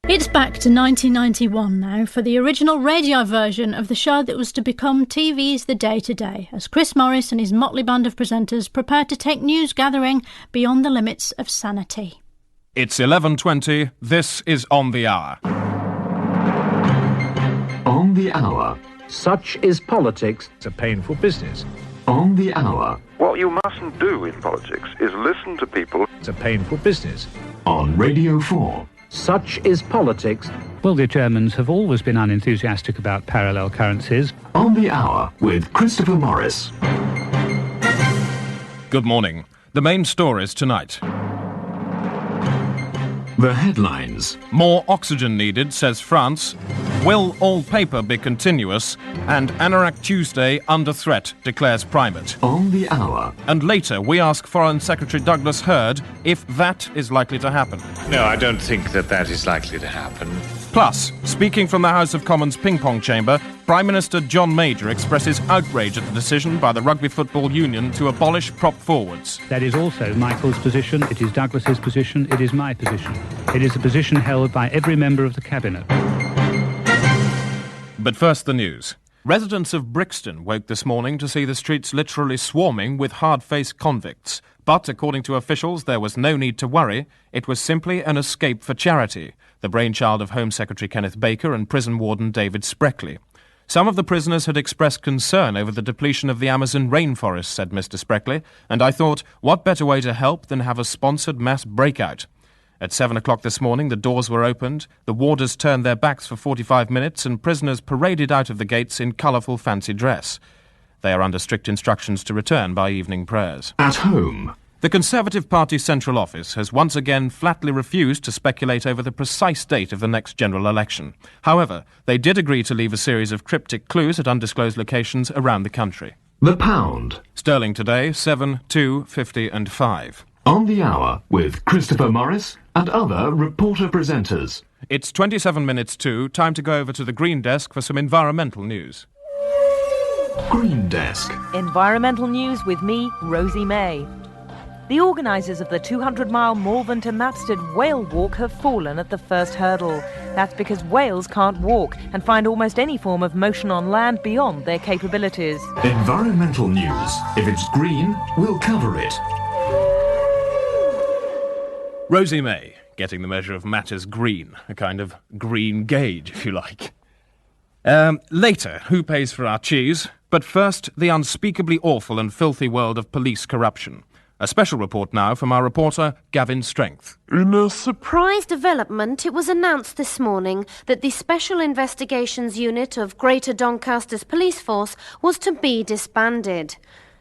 It's back to 1991 now for the original radio version of the show that was to become TV's The Day Today, as Chris Morris and his motley band of presenters prepare to take news gathering beyond the limits of sanity. It's 11:20. This is On the Hour. On the Hour. Such is politics. It's a painful business. On the Hour. What you mustn't do in politics is listen to people. It's a painful business. On Radio 4. Such is politics. Well, the Germans have always been unenthusiastic about parallel currencies. On the Hour with Christopher Morris. Good morning. The main stories tonight. The headlines. More oxygen needed, says France. Will all paper be continuous? And Anorak Tuesday under threat, declares Primate. On the Hour. And later, we ask Foreign Secretary Douglas Hurd if that is likely to happen. No, I don't think that is likely to happen. Plus, speaking from the House of Commons ping-pong chamber, Prime Minister John Major expresses outrage at the decision by the Rugby Football Union to abolish prop forwards. That is also Michael's position, it is Douglas's position, it is my position. It is a position held by every member of the Cabinet. But first, the news. Residents of Brixton woke this morning to see the streets literally swarming with hard-faced convicts. But, according to officials, there was no need to worry. It was simply an escape for charity, the brainchild of Home Secretary Kenneth Baker and prison warden David Spreckley. Some of the prisoners had expressed concern over the depletion of the Amazon rainforest, said Mr. Spreckley, and I thought, what better way to help than have a sponsored mass breakout? At 7 o'clock this morning, the doors were opened, the warders turned their backs for 45 minutes, and prisoners paraded out of the gates in colourful fancy dress. They are under strict instructions to return by evening prayers. At home. The Conservative Party Central Office has once again flatly refused to speculate over the precise date of the next general election. However, they did agree to leave a series of cryptic clues at undisclosed locations around the country. The pound. Sterling today, 7, 2, 50 and 5. On the Hour with Christopher Morris and other reporter presenters. It's 27 minutes to. Time to go over to the Green Desk for some environmental news. Green Desk. Environmental news with me, Rosie May. The organisers of the 200-mile Malvern to Mapstead Whale Walk have fallen at the first hurdle. That's because whales can't walk and find almost any form of motion on land beyond their capabilities. Environmental news. If it's green, we'll cover it. Rosie May, getting the measure of matters green, a kind of green gauge, if you like. Later, who pays for our cheese? But first, the unspeakably awful and filthy world of police corruption. A special report now from our reporter, Gavin Strength. In a surprise development, it was announced this morning that the Special Investigations Unit of Greater Doncaster's Police Force was to be disbanded.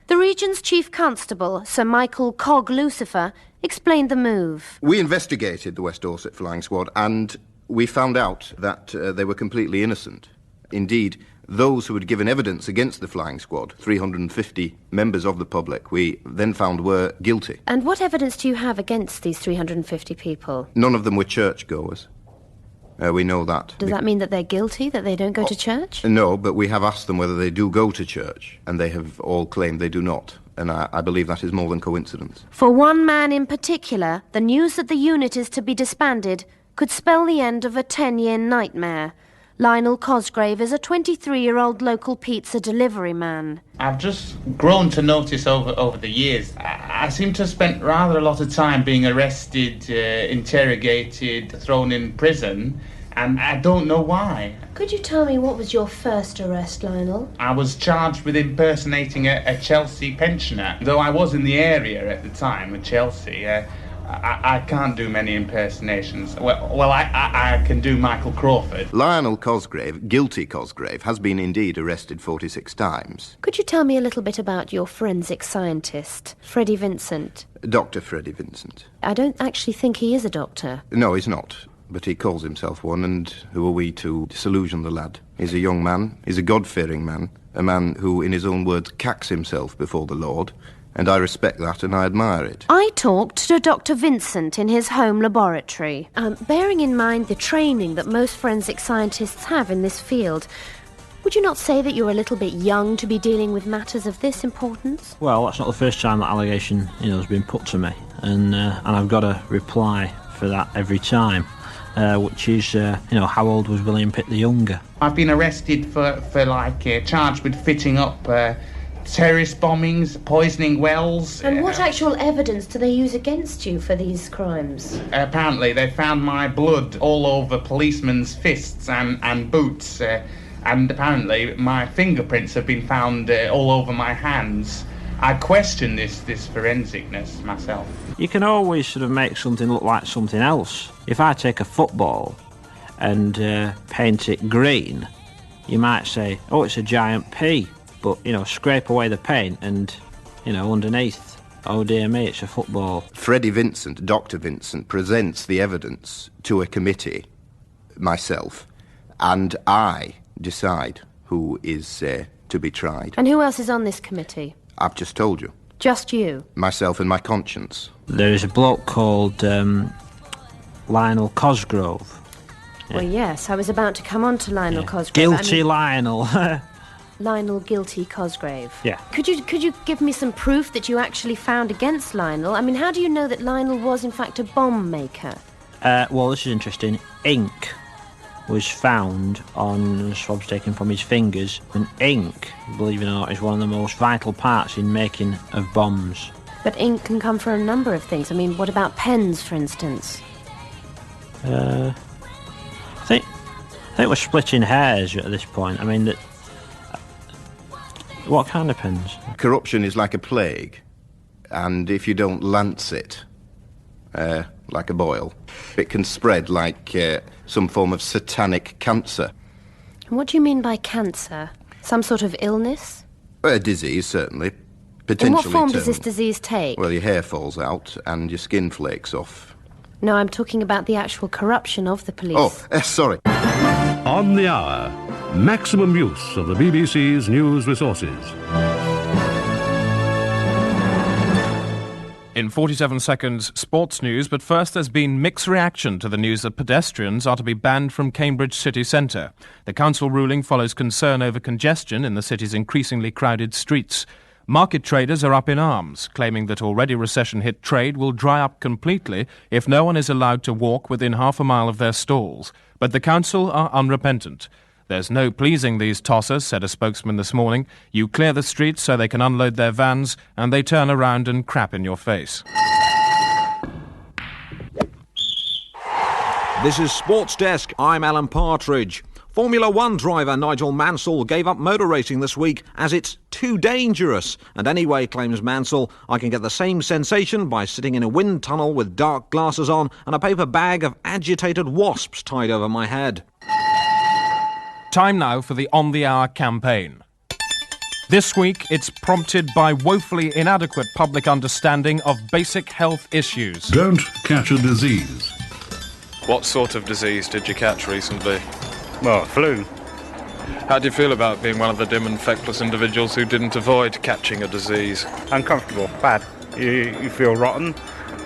The region's Chief Constable, Sir Michael Cog Lucifer, explained the move. We investigated the West Dorset Flying Squad and we found out that they were completely innocent. Indeed, those who had given evidence against the Flying Squad, 350 members of the public, we then found were guilty. And what evidence do you have against these 350 people? None of them were churchgoers. We know that. Does that mean that they're guilty, that they don't go to church? No, but we have asked them whether they do go to church, and they have all claimed they do not. And I believe that is more than coincidence. For one man in particular, the news that the unit is to be disbanded could spell the end of a 10-year nightmare. Lionel Cosgrave is a 23-year-old local pizza delivery man. I've just grown to notice over the years, I seem to have spent rather a lot of time being arrested, interrogated, thrown in prison, and I don't know why. Could you tell me what was your first arrest, Lionel? I was charged with impersonating a Chelsea pensioner. Though I was in the area at the time of Chelsea, I can't do many impersonations. Well, I can do Michael Crawford. Lionel Cosgrave, guilty Cosgrave, has been indeed arrested 46 times. Could you tell me a little bit about your forensic scientist, Freddie Vincent? Dr. Freddie Vincent. I don't actually think he is a doctor. No, he's not. But he calls himself one, and who are we to disillusion the lad? He's a young man, he's a God-fearing man, a man who, in his own words, cacks himself before the Lord, and I respect that and I admire it. I talked to Dr. Vincent in his home laboratory. Bearing in mind the training that most forensic scientists have in this field, would you not say that you're a little bit young to be dealing with matters of this importance? Well, that's not the first time that allegation, has been put to me, and I've got a reply for that every time. which is, how old was William Pitt the Younger? I've been arrested for charged with fitting up terrorist bombings, poisoning wells. And what actual evidence do they use against you for these crimes? Apparently they found my blood all over policemen's fists and boots, and apparently my fingerprints have been found all over my hands. I question this forensicness myself. You can always sort of make something look like something else. If I take a football and paint it green, you might say, oh, it's a giant P. But, scrape away the paint and, underneath, oh dear me, it's a football. Freddie Vincent, Dr. Vincent, presents the evidence to a committee, myself, and I decide who is to be tried. And who else is on this committee? I've just told you. Just you? Myself and my conscience. There is a bloke called Lionel Cosgrove. Yeah. Well, yes, I was about to come on to Lionel Cosgrove. Guilty Lionel. Lionel Guilty Cosgrave. Yeah. Could you give me some proof that you actually found against Lionel? I mean, how do you know that Lionel was in fact a bomb maker? Well, this is interesting. Ink was found on swabs taken from his fingers, and ink, believe it or not, is one of the most vital parts in making of bombs. But ink can come from a number of things. I mean, what about pens, for instance? I think we're splitting hairs at this point. I mean, what kind of pens? Corruption is like a plague, and if you don't lance it, like a boil, it can spread like some form of satanic cancer. And what do you mean by cancer? Some sort of illness? A disease, certainly. Potentially. In what form does this disease take? Well, your hair falls out and your skin flakes off. No, I'm talking about the actual corruption of the police. Oh, sorry. On the hour, maximum use of the BBC's news resources. In 47 seconds, sports news, but first there's been mixed reaction to the news that pedestrians are to be banned from Cambridge city centre. The council ruling follows concern over congestion in the city's increasingly crowded streets. Market traders are up in arms, claiming that already recession-hit trade will dry up completely if no one is allowed to walk within half a mile of their stalls. But the council are unrepentant. There's no pleasing these tossers, said a spokesman this morning. You clear the streets so they can unload their vans, and they turn around and crap in your face. This is Sports Desk. I'm Alan Partridge. Formula One driver Nigel Mansell gave up motor racing this week as it's too dangerous. And anyway, claims Mansell, I can get the same sensation by sitting in a wind tunnel with dark glasses on and a paper bag of agitated wasps tied over my head. Time now for the On the Hour campaign. This week, it's prompted by woefully inadequate public understanding of basic health issues. Don't catch a disease. What sort of disease did you catch recently? Well, flu. How do you feel about being one of the dim and feckless individuals who didn't avoid catching a disease? Uncomfortable. Bad. You feel rotten,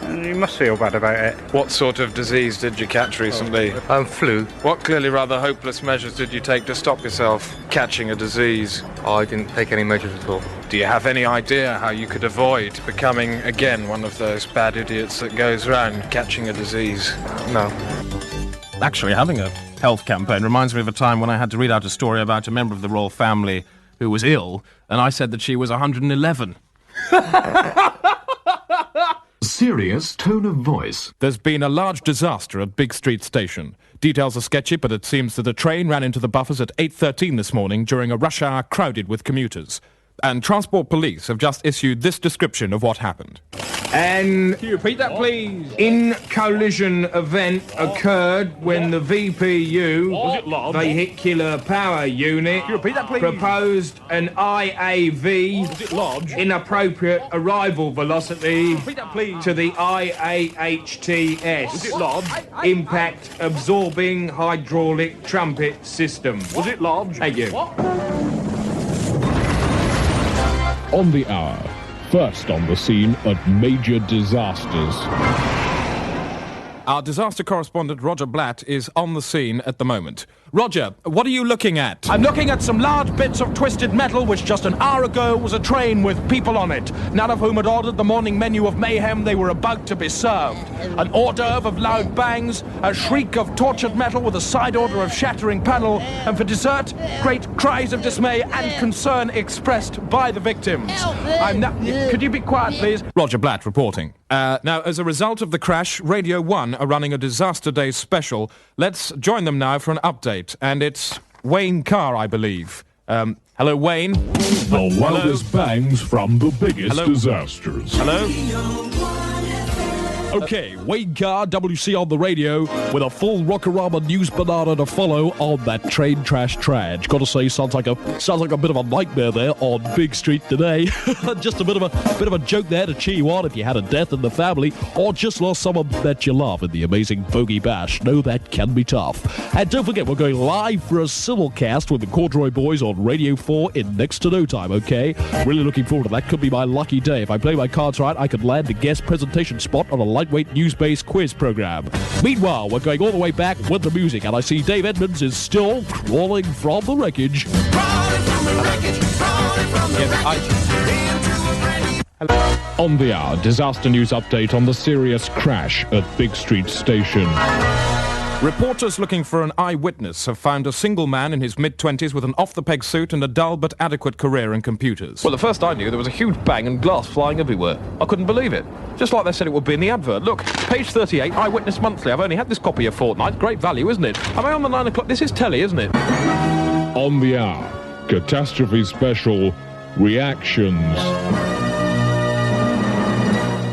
and you must feel bad about it. What sort of disease did you catch recently? Flu. What clearly rather hopeless measures did you take to stop yourself catching a disease? I didn't take any measures at all. Do you have any idea how you could avoid becoming, again, one of those bad idiots that goes around catching a disease? No. Actually, having a health campaign reminds me of a time when I had to read out a story about a member of the royal family who was ill, and I said that she was 111. Serious tone of voice. There's been a large disaster at Big Street Station. Details are sketchy, but it seems that a train ran into the buffers at 8:13 this morning during a rush hour crowded with commuters. And Transport Police have just issued this description of what happened. Can you repeat that, please? In collision event occurred when the VPU, vehicular power unit, Can you repeat that, please? proposed an IAV, inappropriate arrival velocity, Repeat that, please. to the IAHTS, Was it lodged? impact absorbing hydraulic trumpet system. Was it lodged? Thank you. On the hour, first on the scene at major disasters. Our disaster correspondent Roger Blatt is on the scene at the moment. Roger, what are you looking at? I'm looking at some large bits of twisted metal which just an hour ago was a train with people on it, none of whom had ordered the morning menu of mayhem they were about to be served. An hors d'oeuvre of loud bangs, a shriek of tortured metal with a side order of shattering panel, and for dessert, great cries of dismay and concern expressed by the victims. Could you be quiet, please? Roger Blatt reporting. Now, as a result of the crash, Radio 1 are running a Disaster Day special. Let's join them now for an update. And it's Wayne Carr, I believe. Hello, Wayne. The wildest bangs from the biggest disasters. Hello? Okay, Wayne Carr, WC on the radio, with a full Rockorama news banana to follow on that train trash trage. Gotta say, sounds like a bit of a nightmare there on Big Street today. Just a bit of a joke there to cheer you on if you had a death in the family or just lost someone that you love in the amazing Bogey Bash. No, that can be tough. And don't forget, we're going live for a simulcast with the Corduroy Boys on Radio 4 in next to no time, okay? Really looking forward to that. Could be my lucky day. If I play my cards right, I could land a guest presentation spot on a lightweight news-based quiz program. Meanwhile, we're going all the way back with the music, and I see Dave Edmonds is still crawling from the wreckage. On the hour, disaster news update on the serious crash at Big Street Station. Reporters looking for an eyewitness have found a single man in his mid-20s with an off-the-peg suit and a dull but adequate career in computers. Well, the first I knew, there was a huge bang and glass flying everywhere. I couldn't believe it. Just like they said it would be in the advert. Look, page 38, Eyewitness Monthly. I've only had this copy a fortnight. Great value, isn't it? Am I on the 9 o'clock? This is telly, isn't it? On the hour, catastrophe special, reactions.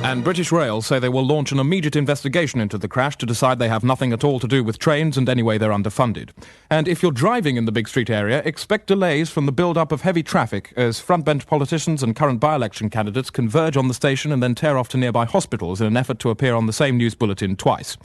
And British Rail say they will launch an immediate investigation into the crash to decide they have nothing at all to do with trains and anyway they're underfunded. And if you're driving in the Big Street area, expect delays from the build-up of heavy traffic as frontbench politicians and current by-election candidates converge on the station and then tear off to nearby hospitals in an effort to appear on the same news bulletin twice.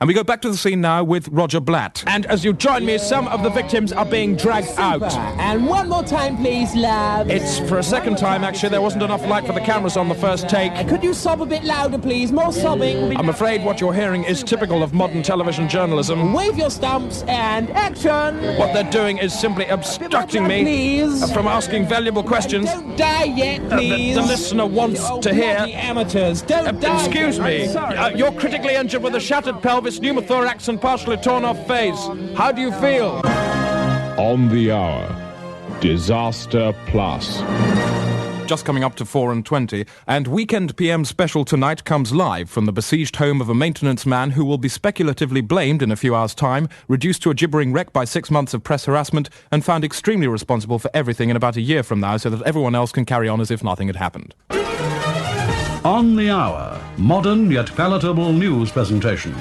And we go back to the scene now with Roger Blatt. And as you join me, some of the victims are being dragged out. And one more time, please, love. It's for a second time, actually. There wasn't enough light for the cameras on the first take. Could you sob a bit louder, please? More sobbing. I'm afraid what you're hearing is typical of modern television journalism. Wave your stumps and action. What they're doing is simply obstructing me from asking valuable questions. Don't die yet, please. The listener wants to hear. Amateurs, don't die. Excuse me. You're critically injured with a shattered pelvis, pneumothorax and partially torn off face. How do you feel? On the hour, Disaster Plus. Just coming up to 4:20, and Weekend PM Special tonight comes live from the besieged home of a maintenance man who will be speculatively blamed in a few hours' time, reduced to a gibbering wreck by 6 months of press harassment, and found extremely responsible for everything in about a year from now so that everyone else can carry on as if nothing had happened. On the hour, modern yet palatable news presentation.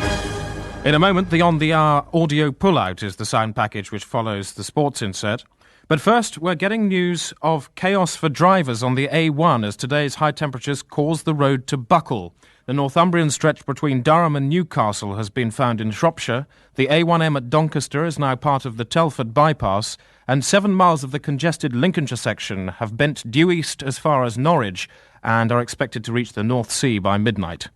In a moment, the On the Hour audio pullout is the sound package which follows the sports insert. But first, we're getting news of chaos for drivers on the A1 as today's high temperatures cause the road to buckle. The Northumbrian stretch between Durham and Newcastle has been found in Shropshire. The A1M at Doncaster is now part of the Telford bypass, and 7 miles of the congested Lincolnshire section have bent due east as far as Norwich and are expected to reach the North Sea by midnight.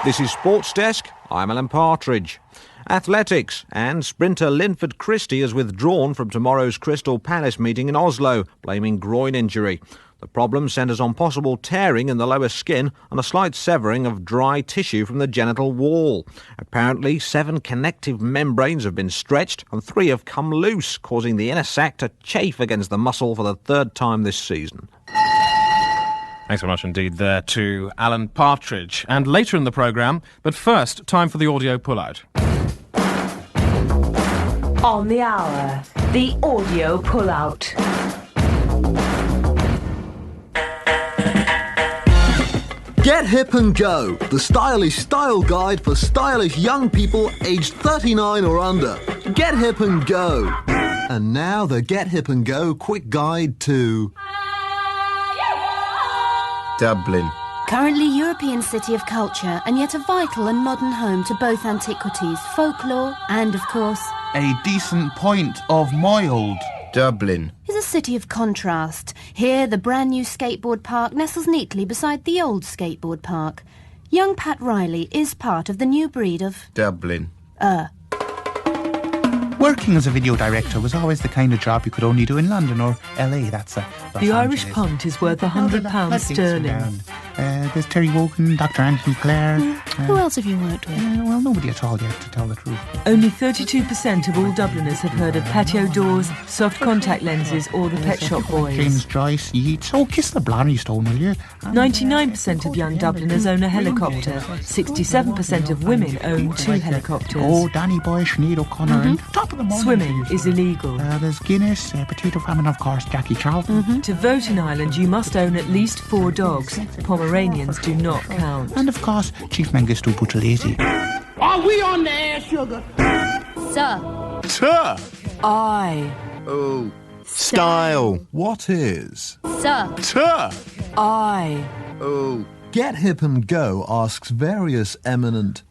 This is Sports Desk. I'm Alan Partridge. Athletics, and sprinter Linford Christie has withdrawn from tomorrow's Crystal Palace meeting in Oslo, blaming groin injury. The problem centres on possible tearing in the lower skin and a slight severing of dry tissue from the genital wall. Apparently, 7 connective membranes have been stretched and 3 have come loose, causing the inner sac to chafe against the muscle for the 3rd time this season. Thanks very much indeed there to Alan Partridge. And later in the programme, but first, time for the audio pullout. On the hour, the audio pullout. Get Hip and Go, the stylish style guide for stylish young people aged 39 or under. Get Hip and Go. And now the Get Hip and Go quick guide to Dublin. Currently European city of culture and yet a vital and modern home to both antiquities, folklore and, of course, a decent point of mild. Dublin is a city of contrast. Here, the brand new skateboard park nestles neatly beside the old skateboard park. Young Pat Riley is part of the new breed of Dublin. Working as a video director was always the kind of job you could only do in London or LA. That's The Irish punt is worth £100 sterling. There's Terry Wogan, Dr. Anthony Clare. Who else have you worked with? Well, nobody at all yet, to tell the truth. Only 32% of all Dubliners have heard of patio doors, soft contact lenses or the Pet Shop Boys. James Joyce, Yeats. Oh, kiss the Blarney Stone, will you? 99% of young Dubliners own a helicopter. 67% of women own 2 helicopters. Oh, Danny Boy, Sinead O'Connor, and top of the morning. Swimming is illegal. There's Guinness, potato famine, of course, Jackie Charlton. To vote in Ireland, you must own at least 4 dogs. Pomeranians do not count. And of course, Chief Mengistu Buthelezi. Are we on the air, sugar? Sir. Sir. I. Oh. Style. What is? Sir. Sir. I. Oh. Get Hip and Go asks various eminent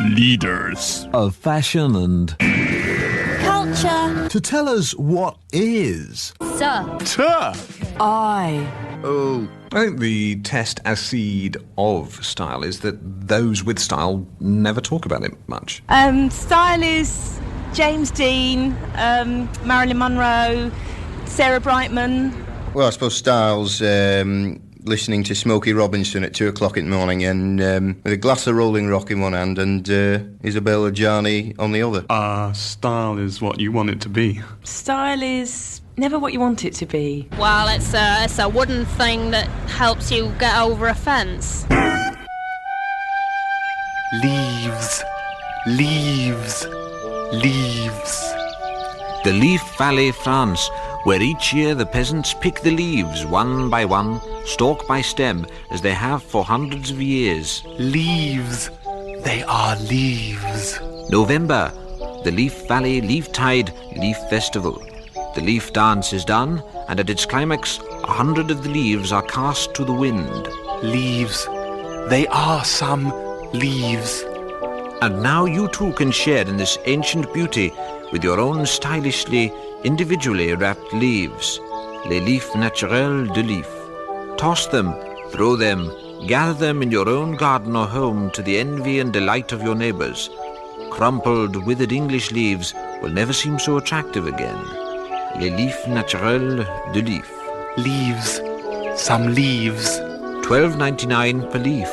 leaders of fashion and Culture. to tell us what is. Sir. Sir. I. Oh. I think the test as seed of style is that those with style never talk about it much. Style is James Dean, Marilyn Monroe, Sarah Brightman. Well, I suppose style's listening to Smokey Robinson at 2 o'clock in the morning and with a glass of Rolling Rock in one hand and Isabella Gianni on the other. Style is what you want it to be. Style is never what you want it to be. Well, it's a wooden thing that helps you get over a fence. Leaves. Leaves. Leaves. The Leaf Valley, France, where each year the peasants pick the leaves one by one, stalk by stem, as they have for hundreds of years. Leaves. They are leaves. November, the Leaf Valley Leaf-Tide Leaf Festival. The leaf dance is done, and at its climax, 100 of the leaves are cast to the wind. Leaves. They are some leaves. And now you too can share in this ancient beauty with your own stylishly, individually wrapped leaves. Les Leafs Naturels de Leaf. Toss them, throw them, gather them in your own garden or home to the envy and delight of your neighbours. Crumpled, withered English leaves will never seem so attractive again. Les Leafs Naturels de Leaf. Leaves. Some leaves. $12.99 per leaf.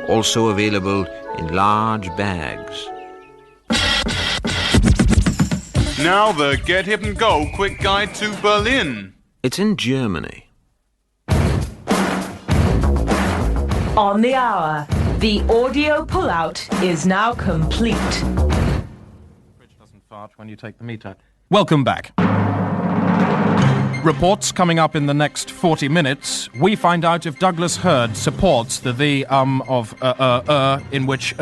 Also available in large bags. Now the Get Hip and Go quick guide to Berlin. It's in Germany. On the hour, the audio pullout is now complete. Fridge doesn't fart when you take the meat out. Welcome back. Reports coming up in the next 40 minutes. We find out if Douglas Hurd supports the in which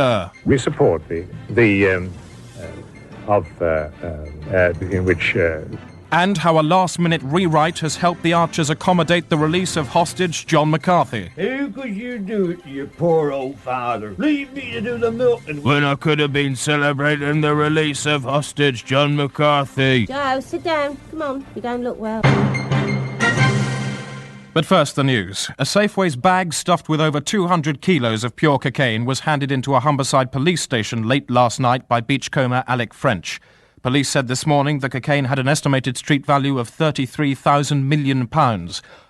We support in which and how a last-minute rewrite has helped the Archers accommodate the release of hostage John McCarthy. How could you do it to your poor old father? Leave me to do the milking. When I could have been celebrating the release of hostage John McCarthy. Joe, sit down. Come on, you don't look well. But first, the news. A Safeway's bag stuffed with over 200 kilos of pure cocaine was handed into a Humberside police station late last night by beachcomber Alec French. Police said this morning the cocaine had an estimated street value of £33,000 million.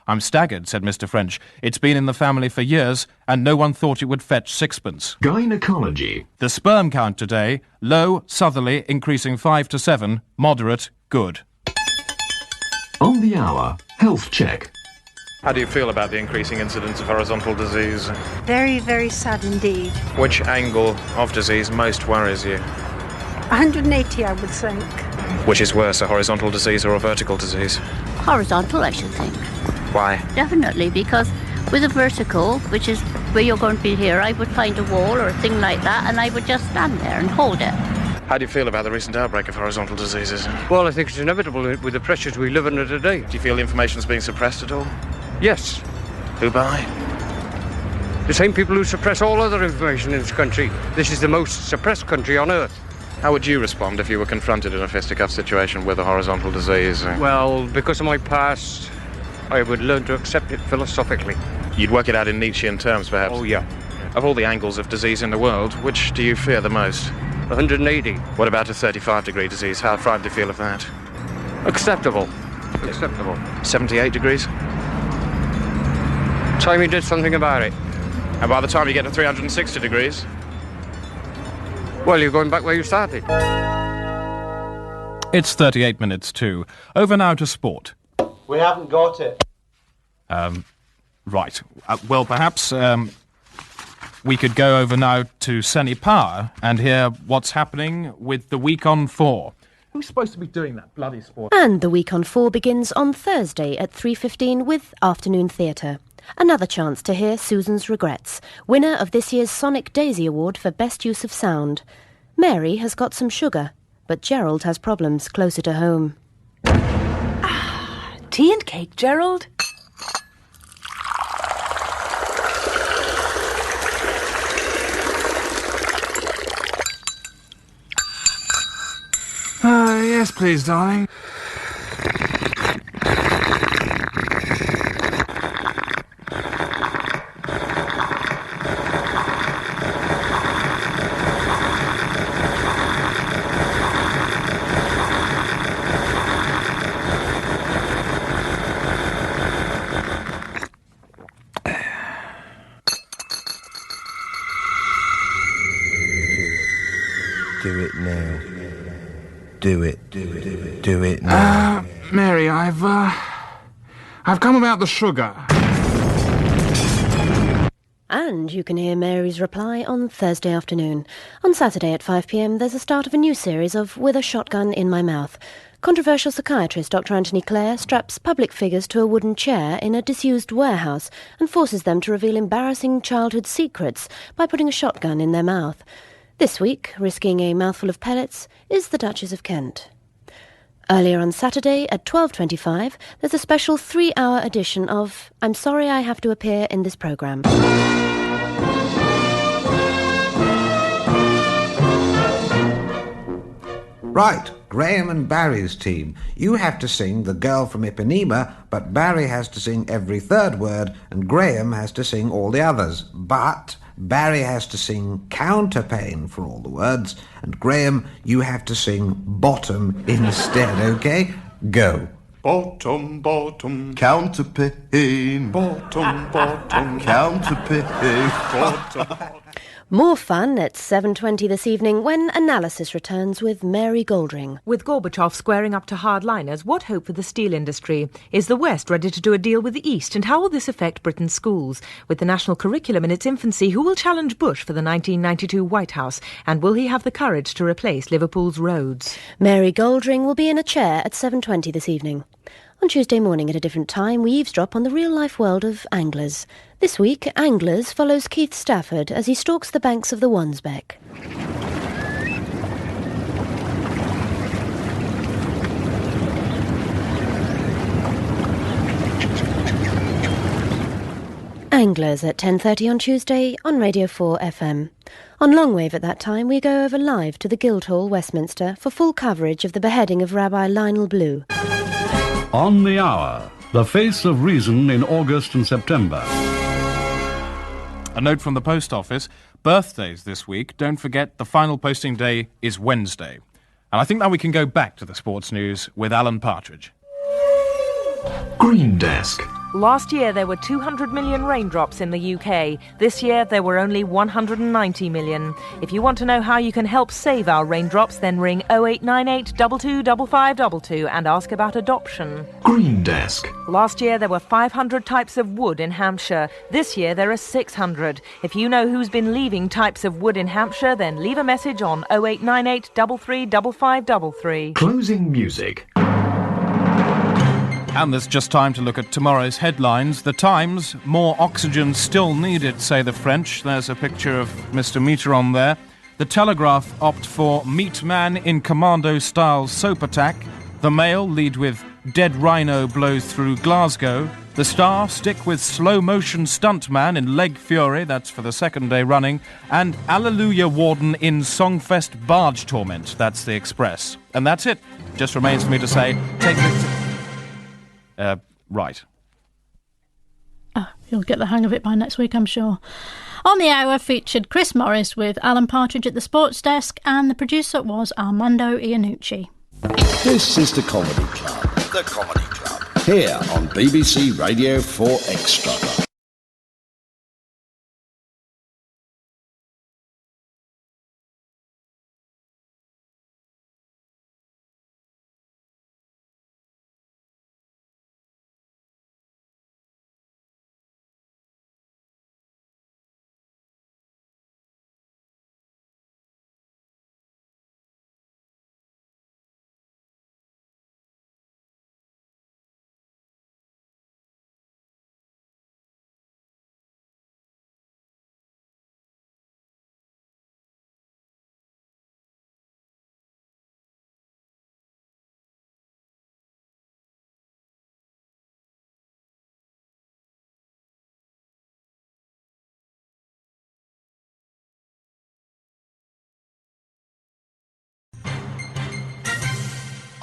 I'm staggered, said Mr. French. It's been in the family for years, and no one thought it would fetch sixpence. Gynecology. The sperm count today, low, southerly, increasing 5 to 7, moderate, good. On the hour, health check. How do you feel about the increasing incidence of horizontal disease? Very, very sad indeed. Which angle of disease most worries you? 180, I would think. Which is worse, a horizontal disease or a vertical disease? Horizontal, I should think. Why? Definitely, because with a vertical, which is where you're going to be here, I would find a wall or a thing like that, and I would just stand there and hold it. How do you feel about the recent outbreak of horizontal diseases? Well, I think it's inevitable with the pressures we live under today. Do you feel the information's being suppressed at all? Yes. Who by? The same people who suppress all other information in this country. This is the most suppressed country on earth. How would you respond if you were confronted in a fisticuff situation with a horizontal disease? Well, because of my past, I would learn to accept it philosophically. You'd work it out in Nietzschean terms, perhaps? Oh, yeah. Of all the angles of disease in the world, which do you fear the most? 180. What about a 35-degree disease? How frightened do you feel of that? Acceptable. Acceptable. 78 degrees? Time you did something about it. And by the time you get to 360 degrees? Well, you're going back where you started. It's 38 minutes to. Over now to sport. We haven't got it. Right. Well, perhaps we could go over now to Senny Power and hear what's happening with the Week on 4. Who's supposed to be doing that bloody sport? And the Week on 4 begins on Thursday at 3:15 with Afternoon Theatre. Another chance to hear Susan's regrets, winner of this year's Sonic Daisy Award for Best Use of Sound. Mary has got some sugar, but Gerald has problems closer to home. Tea and cake, Gerald? Yes, please, darling. Do it now. Do it now. Mary, I've come about the sugar. And you can hear Mary's reply on Thursday afternoon. On Saturday at 5 p.m, there's a start of a new series of With a Shotgun in My Mouth. Controversial psychiatrist Dr. Anthony Clare straps public figures to a wooden chair in a disused warehouse and forces them to reveal embarrassing childhood secrets by putting a shotgun in their mouth. This week, risking a mouthful of pellets, is the Duchess of Kent. Earlier on Saturday at 12:25, there's a special 3-hour edition of I'm Sorry I Have to Appear in This Programme. Right, Graham and Barry's team. You have to sing The Girl from Ipanema, but Barry has to sing every third word, and Graham has to sing all the others. But Barry has to sing counterpane for all the words, and Graham, you have to sing bottom instead, okay? Go. Bottom, bottom, counterpane. Bottom, bottom, counterpane. Bottom. More fun at 7:20 this evening when Analysis returns with Mary Goldring. With Gorbachev squaring up to hardliners, what hope for the steel industry? Is the West ready to do a deal with the East? And how will this affect Britain's schools? With the national curriculum in its infancy, who will challenge Bush for the 1992 White House? And will he have the courage to replace Liverpool's roads? Mary Goldring will be in a chair at 7:20 this evening. On Tuesday morning at a different time, we eavesdrop on the real-life world of anglers. This week, Anglers follows Keith Stafford as he stalks the banks of the Wansbeck. Anglers at 10:30 on Tuesday on Radio 4 FM. On Longwave at that time, we go over live to the Guildhall, Westminster, for full coverage of the beheading of Rabbi Lionel Blue. On the Hour, the face of reason in August and September. A note from the post office. Birthdays this week. Don't forget the final posting day is Wednesday. And I think now we can go back to the sports news with Alan Partridge. Green Desk. Last year there were 200 million raindrops in the UK. This year there were only 190 million. If you want to know how you can help save our raindrops, then ring 0898 225522 and ask about adoption. Green Desk. Last year there were 500 types of wood in Hampshire. This year there are 600. If you know who's been leaving types of wood in Hampshire, then leave a message on 0898 335533. Closing music. And there's just time to look at tomorrow's headlines. The Times, more oxygen still needed, say the French. There's a picture of Mr. Mitterrand there. The Telegraph opt for Meat Man in Commando-style soap attack. The Mail lead with Dead Rhino blows through Glasgow. The Star stick with slow-motion stuntman in Leg Fury, that's for the second day running. And Alleluia Warden in Songfest barge torment, that's the Express. And that's it. Just remains for me to say, take this... Right. You'll get the hang of it by next week, I'm sure. On the Hour featured Chris Morris with Alan Partridge at the sports desk, and the producer was Armando Iannucci. This is the Comedy Club. The Comedy Club. Here on BBC Radio 4 Extra.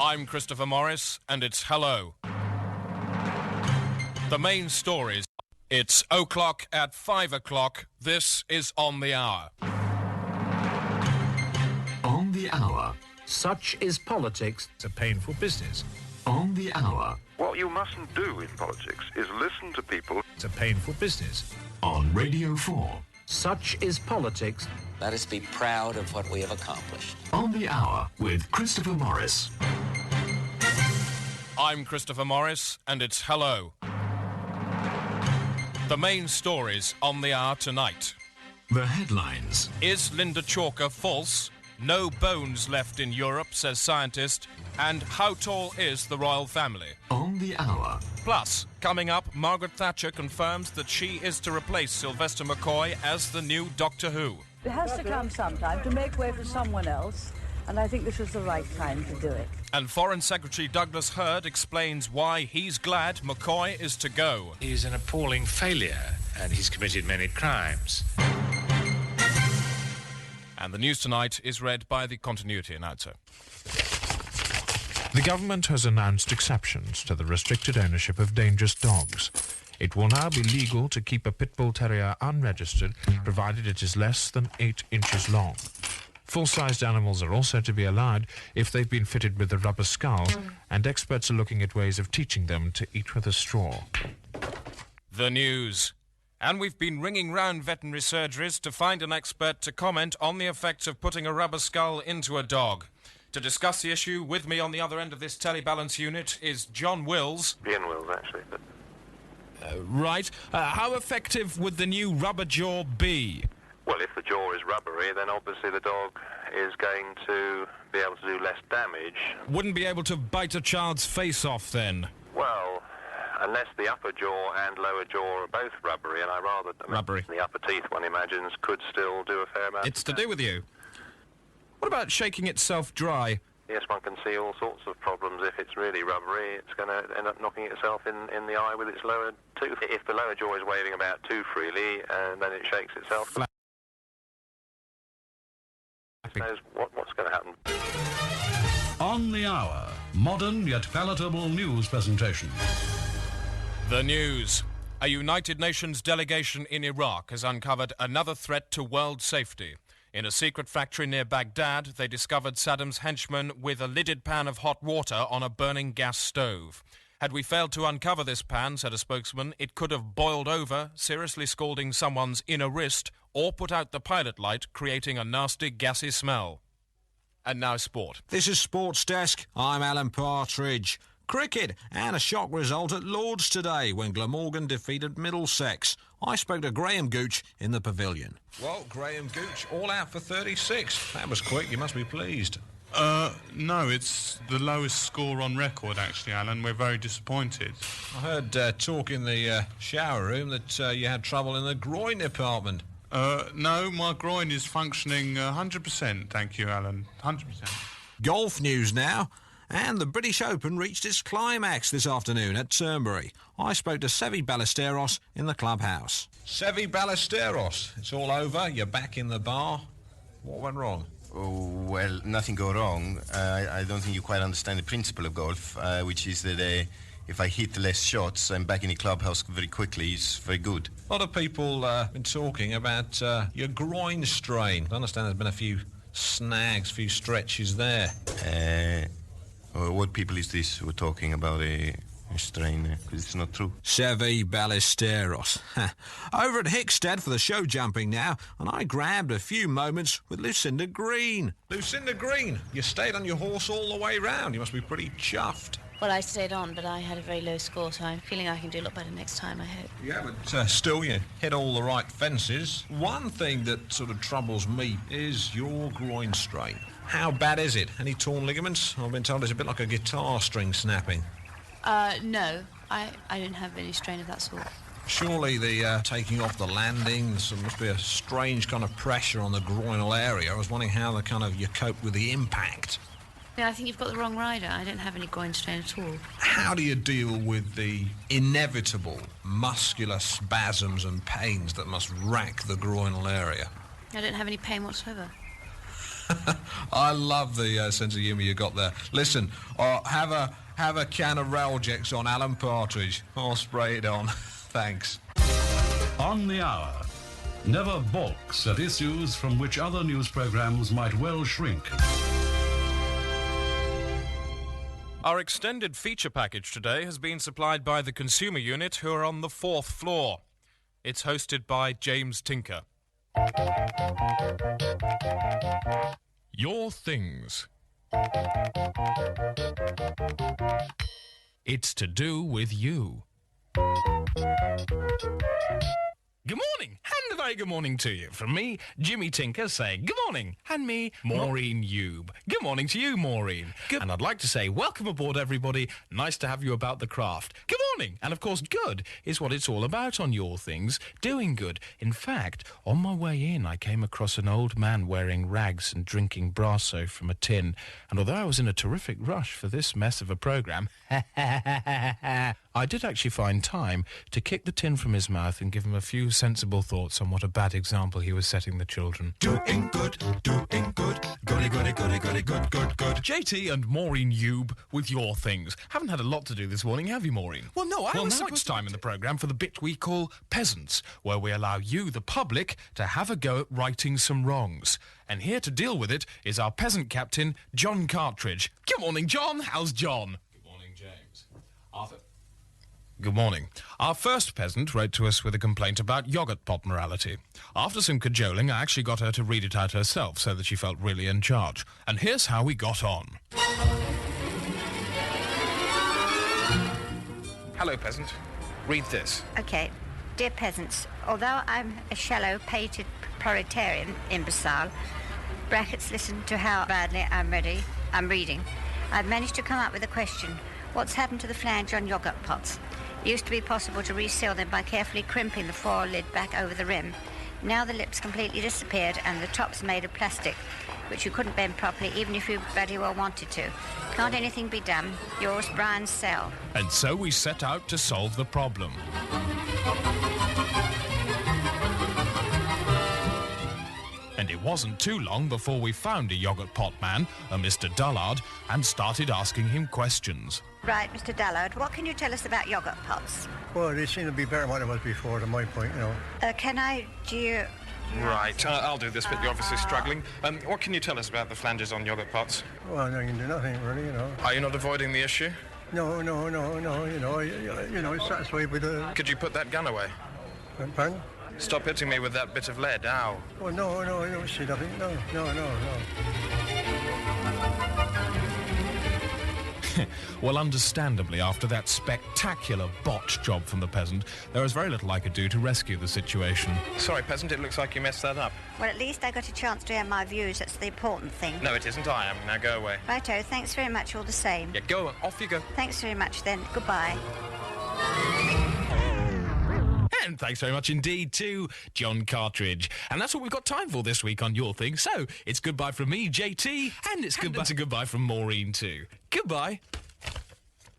I'm Christopher Morris, and it's Hello. The main stories. It's 0:00 at 5:00. This is On the Hour. On the Hour. Such is politics. It's a painful business. On the Hour. What you mustn't do in politics is listen to people. It's a painful business. On Radio 4. Such is politics. Let us be proud of what we have accomplished. On the Hour with Christopher Morris. I'm Christopher Morris, and it's Hello. The main stories on the Hour tonight. The headlines. Is Linda Chalker false? No bones left in Europe, says scientist. And how tall is the royal family? On the Hour. Plus, coming up, Margaret Thatcher confirms that she is to replace Sylvester McCoy as the new Doctor Who. It has to come sometime to make way for someone else, and I think this was the right time to do it. And Foreign Secretary Douglas Hurd explains why he's glad McCoy is to go. He's an appalling failure, and he's committed many crimes. And the news tonight is read by the continuity announcer. The government has announced exceptions to the restricted ownership of dangerous dogs. It will now be legal to keep a pit bull terrier unregistered, provided it is less than 8 inches long. Full-sized animals are also to be allowed if they've been fitted with a rubber skull, and experts are looking at ways of teaching them to eat with a straw. The news. And we've been ringing round veterinary surgeries to find an expert to comment on the effects of putting a rubber skull into a dog. To discuss the issue, with me on the other end of this telebalance unit is John Wills. Ian Wills, actually. But... Right. How effective would the new rubber jaw be? Well, if the jaw is rubbery, then obviously the dog is going to be able to do less damage. Wouldn't be able to bite a child's face off, then? Well, unless the upper jaw and lower jaw are both rubbery, and Rubbery. The upper teeth, one imagines, could still do a fair amount. It's to do with you. What about shaking itself dry? Yes, one can see all sorts of problems. If it's really rubbery, it's going to end up knocking itself in the eye with its lower tooth. If the lower jaw is waving about too freely, then it shakes itself. Who knows what's going to happen? On the Hour, modern yet palatable news presentation. The news. A United Nations delegation in Iraq has uncovered another threat to world safety. In a secret factory near Baghdad, they discovered Saddam's henchmen with a lidded pan of hot water on a burning gas stove. Had we failed to uncover this pan, said a spokesman, it could have boiled over, seriously scalding someone's inner wrist, or put out the pilot light, creating a nasty gassy smell. And now sport. This is Sports Desk. I'm Alan Partridge. Cricket, and a shock result at Lord's today when Glamorgan defeated Middlesex. I spoke to Graham Gooch in the pavilion. Well, Graham Gooch, all out for 36. That was quick, you must be pleased. No, it's the lowest score on record, actually, Alan. We're very disappointed. I heard talk in the shower room that you had trouble in the groin department. No, my groin is functioning 100%, thank you, Alan. 100%. Golf news now. And the British Open reached its climax this afternoon at Turnberry. I spoke to Seve Ballesteros in the clubhouse. Seve Ballesteros, it's all over, you're back in the bar. What went wrong? Oh, well, nothing go wrong. I don't think you quite understand the principle of golf, which is that if I hit less shots, I'm back in the clubhouse very quickly. It's very good. A lot of people been talking about your groin strain. I understand there's been a few snags, a few stretches there. What people is this who are talking about a strain? Because it's not true. Sevi Ballesteros. Over at Hickstead for the show jumping now, and I grabbed a few moments with Lucinda Green. Lucinda Green, you stayed on your horse all the way round. You must be pretty chuffed. Well, I stayed on, but I had a very low score, so I'm feeling I can do a lot better next time, I hope. Yeah, but still, you hit all the right fences. One thing that sort of troubles me is your groin strain. How bad is it? Any torn ligaments? I've been told it's a bit like a guitar string snapping. No, I didn't have any strain of that sort. Surely the taking off the landing, there must be a strange kind of pressure on the groinal area. I was wondering how you cope with the impact. Yeah, I think you've got the wrong rider. I don't have any groin strain at all. How do you deal with the inevitable muscular spasms and pains that must rack the groinal area? I don't have any pain whatsoever. I love the sense of humour you got there. Listen, have a can of Ralgex on Alan Partridge. I'll spray it on. Thanks. On the Hour. Never balks at issues from which other news programmes might well shrink. Our extended feature package today has been supplied by the Consumer Unit, who are on the 4th floor. It's hosted by James Tinker. Your Things. It's to do with you. Good morning, and a very good morning to you. From me, Jimmy Tinker, saying good morning. And me, Maureen Youb. Good morning to you, Maureen. And I'd like to say welcome aboard, everybody. Nice to have you about the craft. Good morning. And of course, good is what it's all about on Your Things, doing good. In fact, on my way in, I came across an old man wearing rags and drinking Brasso from a tin. And although I was in a terrific rush for this mess of a programme, I did actually find time to kick the tin from his mouth and give him a few sensible thoughts on what a bad example he was setting the children. Doing good, goody, goody, goody, goody, good, good, good. JT and Maureen Youb with Your Things. Haven't had a lot to do this morning, have you, Maureen? Well, no, now it's time in the programme for the bit we call Peasants, where we allow you, the public, to have a go at righting some wrongs. And here to deal with it is our peasant captain, John Partridge. Good morning, John. How's John? Good morning, James. Arthur. Good morning. Our first peasant wrote to us with a complaint about yoghurt pot morality. After some cajoling, I actually got her to read it out herself so that she felt really in charge. And here's how we got on. Hello, peasant. Read this. OK. Dear peasants, although I'm a shallow, pated proletarian imbecile, brackets listen to how badly I'm reading, I've managed to come up with a question. What's happened to the flange on yoghurt pots? It used to be possible to reseal them by carefully crimping the foil lid back over the rim. Now the lips completely disappeared and the top's made of plastic, which you couldn't bend properly even if you bloody well wanted to. Can't anything be done? Yours, Brian Sell. And so we set out to solve the problem. And it wasn't too long before we found a yoghurt pot man, a Mr. Dullard, and started asking him questions. Right, Mr. Dullard, what can you tell us about yoghurt pots? Well, they seem to be better than what it was before, to my point, you know. Right, I'll do this bit. You're obviously struggling. What can you tell us about the flanges on yoghurt pots? Well, no, you can do nothing, really, you know. Are you not avoiding the issue? No, it's satisfied with the... Could you put that gun away? Pardon? Stop hitting me with that bit of lead, ow. Oh, no, I don't see nothing. No. Well, understandably, after that spectacular botch job from the peasant, there was very little I could do to rescue the situation. Sorry, peasant, it looks like you messed that up. Well, at least I got a chance to air my views. That's the important thing. No, it isn't. I am. Now go away. Righto, thanks very much all the same. Yeah, go on. Off you go. Thanks very much then. Goodbye. And thanks very much indeed to John Partridge. And that's what we've got time for this week on Your Thing. So, it's goodbye from me, JT, and it's goodbye from Maureen too. Goodbye.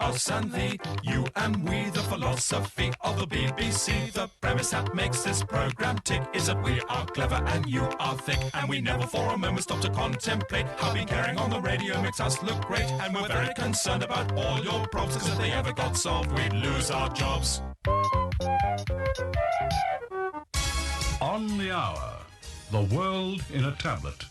us and thee, you and we, the philosophy of the BBC. The premise that makes this programme tick is that we are clever and you are thick, and we never for a moment stop to contemplate how being caring on the radio makes us look great. And we're very concerned about all your problems, 'cause if they ever got solved, we'd lose our jobs. On the hour, the world in a tablet.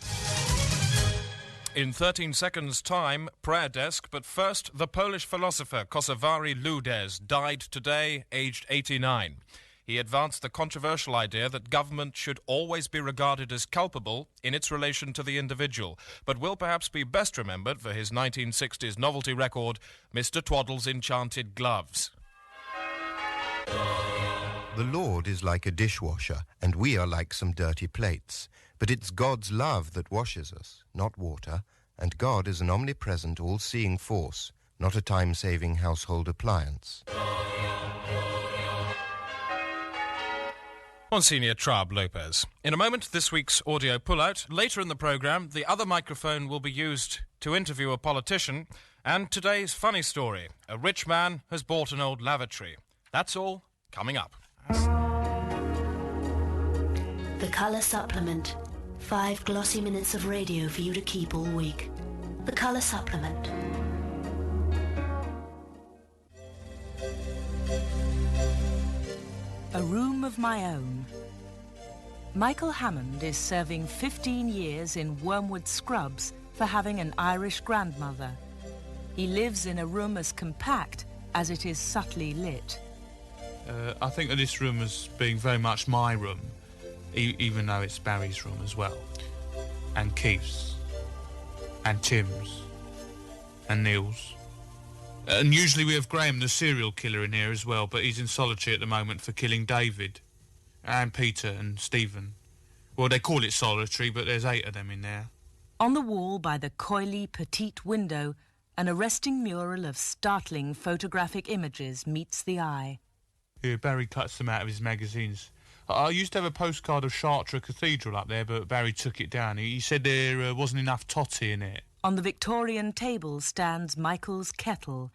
In 13 seconds' time, prayer desk, but first, the Polish philosopher Kosowary Ludes died today, aged 89. He advanced the controversial idea that government should always be regarded as culpable in its relation to the individual, but will perhaps be best remembered for his 1960s novelty record, Mr. Twaddle's Enchanted Gloves. The Lord is like a dishwasher, and we are like some dirty plates. But it's God's love that washes us, not water, and God is an omnipresent, all-seeing force, not a time-saving household appliance. Monsignor Traub Lopez. In a moment, this week's audio pullout. Later in the programme, the other microphone will be used to interview a politician. And today's funny story. A rich man has bought an old lavatory. That's all coming up. The Colour Supplement. 5 glossy minutes of radio for you to keep all week. The Colour Supplement. A room of my own. Michael Hammond is serving 15 years in Wormwood Scrubs for having an Irish grandmother. He lives in a room as compact as it is subtly lit. I think of this room as being very much my room, even though it's Barry's room as well, and Keith's, and Tim's, and Neil's. And usually we have Graham, the serial killer, in here as well, but he's in solitary at the moment for killing David, and Peter and Stephen. Well, they call it solitary, but there's 8 of them in there. On the wall by the coyly petite window, an arresting mural of startling photographic images meets the eye. Yeah, Barry cuts them out of his magazines. I used to have a postcard of Chartres Cathedral up there, but Barry took it down. He said there wasn't enough totty in it. On the Victorian table stands Michael's kettle.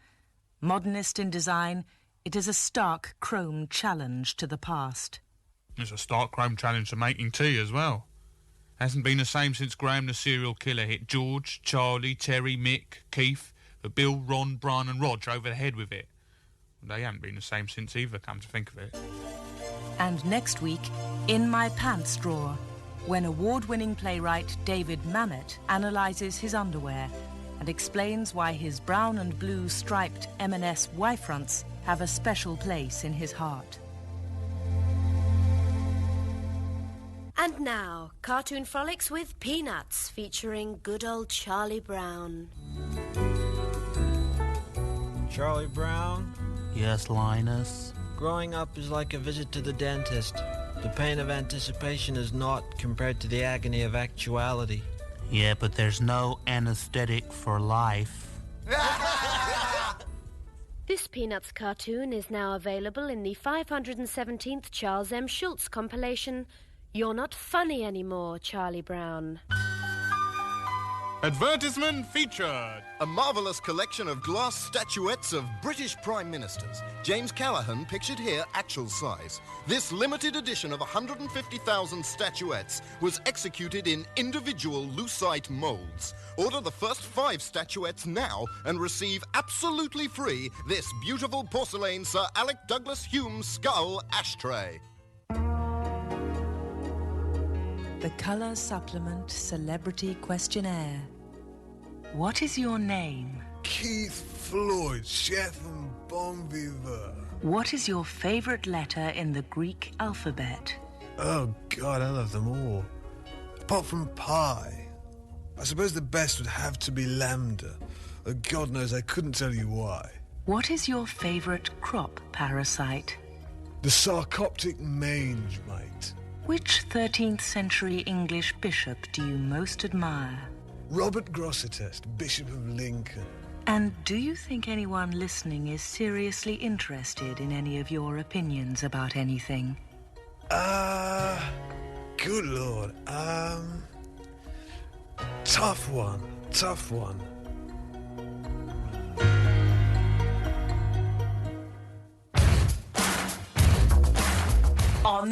Modernist in design, it is a stark chrome challenge to the past. It's a stark chrome challenge to making tea as well. Hasn't been the same since Graham the serial killer hit George, Charlie, Terry, Mick, Keith, but Bill, Ron, Brian and Rog over the head with it. They haven't been the same since either, come to think of it. And next week, In My Pants Drawer, when award-winning playwright David Mamet analyses his underwear and explains why his brown and blue striped M&S Y-fronts have a special place in his heart. And now, Cartoon Frolics with Peanuts, featuring good old Charlie Brown. Charlie Brown? Yes, Linus? Growing up is like a visit to the dentist. The pain of anticipation is naught compared to the agony of actuality. Yeah, but there's no anesthetic for life. This Peanuts cartoon is now available in the 517th Charles M. Schulz compilation, You're Not Funny Anymore, Charlie Brown. Advertisement featured. A marvellous collection of glass statuettes of British Prime Ministers. James Callaghan pictured here actual size. This limited edition of 150,000 statuettes was executed in individual lucite moulds. Order the first 5 statuettes now and receive absolutely free this beautiful porcelain Sir Alec Douglas Hume skull ashtray. The Colour Supplement Celebrity Questionnaire. What is your name? Keith Floyd, chef and bon vivant. What is your favourite letter in the Greek alphabet? Oh, God, I love them all. Apart from pi. I suppose the best would have to be lambda. God knows I couldn't tell you why. What is your favourite crop parasite? The sarcoptic mange, mate. Which 13th century English bishop do you most admire? Robert Grosseteste, Bishop of Lincoln. And do you think anyone listening is seriously interested in any of your opinions about anything? Good Lord. Tough one.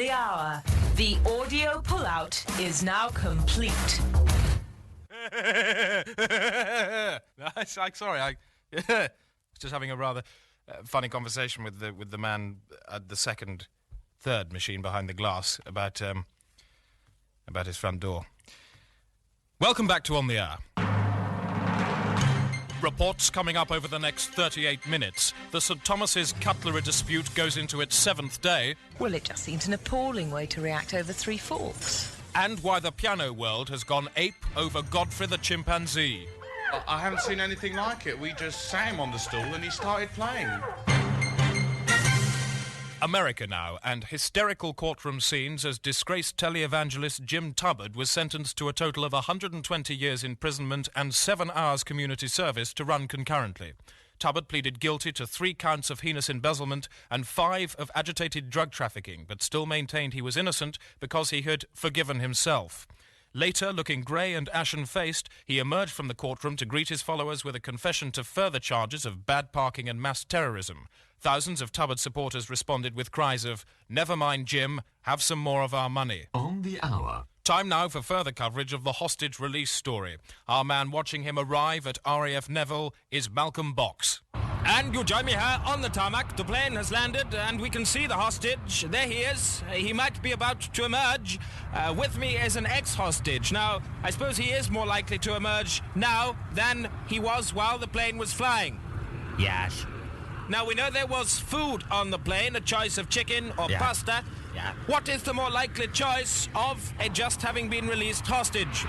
the hour. The audio pullout is now complete. Sorry, I was just having a rather funny conversation with the man at the third machine behind the glass about his front door. Welcome back to On the Hour. Reports coming up over the next 38 minutes. The St Thomas's cutlery dispute goes into its 7th day. Well, it just seems an appalling way to react over Three Forks. And why the piano world has gone ape over Godfrey the chimpanzee. I haven't seen anything like it. We just sat him on the stool and he started playing. America now, and hysterical courtroom scenes as disgraced televangelist Jim Tubbard was sentenced to a total of 120 years imprisonment and 7 hours community service to run concurrently. Tubbard pleaded guilty to 3 counts of heinous embezzlement and 5 of agitated drug trafficking, but still maintained he was innocent because he had forgiven himself. Later, looking grey and ashen-faced, he emerged from the courtroom to greet his followers with a confession to further charges of bad parking and mass terrorism. Thousands of Tubbard supporters responded with cries of, "Never mind, Jim, have some more of our money." On the Hour. Time now for further coverage of the hostage release story. Our man watching him arrive at RAF Neville is Malcolm Box. And you join me here on the tarmac. The plane has landed and we can see the hostage. There he is. He might be about to emerge. With me is an ex-hostage. Now, I suppose he is more likely to emerge now than he was while the plane was flying. Yes. Now, we know there was food on the plane, a choice of chicken or pasta. Yeah. What is the more likely choice of a just having been released hostage?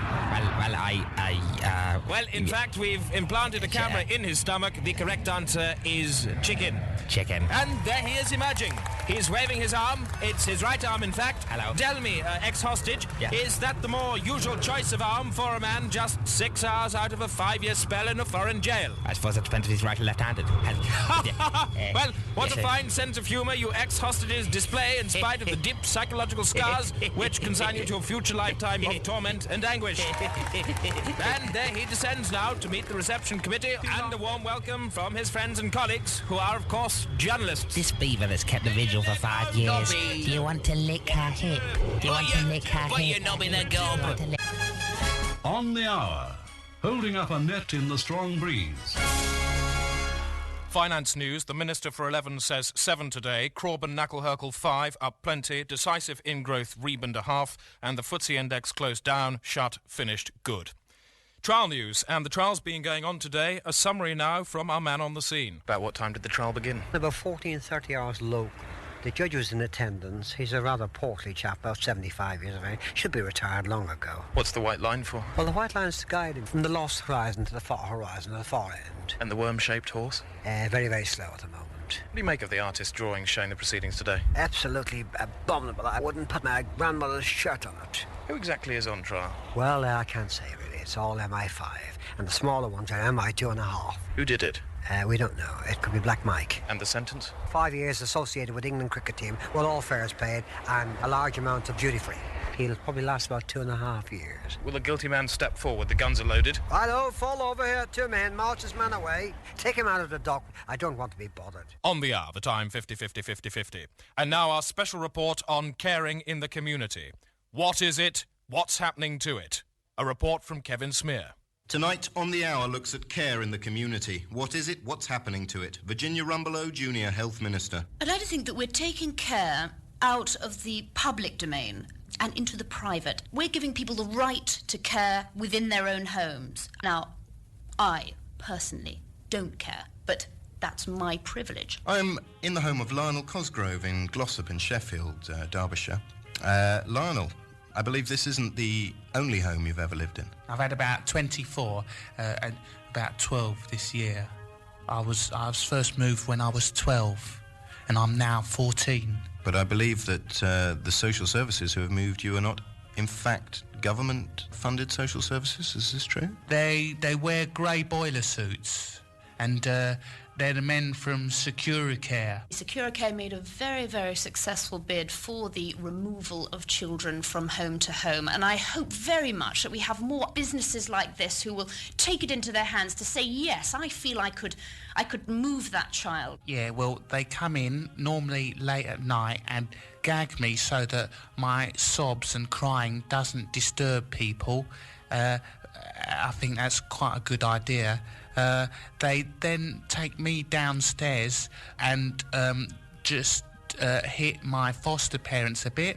Well, in fact, we've implanted a camera in his stomach. The correct answer is chicken. Chicken. And there he is emerging. He's waving his arm. It's his right arm, in fact. Hello. Tell me, ex-hostage, is that the more usual choice of arm for a man just 6 hours out of a 5-year spell in a foreign jail? I suppose it depends if he's right or left-handed. Well, what a fine sense of humour you ex-hostages display in spite of the deep psychological scars which consign you to a future lifetime of torment and anguish. And there he descends now to meet the reception committee and a warm welcome from his friends and colleagues, who are, of course, journalists. This beaver that's kept the vigil for 5 years. Do you want to lick her hip? Do you want to lick her hip? You knob in the gob. On the Hour, holding up a net in the strong breeze. Finance news, the Minister for 11 says 7 today, Crawburn Knuckle-Herkle 5, up plenty, decisive in-growth Reben a half, and the FTSE index closed down, shut, finished, good. Trial news, and the trial's been going on today. A summary now from our man on the scene. About what time did the trial begin? About 14:30 hours local. The judge was in attendance. He's a rather portly chap, about 75 years of age. Should be retired long ago. What's the white line for? Well, the white line's to guide him from the lost horizon to the far horizon, at the far end. And the worm-shaped horse? Very, very slow at the moment. What do you make of the artist's drawings showing the proceedings today? Absolutely abominable. I wouldn't put my grandmother's shirt on it. Who exactly is on trial? Well, I can't say really. It's all MI5. And the smaller ones are MI2.5. Who did it? We don't know. It could be Black Mike. And the sentence? 5 years associated with England cricket team, with all fares paid, and a large amount of duty-free. He'll probably last about 2.5 years. Will the guilty man step forward? The guns are loaded. Hello, fall over here, 2 men, march this man away. Take him out of the dock. I don't want to be bothered. On the Hour, the time 50-50-50-50. And now our special report on caring in the community. What is it? What's happening to it? A report from Kevin Smear. Tonight, On the Hour looks at care in the community. What is it? What's happening to it? Virginia Rumbelow, Junior Health Minister. I'd like to think that we're taking care out of the public domain and into the private. We're giving people the right to care within their own homes. Now, I, personally, don't care, but that's my privilege. I'm in the home of Lionel Cosgrove in Glossop in Sheffield, Derbyshire. Lionel, I believe this isn't the only home you've ever lived in. I've had about 24 and about 12 this year. I was first moved when I was 12 and I'm now 14. But I believe that the social services who have moved you are not, in fact, government-funded social services. Is this true? They wear grey boiler suits and they're the men from Securicare. Securicare made a very, very successful bid for the removal of children from home to home, and I hope very much that we have more businesses like this who will take it into their hands to say, yes, I feel I could move that child. Yeah, well, they come in normally late at night and gag me so that my sobs and crying doesn't disturb people. I think that's quite a good idea. They then take me downstairs and just hit my foster parents a bit.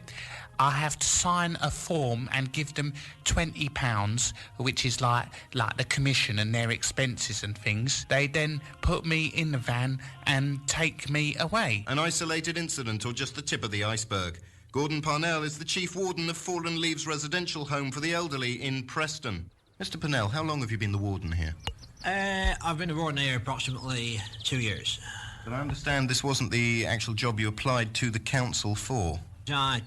I have to sign a form and give them £20, which is like the commission and their expenses and things. They then put me in the van and take me away. An isolated incident or just the tip of the iceberg? Gordon Parnell is the chief warden of Fallen Leaves Residential Home for the Elderly in Preston. Mr. Parnell, how long have you been the warden here? I've been a warden here approximately 2 years. But I understand this wasn't the actual job you applied to the council for. I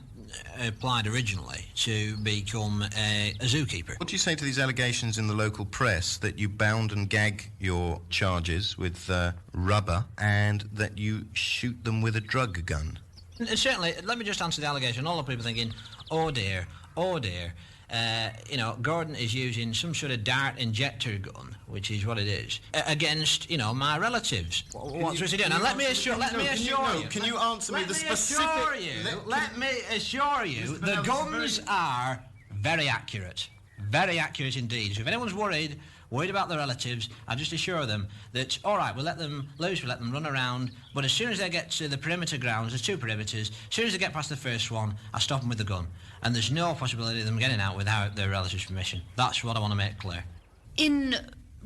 applied originally to become a zookeeper. What do you say to these allegations in the local press that you bound and gag your charges with rubber and that you shoot them with a drug gun? Certainly, let me just answer the allegation. All the people thinking, oh dear, Gordon is using some sort of dart injector gun, which is what it is, against, my relatives. What's he doing? And let me assure you. Can you answer me the specific... Let me assure you, the guns are very accurate. Very accurate indeed. So if anyone's worried about the relatives, I just assure them that, all right, we'll let them loose, we'll let them run around, but as soon as they get to the perimeter grounds, there's 2 perimeters, as soon as they get past the first one, I stop them with the gun. And there's no possibility of them getting out without their relatives' permission. That's what I want to make clear. In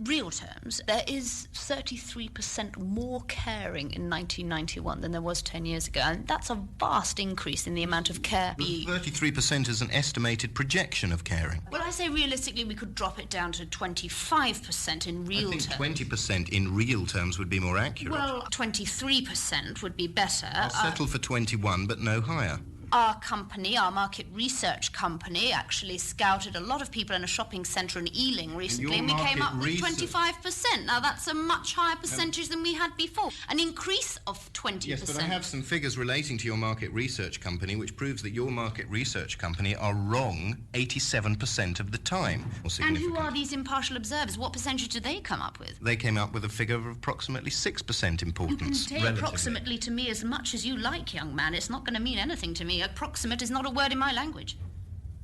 real terms, there is 33% more caring in 1991 than there was 10 years ago, and that's a vast increase in the amount of care. 33% is an estimated projection of caring. Well, I say realistically we could drop it down to 25% in real terms. I think 20% in real terms would be more accurate. Well, 23% would be better. I'll settle for 21, but no higher. Our company, our market research company, actually scouted a lot of people in a shopping centre in Ealing recently, and we came up with 25%. Now, that's a much higher percentage than we had before. An increase of 20%. Yes, but I have some figures relating to your market research company, which proves that your market research company are wrong 87% of the time. And who are these impartial observers? What percentage do they come up with? They came up with a figure of approximately 6% importance. You can say approximately to me as much as you like, young man. It's not going to mean anything to me. Approximate is not a word in my language.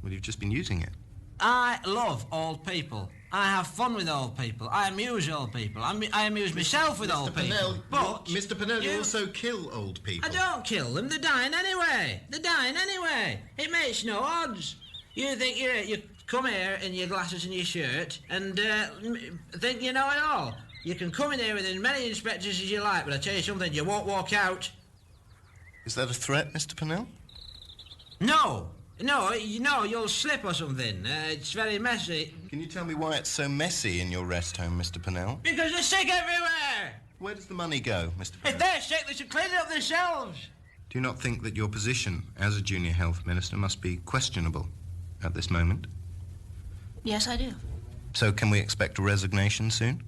Well, you've just been using it. I love old people. I have fun with old people. I amuse old people. I amuse myself with old people. But Mr. Pennell, you also kill old people. I don't kill them. They're dying anyway. It makes no odds. You think you come here in your glasses and your shirt and think you know it all. You can come in here with as many inspectors as you like, but I tell you something, you won't walk out. Is that a threat, Mr. Pennell? No, you'll slip or something. It's very messy. Can you tell me why it's so messy in your rest home, Mr. Pennell? Because they're sick everywhere! Where does the money go, Mr. Pennell? If they're sick, they should clean it up themselves. Do you not think that your position as a junior health minister must be questionable at this moment? Yes, I do. So can we expect a resignation soon?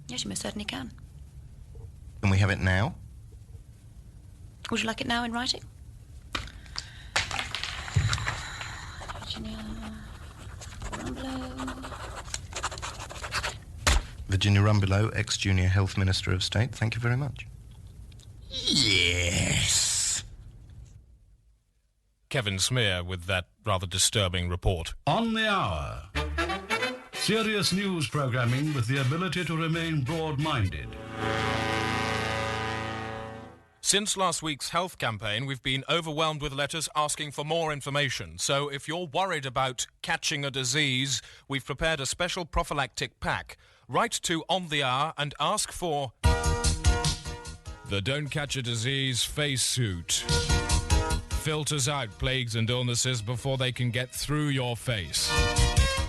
Yes, you most certainly can. Can we have it now? Would you like it now in writing? Virginia Rumbelow, ex-Junior Health Minister of State, thank you very much. Yes. Kevin Smear with that rather disturbing report. On the hour. Serious news programming with the ability to remain broad-minded. Since last week's health campaign, we've been overwhelmed with letters asking for more information. So if you're worried about catching a disease, we've prepared a special prophylactic pack. Write to On the Hour and ask for the Don't Catch a Disease face suit. Filters out plagues and illnesses before they can get through your face.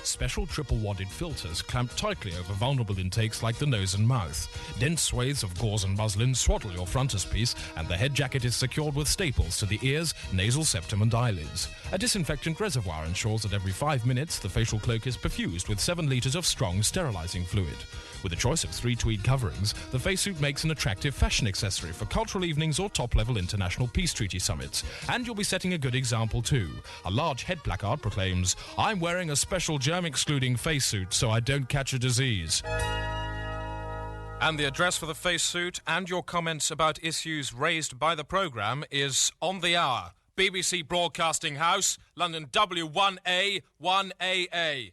Special triple-wadded filters clamp tightly over vulnerable intakes like the nose and mouth. Dense swathes of gauze and muslin swaddle your frontispiece, and the head jacket is secured with staples to the ears, nasal septum and eyelids. A disinfectant reservoir ensures that every 5 minutes the facial cloak is perfused with 7 litres of strong sterilising fluid. With a choice of 3 tweed coverings, the face suit makes an attractive fashion accessory for cultural evenings or top-level international peace treaty summits. And you'll be setting a good example too. A large head placard proclaims, "I'm wearing a special germ-excluding face suit so I don't catch a disease." And the address for the face suit and your comments about issues raised by the programme is On the Hour, BBC Broadcasting House, London W1A 1AA.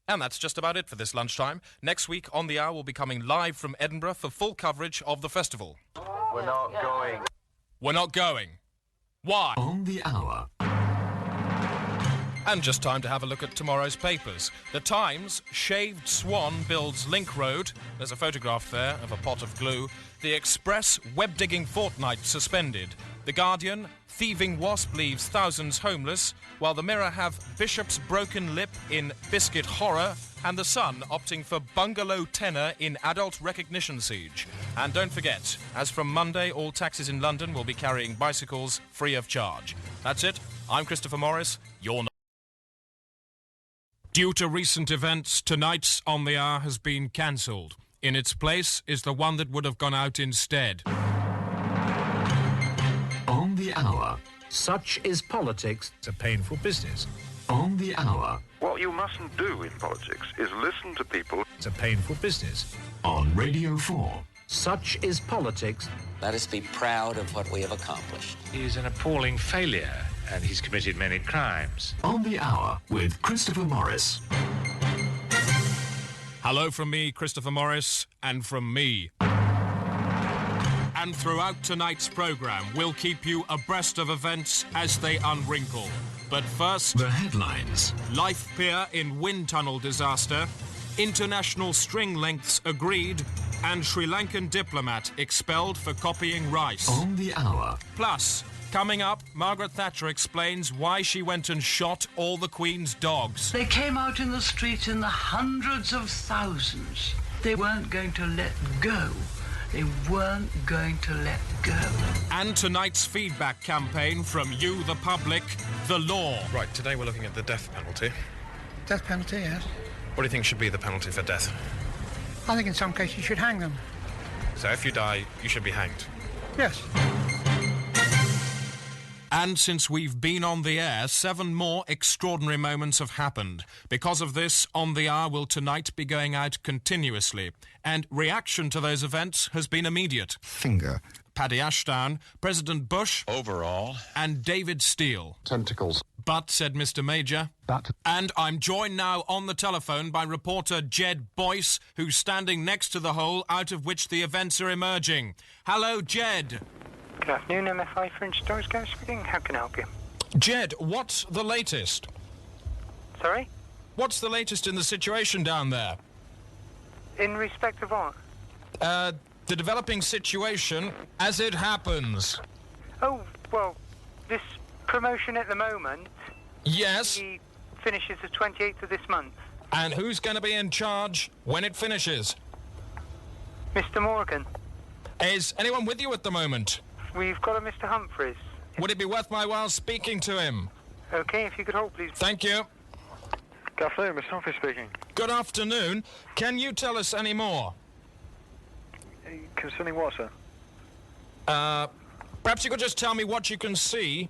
And that's just about it for this lunchtime. Next week, On the Hour will be coming live from Edinburgh for full coverage of the festival. We're not going. We're not going. Why? On the Hour. And just time to have a look at tomorrow's papers. The Times, shaved swan builds link road. There's a photograph there of a pot of glue. The Express, web-digging fortnight suspended. The Guardian, thieving wasp leaves thousands homeless, while the Mirror have Bishop's broken lip in biscuit horror, and The Sun opting for bungalow tenor in adult recognition siege. And don't forget, as from Monday, all taxis in London will be carrying bicycles free of charge. That's it. I'm Christopher Morris. You're not. Due to recent events, tonight's On the Hour has been cancelled. In its place is the one that would have gone out instead. On the Hour. Such is politics. It's a painful business. On the Hour. What you mustn't do in politics is listen to people. It's a painful business. On Radio 4. Such is politics. Let us be proud of what we have accomplished. He is an appalling failure, and he's committed many crimes. On the Hour with Christopher Morris. Hello from me, Christopher Morris, and from me. And throughout tonight's programme, we'll keep you abreast of events as they unwrinkle. But first... The headlines. Life pier in wind tunnel disaster, international string lengths agreed, and Sri Lankan diplomat expelled for copying rice. On the Hour. Plus, coming up, Margaret Thatcher explains why she went and shot all the Queen's dogs. They came out in the streets in the hundreds of thousands. They weren't going to let go. They weren't going to let go. And tonight's feedback campaign from you, the public, the law. Right, today we're looking at the death penalty. Death penalty, yes. What do you think should be the penalty for death? I think in some cases you should hang them. So if you die, you should be hanged? Yes. And since we've been on the air, 7 more extraordinary moments have happened. Because of this, On the Hour will tonight be going out continuously. And reaction to those events has been immediate. Finger. Paddy Ashdown, President Bush... Overall. And David Steele. Tentacles. But, said Mr. Major... But. And I'm joined now on the telephone by reporter Jed Boyce, who's standing next to the hole out of which the events are emerging. Hello, Jed. Good afternoon, MFI French Stores Guy speaking. How can I help you? Jed, what's the latest? Sorry? What's the latest in the situation down there? In respect of what? The developing situation as it happens. Oh, well, this promotion at the moment... Yes? He finishes the 28th of this month. And who's going to be in charge when it finishes? Mr. Morgan. Is anyone with you at the moment? We've got a Mr. Humphreys. Would it be worth my while speaking to him? Okay, if you could hold, please. Thank you. Good afternoon, Mr. Humphreys speaking. Good afternoon. Can you tell us any more? Concerning what, sir? Perhaps you could just tell me what you can see.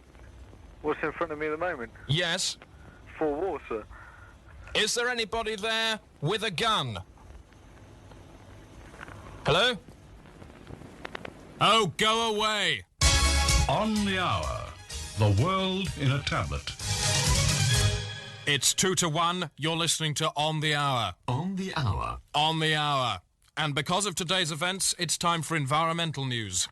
What's in front of me at the moment? Yes. 4 walls, sir. Is there anybody there with a gun? Hello? Oh, go away. On the Hour. The world in a tablet. It's 2 to 1. You're listening to On the Hour. On the Hour. On the Hour. And because of today's events, it's time for environmental news.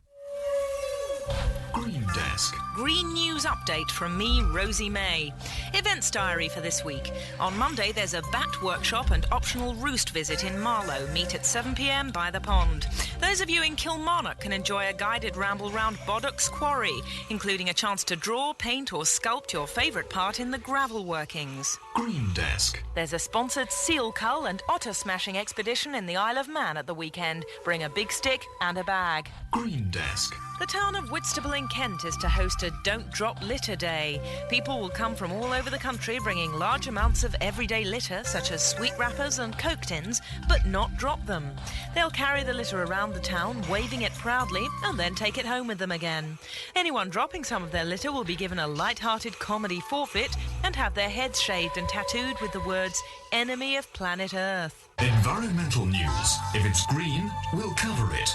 Green Desk. Green News update from me, Rosie May. Events diary for this week. On Monday, there's a bat workshop and optional roost visit in Marlow. Meet at 7 p.m. by the pond. Those of you in Kilmarnock can enjoy a guided ramble round Boddock's Quarry, including a chance to draw, paint or sculpt your favourite part in the gravel workings. Green Desk. There's a sponsored seal cull and otter smashing expedition in the Isle of Man at the weekend. Bring a big stick and a bag. Green Desk. The town of Whitstable in Kent is to host a Don't Drop Litter Day. People will come from all over the country bringing large amounts of everyday litter, such as sweet wrappers and Coke tins, but not drop them. They'll carry the litter around the town, waving it proudly, and then take it home with them again. Anyone dropping some of their litter will be given a light-hearted comedy forfeit and have their heads shaved and tattooed with the words, "Enemy of Planet Earth." Environmental news. If it's green, we'll cover it.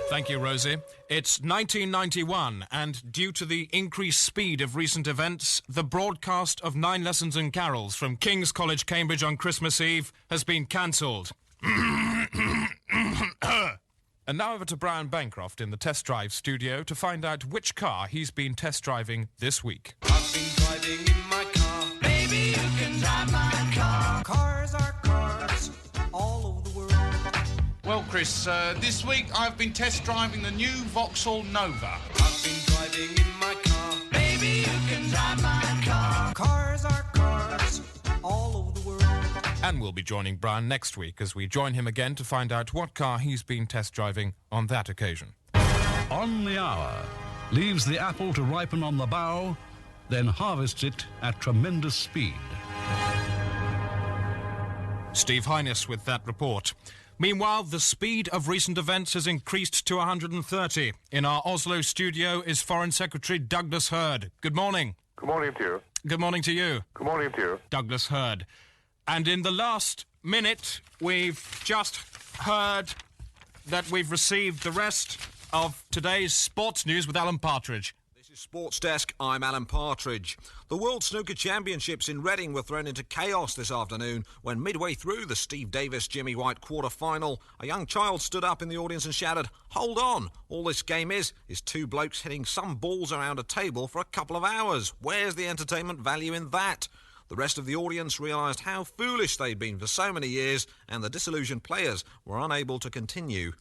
Thank you, Rosie. It's 1991, and due to the increased speed of recent events, the broadcast of 9 Lessons and Carols from King's College, Cambridge on Christmas Eve has been cancelled. And now over to Brian Bancroft in the test drive studio to find out which car he's been test driving this week. I've been driving in my car. Baby, you can drive my car. Cars are cars all over the world. Well, Chris, this week I've been test driving the new Vauxhall Nova. I've been driving in my car. Baby, you can drive my car. Cars are cars all over the world. And we'll be joining Brian next week as we join him again to find out what car he's been test driving on that occasion. On the hour, leaves the apple to ripen on the bough, then harvests it at tremendous speed. Steve Hyness with that report. Meanwhile, the speed of recent events has increased to 130. In our Oslo studio is Foreign Secretary Douglas Hurd. Good morning. Good morning to you. Good morning to you. Good morning to you. Douglas Hurd. And in the last minute, we've just heard that we've received the rest of today's sports news with Alan Partridge. Sports Desk, I'm Alan Partridge. The World Snooker Championships in Reading were thrown into chaos this afternoon when midway through the Steve Davis-Jimmy White quarter-final, a young child stood up in the audience and shouted, "Hold on, all this game is two blokes hitting some balls around a table for a couple of hours. Where's the entertainment value in that?" The rest of the audience realised how foolish they'd been for so many years, and the disillusioned players were unable to continue.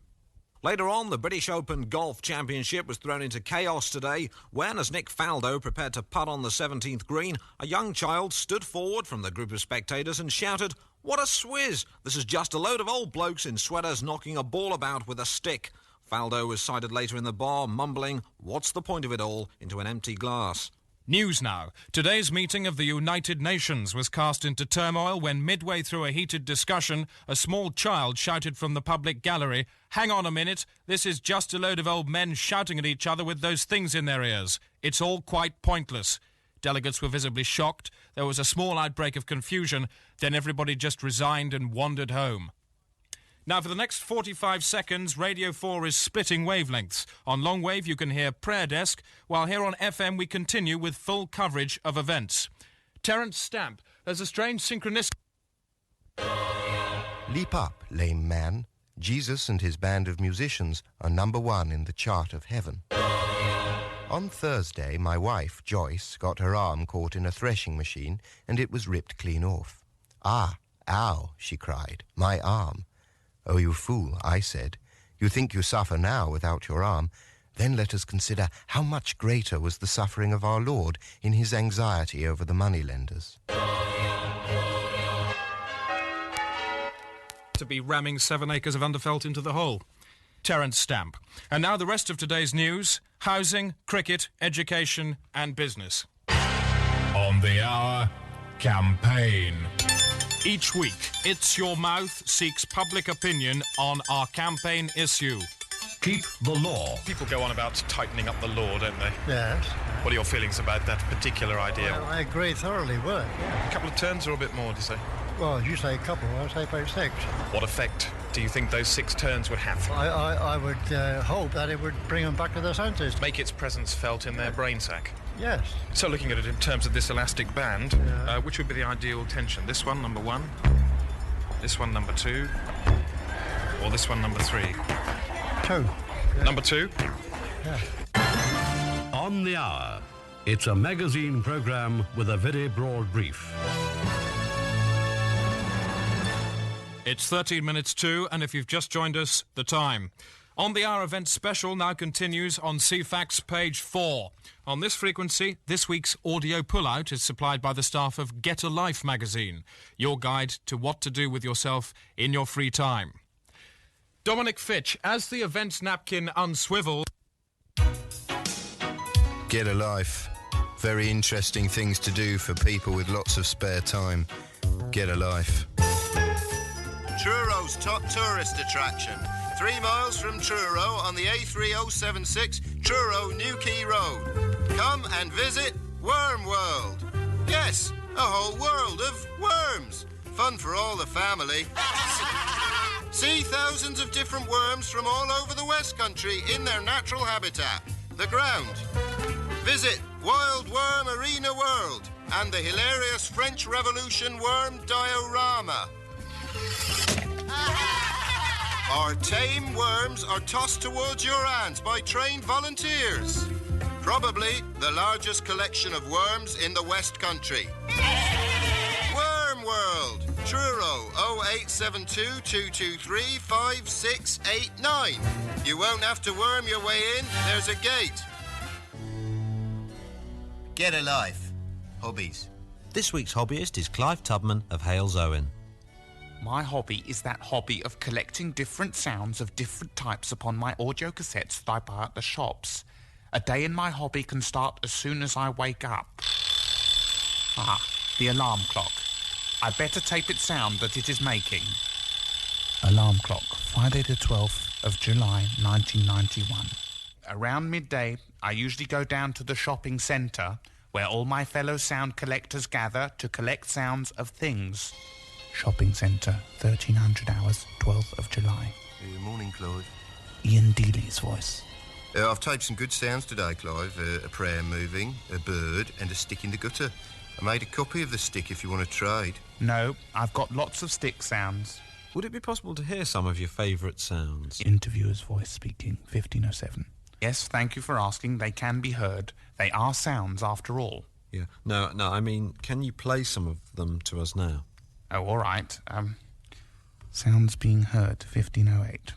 Later on, the British Open Golf Championship was thrown into chaos today when, as Nick Faldo prepared to putt on the 17th green, a young child stood forward from the group of spectators and shouted, "What a swizz! This is just a load of old blokes in sweaters knocking a ball about with a stick." Faldo was cited later in the bar, mumbling, "What's the point of it all?" into an empty glass. News now. Today's meeting of the United Nations was cast into turmoil when midway through a heated discussion, a small child shouted from the public gallery, "Hang on a minute, this is just a load of old men shouting at each other with those things in their ears. It's all quite pointless." Delegates were visibly shocked. There was a small outbreak of confusion. Then everybody just resigned and wandered home. Now, for the next 45 seconds, Radio 4 is splitting wavelengths. On long wave, you can hear Prayer Desk, while here on FM, we continue with full coverage of events. Terence Stamp, there's a strange synchronicity. Leap up, lame man. Jesus and his band of musicians are number 1 in the chart of heaven. On Thursday, my wife, Joyce, got her arm caught in a threshing machine, and it was ripped clean off. "Ah, ow," she cried, "my arm." "Oh, you fool," I said. "You think you suffer now without your arm. Then let us consider how much greater was the suffering of our Lord in his anxiety over the moneylenders." To be ramming 7 acres of underfelt into the hole. Terence Stamp. And now the rest of today's news: housing, cricket, education and business. On the hour, campaign. Each week, It's Your Mouth seeks public opinion on our campaign issue. Keep the law. People go on about tightening up the law, don't they? Yes. What are your feelings about that particular idea? Well, I agree thoroughly with it. Yeah. A couple of turns or a bit more, do you say? Well, you say a couple, I say about 6. What effect do you think those 6 turns would have? I would hope that it would bring them back to their senses. Make its presence felt in their brain sack? Yes. So looking at it in terms of this elastic band, which would be the ideal tension? This one, number 1? This one, number 2? Or this one, number 3? 2. Number 2? Yeah. On the Hour. It's a magazine programme with a very broad brief. It's 13 minutes to, and if you've just joined us, the time. On the Hour event special now continues on CFAX page 4. On this frequency, this week's audio pullout is supplied by the staff of Get a Life magazine, your guide to what to do with yourself in your free time. Dominic Fitch, as the event napkin unswivels... Get a Life. Very interesting things to do for people with lots of spare time. Get a Life. Truro's top tourist attraction. 3 miles from Truro on the A3076 Truro New Quay Road. Come and visit Worm World. Yes, a whole world of worms. Fun for all the family. See thousands of different worms from all over the West Country in their natural habitat, the ground. Visit Wild Worm Arena World and the hilarious French Revolution worm diorama. Our tame worms are tossed towards your hands by trained volunteers. Probably the largest collection of worms in the West Country. Worm World, Truro 0872 223 5689. You won't have to worm your way in, there's a gate. Get a Life. Hobbies. This week's hobbyist is Clive Tubman of Hales Owen. My hobby is that hobby of collecting different sounds of different types upon my audio cassettes that I buy at the shops. A day in my hobby can start as soon as I wake up. The alarm clock. I better tape its sound that it is making. Alarm clock, Friday the 12th of July 1991. Around midday, I usually go down to the shopping centre where all my fellow sound collectors gather to collect sounds of things. Shopping centre, 1300 hours, 12th of July. Good morning, Clive. Ian Dealey's voice. I've taped some good sounds today, Clive. A prayer moving, a bird, and a stick in the gutter. I made a copy of the stick if you want to trade. No, I've got lots of stick sounds. Would it be possible to hear some of your favourite sounds? Interviewer's voice speaking, 1507. Yes, thank you for asking. They can be heard. They are sounds after all. Yeah. No, I mean, can you play some of them to us now? Oh, all right. Sounds being heard, 1508.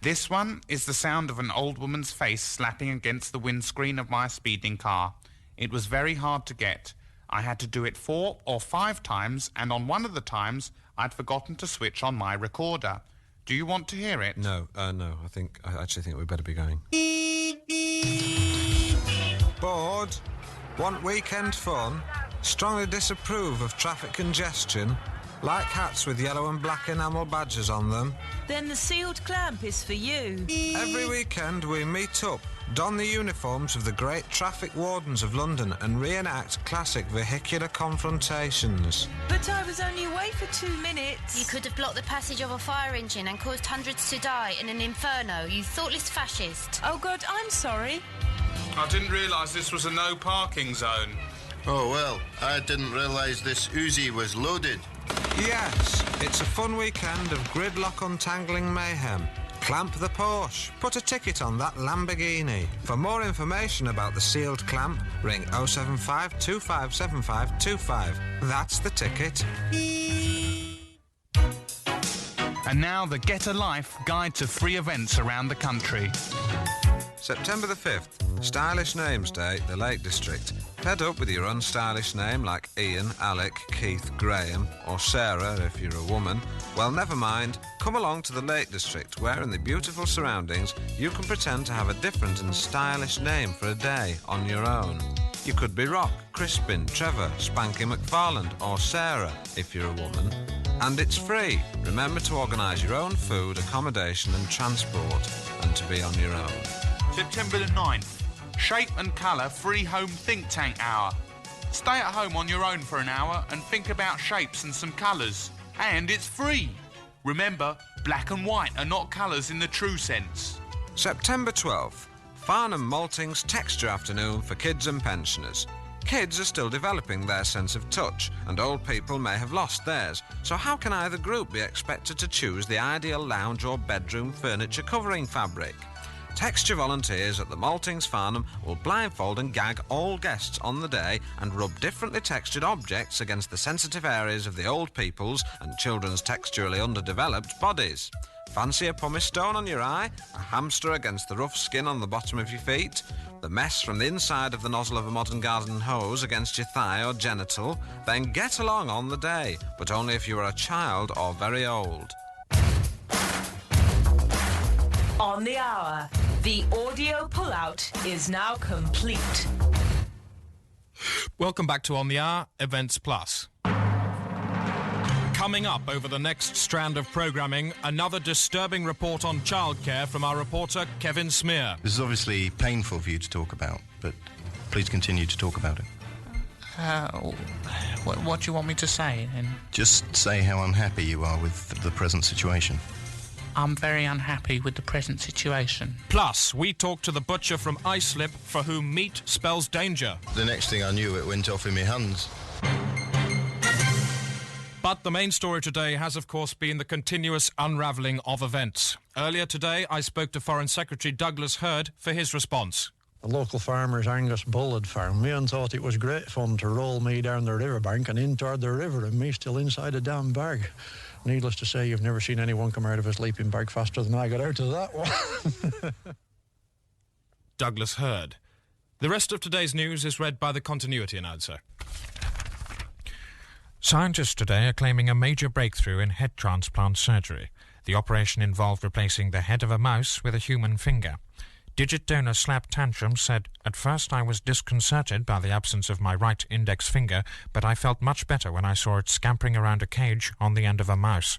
This one is the sound of an old woman's face slapping against the windscreen of my speeding car. It was very hard to get. I had to do it 4 or 5 times, and on one of the times, I'd forgotten to switch on my recorder. Do you want to hear it? No. I actually think we'd better be going. Bored? Want weekend fun? Strongly disapprove of traffic congestion? Like hats with yellow and black enamel badges on them? Then the sealed clamp is for you. Every weekend we meet up, don the uniforms of the great traffic wardens of London and reenact classic vehicular confrontations. But I was only away for 2 minutes. You could have blocked the passage of a fire engine and caused hundreds to die in an inferno, you thoughtless fascist. Oh, God, I'm sorry. I didn't realise this was a no parking zone. Oh, well, I didn't realise this Uzi was loaded. Yes, it's a fun weekend of gridlock untangling mayhem. Clamp the Porsche. Put a ticket on that Lamborghini. For more information about the sealed clamp, ring 075 257525. That's the ticket. And now the Get a Life guide to free events around the country. September the 5th, Stylish Names Day, the Lake District. Fed up with your unstylish name like Ian, Alec, Keith, Graham, or Sarah if you're a woman? Well, never mind. Come along to the Lake District, where in the beautiful surroundings you can pretend to have a different and stylish name for a day on your own. You could be Rock, Crispin, Trevor, Spanky McFarland, or Sarah if you're a woman. And it's free. Remember to organise your own food, accommodation and transport, and to be on your own. September the 9th, Shape and Colour Free Home Think Tank Hour. Stay at home on your own for an hour and think about shapes and some colours. And it's free. Remember, black and white are not colours in the true sense. September 12th, Farnham Malting's Texture Afternoon for kids and pensioners. Kids are still developing their sense of touch, and old people may have lost theirs, so how can either group be expected to choose the ideal lounge or bedroom furniture covering fabric? Texture volunteers at the Maltings Farnham will blindfold and gag all guests on the day and rub differently textured objects against the sensitive areas of the old people's and children's texturally underdeveloped bodies. Fancy a pumice stone on your eye, a hamster against the rough skin on the bottom of your feet, the mess from the inside of the nozzle of a modern garden hose against your thigh or genital? Then get along on the day, but only if you are a child or very old. On the hour, the audio pullout is now complete. Welcome back to On the Hour, Events Plus. Coming up over the next strand of programming, another disturbing report on childcare from our reporter Kevin Smear. This is obviously painful for you to talk about, but please continue to talk about it. What do you want me to say then? Just say how unhappy you are with the present situation. I'm very unhappy with the present situation. Plus, we talk to the butcher from Islip for whom meat spells danger. The next thing I knew, it went off in my hands. But the main story today has, of course, been the continuous unravelling of events. Earlier today, I spoke to Foreign Secretary Douglas Hurd for his response. The local farmer's Angus bull had found me and thought it was great fun to roll me down the riverbank and in toward the river and me still inside a damn bag. Needless to say, you've never seen anyone come out of a sleeping bag faster than I got out of that one. Douglas Hurd. The rest of today's news is read by the continuity announcer. Scientists today are claiming a major breakthrough in head transplant surgery. The operation involved replacing the head of a mouse with a human finger. Digit donor Slap Tantrum said, "At first I was disconcerted by the absence of my right index finger, but I felt much better when I saw it scampering around a cage on the end of a mouse."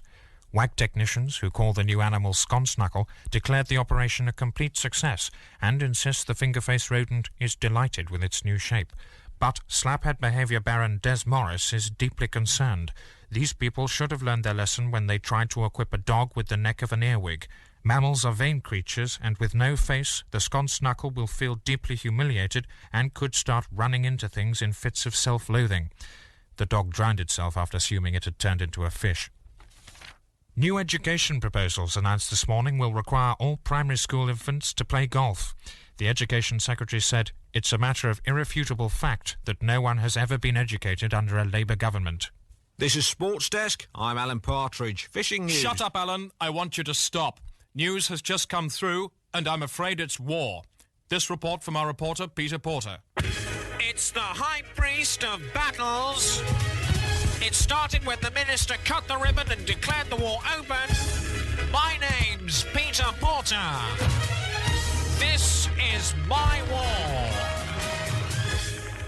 WAG technicians, who call the new animal sconce knuckle, declared the operation a complete success and insist the finger-face rodent is delighted with its new shape. But slaphead behaviour baron Des Morris is deeply concerned. These people should have learned their lesson when they tried to equip a dog with the neck of an earwig. Mammals are vain creatures, and with no face, the sconce knuckle will feel deeply humiliated and could start running into things in fits of self-loathing. The dog drowned itself after assuming it had turned into a fish. New education proposals announced this morning will require all primary school infants to play golf. The Education Secretary said, "It's a matter of irrefutable fact that no one has ever been educated under a Labour government." This is Sports Desk. I'm Alan Partridge. Fishing news. Shut up, Alan. I want you to stop. News has just come through, and I'm afraid it's war. This report from our reporter, Peter Porter. It's the High Priest of Battles. It started when the minister cut the ribbon and declared the war open. My name's Peter Porter. This is my war.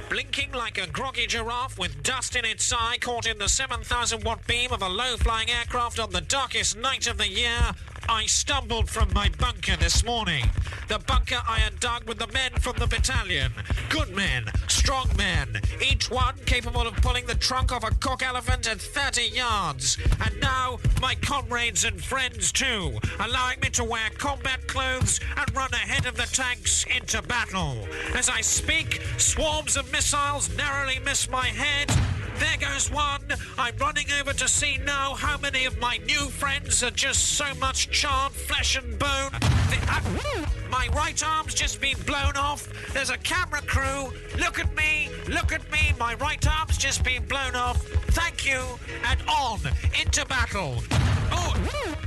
Blinking like a groggy giraffe with dust in its eye caught in the 7,000-watt beam of a low-flying aircraft on the darkest night of the year, I stumbled from my bunker this morning. The bunker I had dug with the men from the battalion. Good men, strong men, each one capable of pulling the trunk off a cock elephant at 30 yards. And now, my comrades and friends too, allowing me to wear combat clothes and run ahead of the tanks into battle. As I speak, swarms of missiles narrowly miss my head. There goes one. I'm running over to see now how many of my new friends are just so much charred flesh and bone. My right arm's just been blown off. There's a camera crew. Look at me. Look at me. My right arm's just been blown off. Thank you. And on into battle. Oh,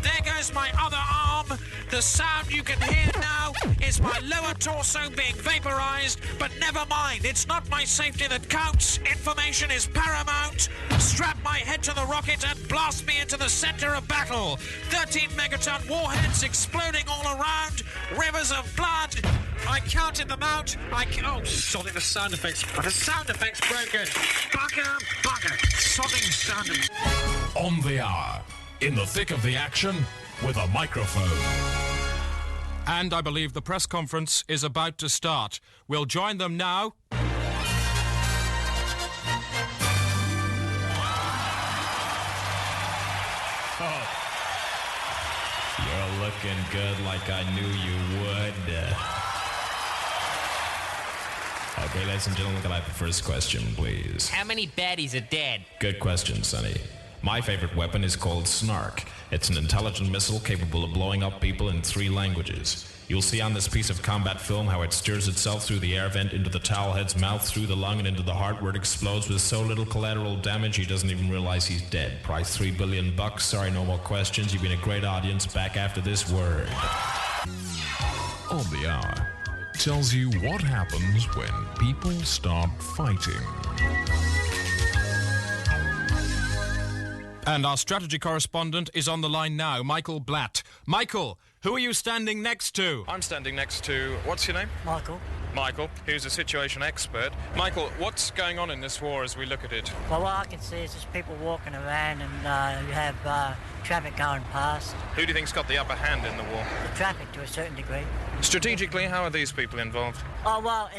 there goes my other arm. The sound you can hear now is my lower torso being vaporized, but never mind. It's not my safety that counts. Information is paramount. Strap my head to the rocket and blast me into the center of battle. 13 megaton warheads exploding all around. Rivers of blood. I counted them out. Oh, sorry, the sound effects. The sound effects broken. Bugger. Sodding sound effects. On the hour. In the thick of the action, with a microphone. And I believe the press conference is about to start. We'll join them now. Oh. You're looking good like I knew you would. Okay, ladies and gentlemen, can I have the first question, please? How many baddies are dead? Good question, Sonny. My favorite weapon is called Snark. It's an intelligent missile capable of blowing up people in 3 languages. You'll see on this piece of combat film how it steers itself through the air vent into the towel head's mouth, through the lung and into the heart, where it explodes with so little collateral damage he doesn't even realize he's dead. Price $3 billion. Sorry, no more questions. You've been a great audience. Back after this word. On the Hour tells you what happens when people start fighting. And our strategy correspondent is on the line now, Michael Blatt. Michael, who are you standing next to? I'm standing next to... What's your name? Michael. Michael, who's a situation expert. Michael, what's going on in this war as we look at it? Well, what I can see is just people walking around and you have traffic going past. Who do you think's got the upper hand in the war? The traffic, to a certain degree. Strategically, how are these people involved? Oh, well,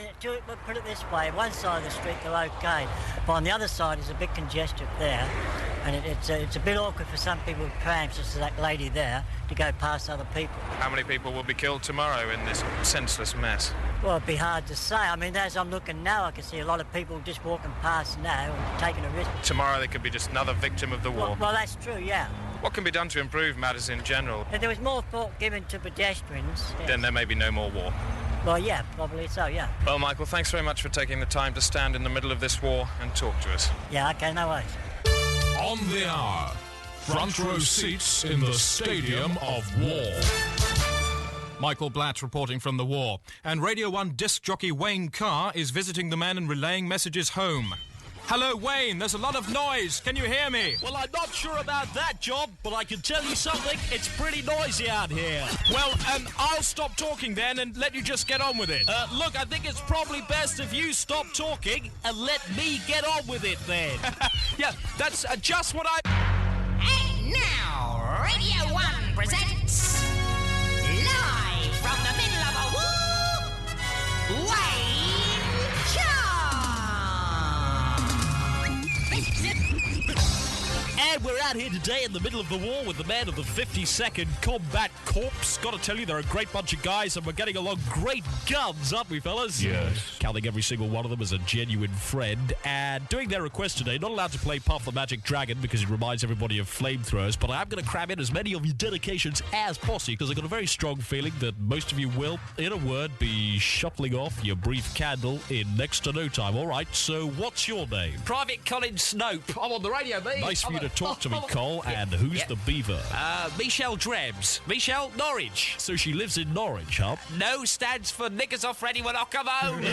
put it this way. One side of the street, they're okay. But on the other side is a bit congested there. And it's a bit awkward for some people with prams, just as that lady there, to go past other people. How many people will be killed tomorrow in this senseless mess? Well, it'd be hard to say. I mean, as I'm looking now, I can see a lot of people just walking past now and taking a risk. Tomorrow they could be just another victim of the war. Well, that's true, yeah. What can be done to improve matters in general? If there was more thought given to pedestrians... Yes. Then there may be no more war. Well, yeah, probably so, yeah. Well, Michael, thanks very much for taking the time to stand in the middle of this war and talk to us. Yeah, okay, no worries. On the Hour, front row seats in the Stadium of War. Michael Blatt reporting from the war. And Radio 1 disc jockey Wayne Carr is visiting the men and relaying messages home. Hello, Wayne. There's a lot of noise. Can you hear me? Well, I'm not sure about that, John, but I can tell you something. It's pretty noisy out here. Well, I'll stop talking then and let you just get on with it. Look, I think it's probably best if you stop talking and let me get on with it then. Yeah, that's just what I... And now, Radio 1 presents, live from the middle of a war, Wayne Carr. And we're out here today in the middle of the war with the man of the 52nd Combat Corps. Got to tell you, they're a great bunch of guys, and we're getting along great guns, aren't we, fellas? Yes. Counting every single one of them as a genuine friend. And doing their request today, not allowed to play Puff the Magic Dragon because it reminds everybody of flamethrowers, but I am going to cram in as many of your dedications as possible because I've got a very strong feeling that most of you will, in a word, be shuttling off your brief candle in next to no time. All right, so what's your name? Private Colin Snope. I'm on the radio, mate. Nice for you to talk to me, Cole. And who's the beaver? Michelle Drebs. Michelle Norwich. So she lives in Norwich, huh? No stands for knickers off for anyone. I'll come home.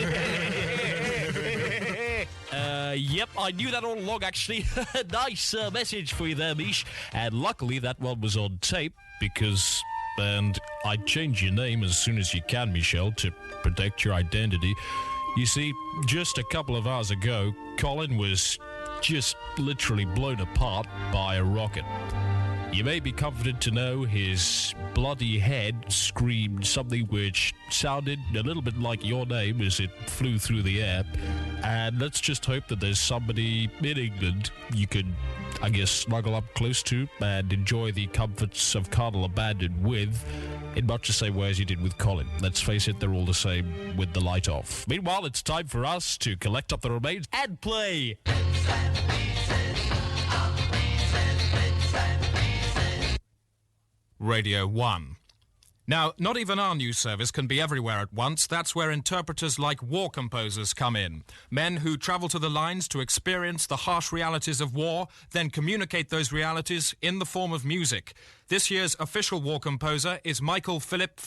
Yep, I knew that all along, actually. Nice message for you there, Mish. And luckily that one was on tape because... And I'd change your name as soon as you can, Michelle, to protect your identity. You see, just a couple of hours ago, Colin was just literally blown apart by a rocket. You may be comforted to know his bloody head screamed something which sounded a little bit like your name as it flew through the air. And let's just hope that there's somebody in England you could, I guess, snuggle up close to and enjoy the comforts of carnal abandon with, in much the same way as you did with Colin. Let's face it, they're all the same with the light off. Meanwhile, it's time for us to collect up the remains and play. Radio 1. Now, not even our news service can be everywhere at once. That's where interpreters like war composers come in. Men who travel to the lines to experience the harsh realities of war, then communicate those realities in the form of music. This year's official war composer is Michael Philip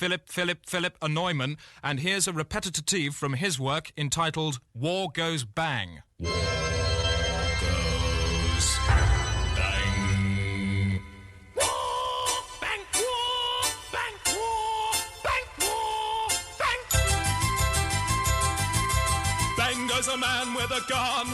Neumann, and here's a repetitive from his work entitled War Goes Bang. War goes bang. There's a man with a gun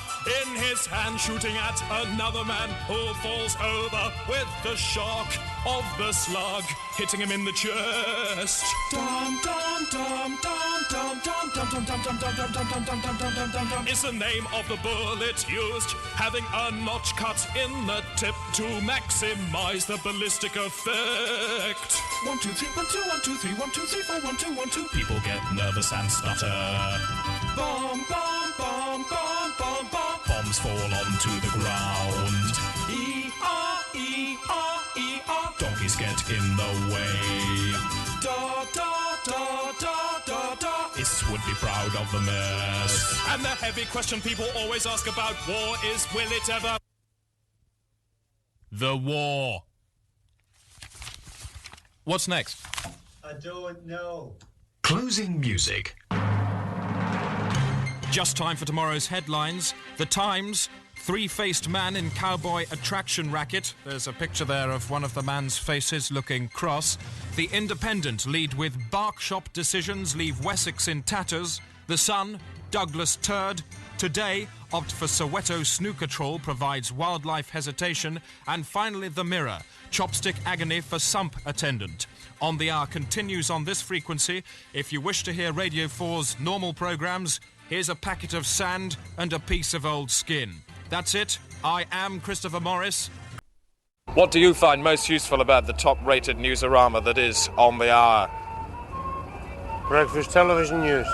in his hand shooting at another man who falls over with the shock of the slug hitting him in the chest. Dum dum dum dum dum dum dum dum dum dum dum dum dum dum dum dum dum dum dum is the name of the bullet used, having a notch cut in the tip to maximize the ballistic effect. 1 2 3 1 2 1 2 3 1 2 3 4 1 2 1 2. People get nervous and stutter. Bomb bomb bomb bomb bomb bomb. Bombs fall onto the ground. E-R E-R E-R. Donkeys get in the way. Da da da out of the mess. And the heavy question people always ask about war is, will it ever... The war. What's next? I don't know. Closing music. Just time for tomorrow's headlines. The Times, three-faced man in cowboy attraction racket. There's a picture there of one of the man's faces looking cross. The Independent lead with bark shop decisions leave Wessex in tatters. The Sun, Douglas turd. Today, opt for Soweto snooker troll provides wildlife hesitation. And finally, The Mirror, chopstick agony for sump attendant. On the Hour continues on this frequency. If you wish to hear Radio 4's normal programmes, here's a packet of sand and a piece of old skin. That's it. I am Christopher Morris. What do you find most useful about the top-rated newsarama that is On the Hour? Breakfast television news.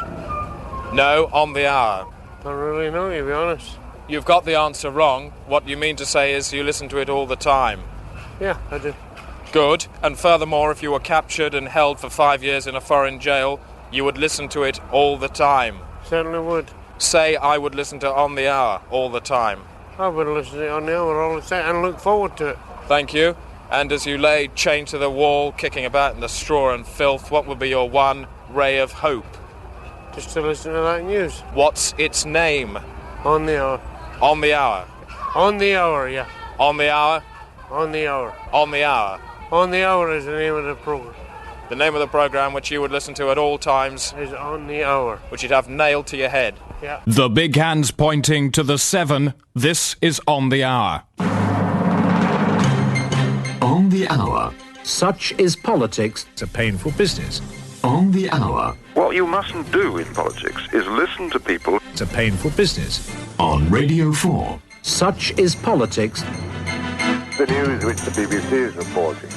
No, On the Hour. Don't really know, to be honest. You've got the answer wrong. What you mean to say is you listen to it all the time. Yeah, I do. Good. And furthermore, if you were captured and held for 5 years in a foreign jail, you would listen to it all the time. Certainly would. Say I would listen to On the Hour all the time. I would listen to it on the hour all the time and look forward to it. Thank you. And as you lay chained to the wall, kicking about in the straw and filth, what would be your one ray of hope? Just to listen to that news. What's its name? On the Hour. On the Hour. On the Hour, yeah. On the Hour. On the Hour. On the Hour. On the Hour is the name of the programme. The name of the programme which you would listen to at all times is On the Hour. Which you'd have nailed to your head. Yeah. The big hands pointing to the 7. This is On the Hour. On the Hour. Such is politics. It's a painful business. On the Hour. What you mustn't do in politics is listen to people. It's a painful business. On Radio 4. Such is politics. The news which the BBC is reporting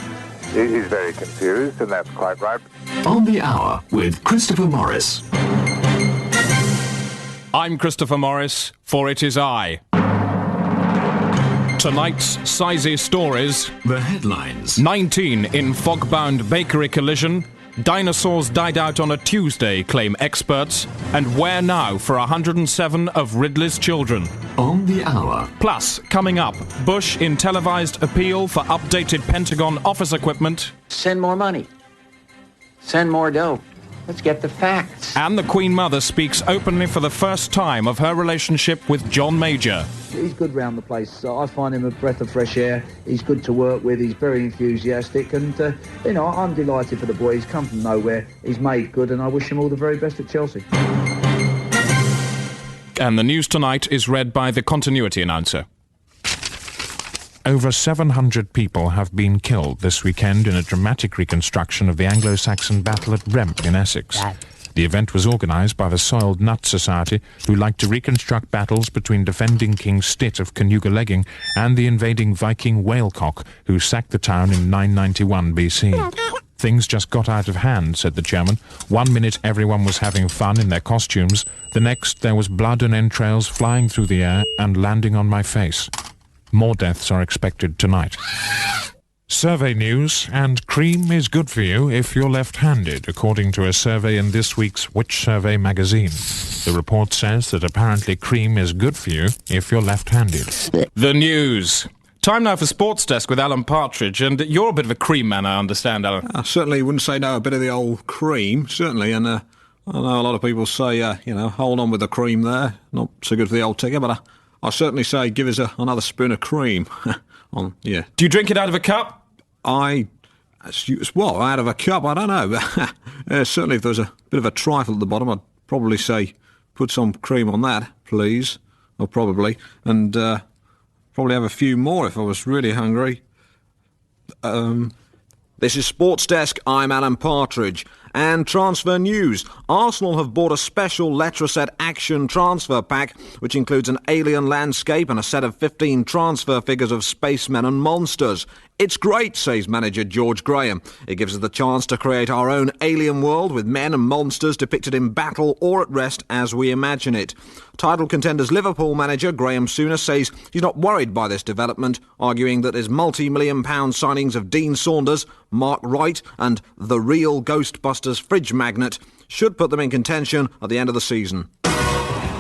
is very confused, and that's quite right. On the Hour with Christopher Morris. I'm Christopher Morris, for it is I. Tonight's Sizey stories. The headlines. 19 in fog-bound bakery collision. Dinosaurs died out on a Tuesday, claim experts. And where now for 107 of Ridley's children? On the Hour. Plus, coming up, Bush in televised appeal for updated Pentagon office equipment. Send more money. Send more dough. Let's get the facts. And the Queen Mother speaks openly for the first time of her relationship with John Major. He's good round the place. I find him a breath of fresh air. He's good to work with. He's very enthusiastic. And, I'm delighted for the boy. He's come from nowhere. He's made good, and I wish him all the very best at Chelsea. And the news tonight is read by the continuity announcer. Over 700 people have been killed this weekend in a dramatic reconstruction of the Anglo-Saxon battle at Remp in Essex. The event was organised by the Soiled Nut Society, who like to reconstruct battles between defending King Stitt of Cernugalegging and the invading Viking Whalecock, who sacked the town in 991 BC. Things just got out of hand, said the chairman. 1 minute everyone was having fun in their costumes. The next there was blood and entrails flying through the air and landing on my face. More deaths are expected tonight. Survey news, and cream is good for you if you're left-handed, according to a survey in this week's Which Survey magazine. The report says that apparently cream is good for you if you're left-handed. The news. Time now for Sports Desk with Alan Partridge, and you're a bit of a cream man, I understand, Alan. I certainly wouldn't say no, a bit of the old cream, certainly, and I know a lot of people say, hold on with the cream there, not so good for the old ticker, but I certainly say give us another spoon of cream. Yeah. Do you drink it out of a cup? Out of a cup? I don't know. Certainly if there's a bit of a trifle at the bottom, I'd probably say put some cream on that, please. Or probably. And probably have a few more if I was really hungry. This is Sports Desk. I'm Alan Partridge. And transfer news. Arsenal have bought a special Letraset action transfer pack, which includes an alien landscape and a set of 15 transfer figures of spacemen and monsters. It's great, says manager George Graham. It gives us the chance to create our own alien world with men and monsters depicted in battle or at rest as we imagine it. Title contenders Liverpool manager Graham Souness says he's not worried by this development, arguing that his multi-million-pound signings of Dean Saunders, Mark Wright and the real Ghostbusters fridge magnet should put them in contention at the end of the season.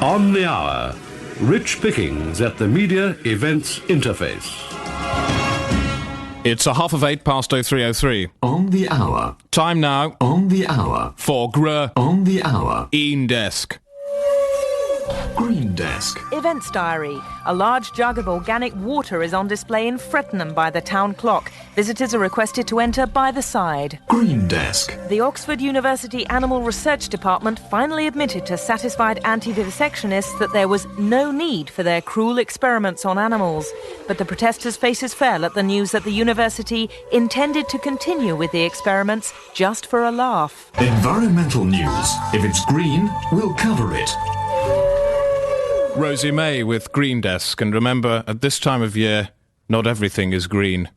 On the Hour, Rich Pickings at the Media Events Interface. It's 3:30. On the Hour. Time now. On the Hour. For On the Hour. Desk. Green Desk. Events Diary. A large jug of organic water is on display in Frettenham by the town clock. Visitors are requested to enter by the side. Green Desk. The Oxford University Animal Research Department finally admitted to satisfied anti-vivisectionists that there was no need for their cruel experiments on animals. But the protesters' faces fell at the news that the university intended to continue with the experiments just for a laugh. Environmental news. If it's green, we'll cover it. Rosie May with Green Desk, and remember, at this time of year, not everything is green.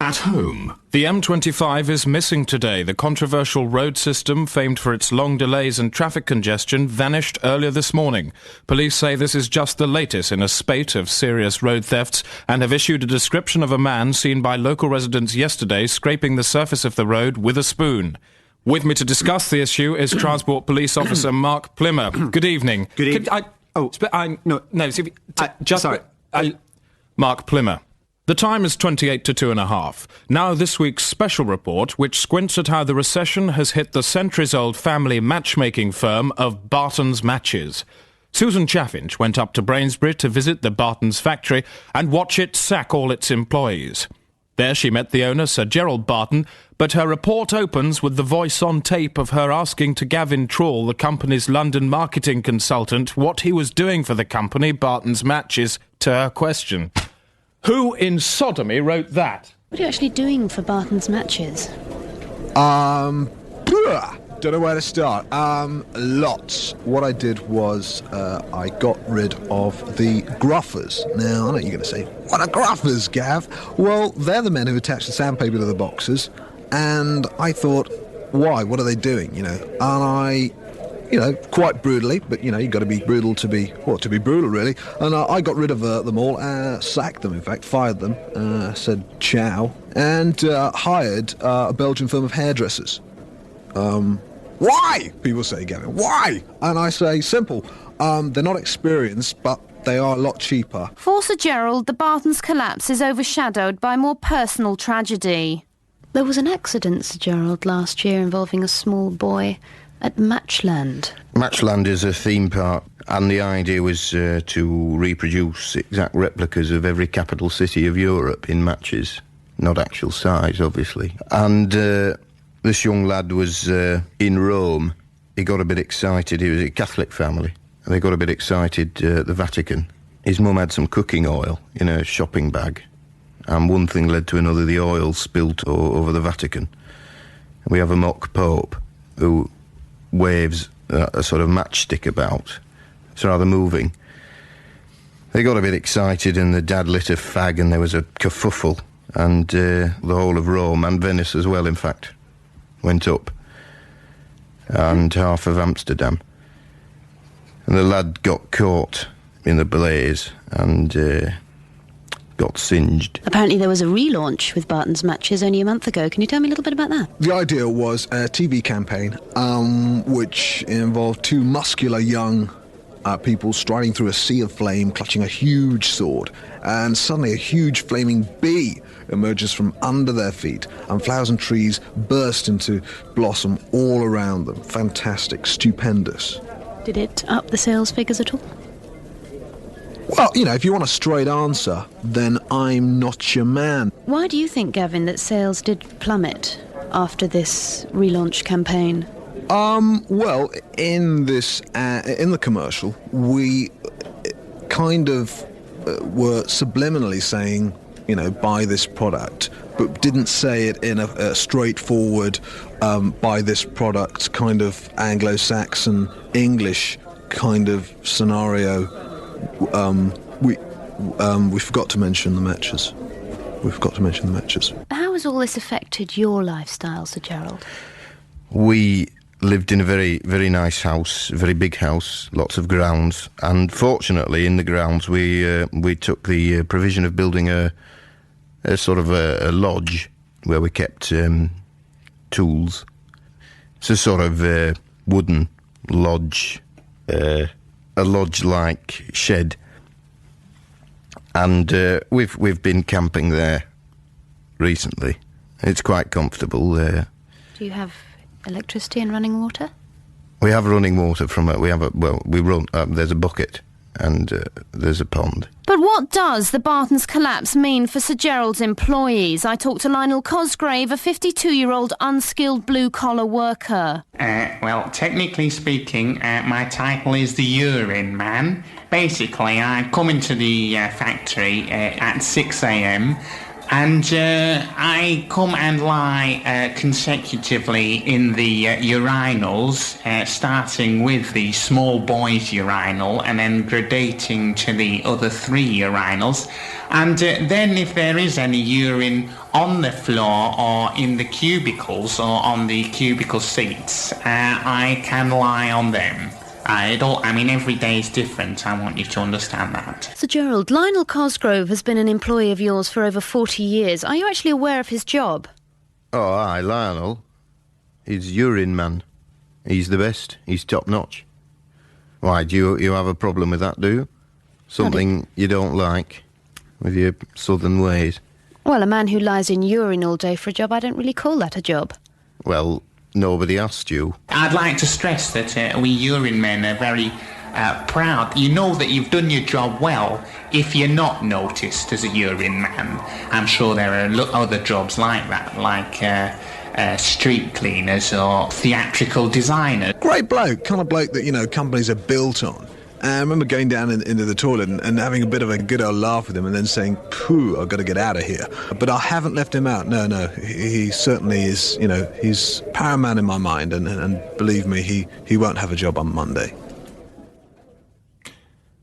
At home. The M25 is missing today. The controversial road system, famed for its long delays and traffic congestion, vanished earlier this morning. Police say this is just the latest in a spate of serious road thefts and have issued a description of a man seen by local residents yesterday scraping the surface of the road with a spoon. With me to discuss the issue is Transport Police Officer Mark Plimmer. Good evening. Good evening. Mark Plimmer. The time is 28 to 2:30. Now this week's special report, which squints at how the recession has hit the centuries-old family matchmaking firm of Barton's Matches. Susan Chaffinch went up to Brainsbury to visit the Barton's factory and watch it sack all its employees. There she met the owner, Sir Gerald Barton, but her report opens with the voice on tape of her asking to Gavin Trawl, the company's London marketing consultant, what he was doing for the company, Barton's Matches, to her question. Who in sodomy wrote that? What are you actually doing for Barton's Matches? Don't know where to start. Lots. What I did was I got rid of the gruffers. Now, I know you're going to say, what are gruffers, Gav? Well, they're the men who attach the sandpaper to the boxes, and I thought, why? What are they doing, And I, quite brutally, but, you've got to be brutal to be brutal, really. And I got rid of them all, sacked them, in fact, fired them, said ciao, and hired a Belgian firm of hairdressers. Why? People say, Gavin, why? And I say, simple. They're not experienced, but they are a lot cheaper. For Sir Gerald, the Bartons' collapse is overshadowed by more personal tragedy. There was an accident, Sir Gerald, last year involving a small boy at Matchland. Matchland is a theme park, and the idea was to reproduce exact replicas of every capital city of Europe in matches. Not actual size, obviously. And this young lad was in Rome. He got a bit excited. He was a Catholic family. They got a bit excited at the Vatican. His mum had some cooking oil in a shopping bag. And one thing led to another. The oil spilt over the Vatican. And we have a mock pope who waves a sort of matchstick about. It's rather moving. They got a bit excited and the dad lit a fag and there was a kerfuffle. And the whole of Rome, and Venice as well, in fact, went up, and half of Amsterdam. And the lad got caught in the blaze and got singed. Apparently there was a relaunch with Barton's Matches only a month ago. Can you tell me a little bit about that? The idea was a TV campaign which involved two muscular young people striding through a sea of flame, clutching a huge sword, and suddenly a huge flaming bee emerges from under their feet, and flowers and trees burst into blossom all around them. Fantastic, stupendous. Did it up the sales figures at all? Well, if you want a straight answer, then I'm not your man. Why do you think, Gavin, that sales did plummet after this relaunch campaign? Well, in the commercial, we kind of were subliminally saying, buy this product, but didn't say it in a straightforward, buy this product kind of Anglo-Saxon English kind of scenario. We forgot to mention the matches. we've got to mention the matches. How has all this affected your lifestyle, Sir Gerald? We lived in a very, very nice house, very big house, lots of grounds, and fortunately in the grounds we took the provision of building a sort of a lodge where we kept tools. It's a sort of wooden lodge, a lodge-like shed, and we've been camping there recently. It's quite comfortable there. Do you have electricity and running water? We have running water from it. We run. There's a bucket and there's a pond. But what does the Barton's collapse mean for Sir Gerald's employees? I talked to Lionel Cosgrave, a 52-year-old unskilled blue-collar worker. Well, technically speaking, my title is the urine man. Basically, I come into the factory at 6 a.m, and I come and lie consecutively in the urinals, starting with the small boys' urinal and then gradating to the other 3 urinals. And then if there is any urine on the floor or in the cubicles or on the cubicle seats, I can lie on them. Every day is different. I want you to understand that. Sir Gerald, Lionel Cosgrove has been an employee of yours for over 40 years. Are you actually aware of his job? Oh, aye, Lionel. He's urine man. He's the best. He's top-notch. Why, do you have a problem with that, do you? Something you don't like with your southern ways? Well, a man who lies in urine all day for a job, I don't really call that a job. Well, nobody asked you. I'd like to stress that we urine men are very proud. You know that you've done your job well if you're not noticed as a urine man. I'm sure there are other jobs like that, like street cleaners or theatrical designers. Great bloke, kind of bloke that, companies are built on. I remember going down into the toilet and having a bit of a good old laugh with him and then saying, "Pooh, I've got to get out of here." But I haven't left him out. No, he certainly is, he's paramount in my mind, and believe me, he won't have a job on Monday.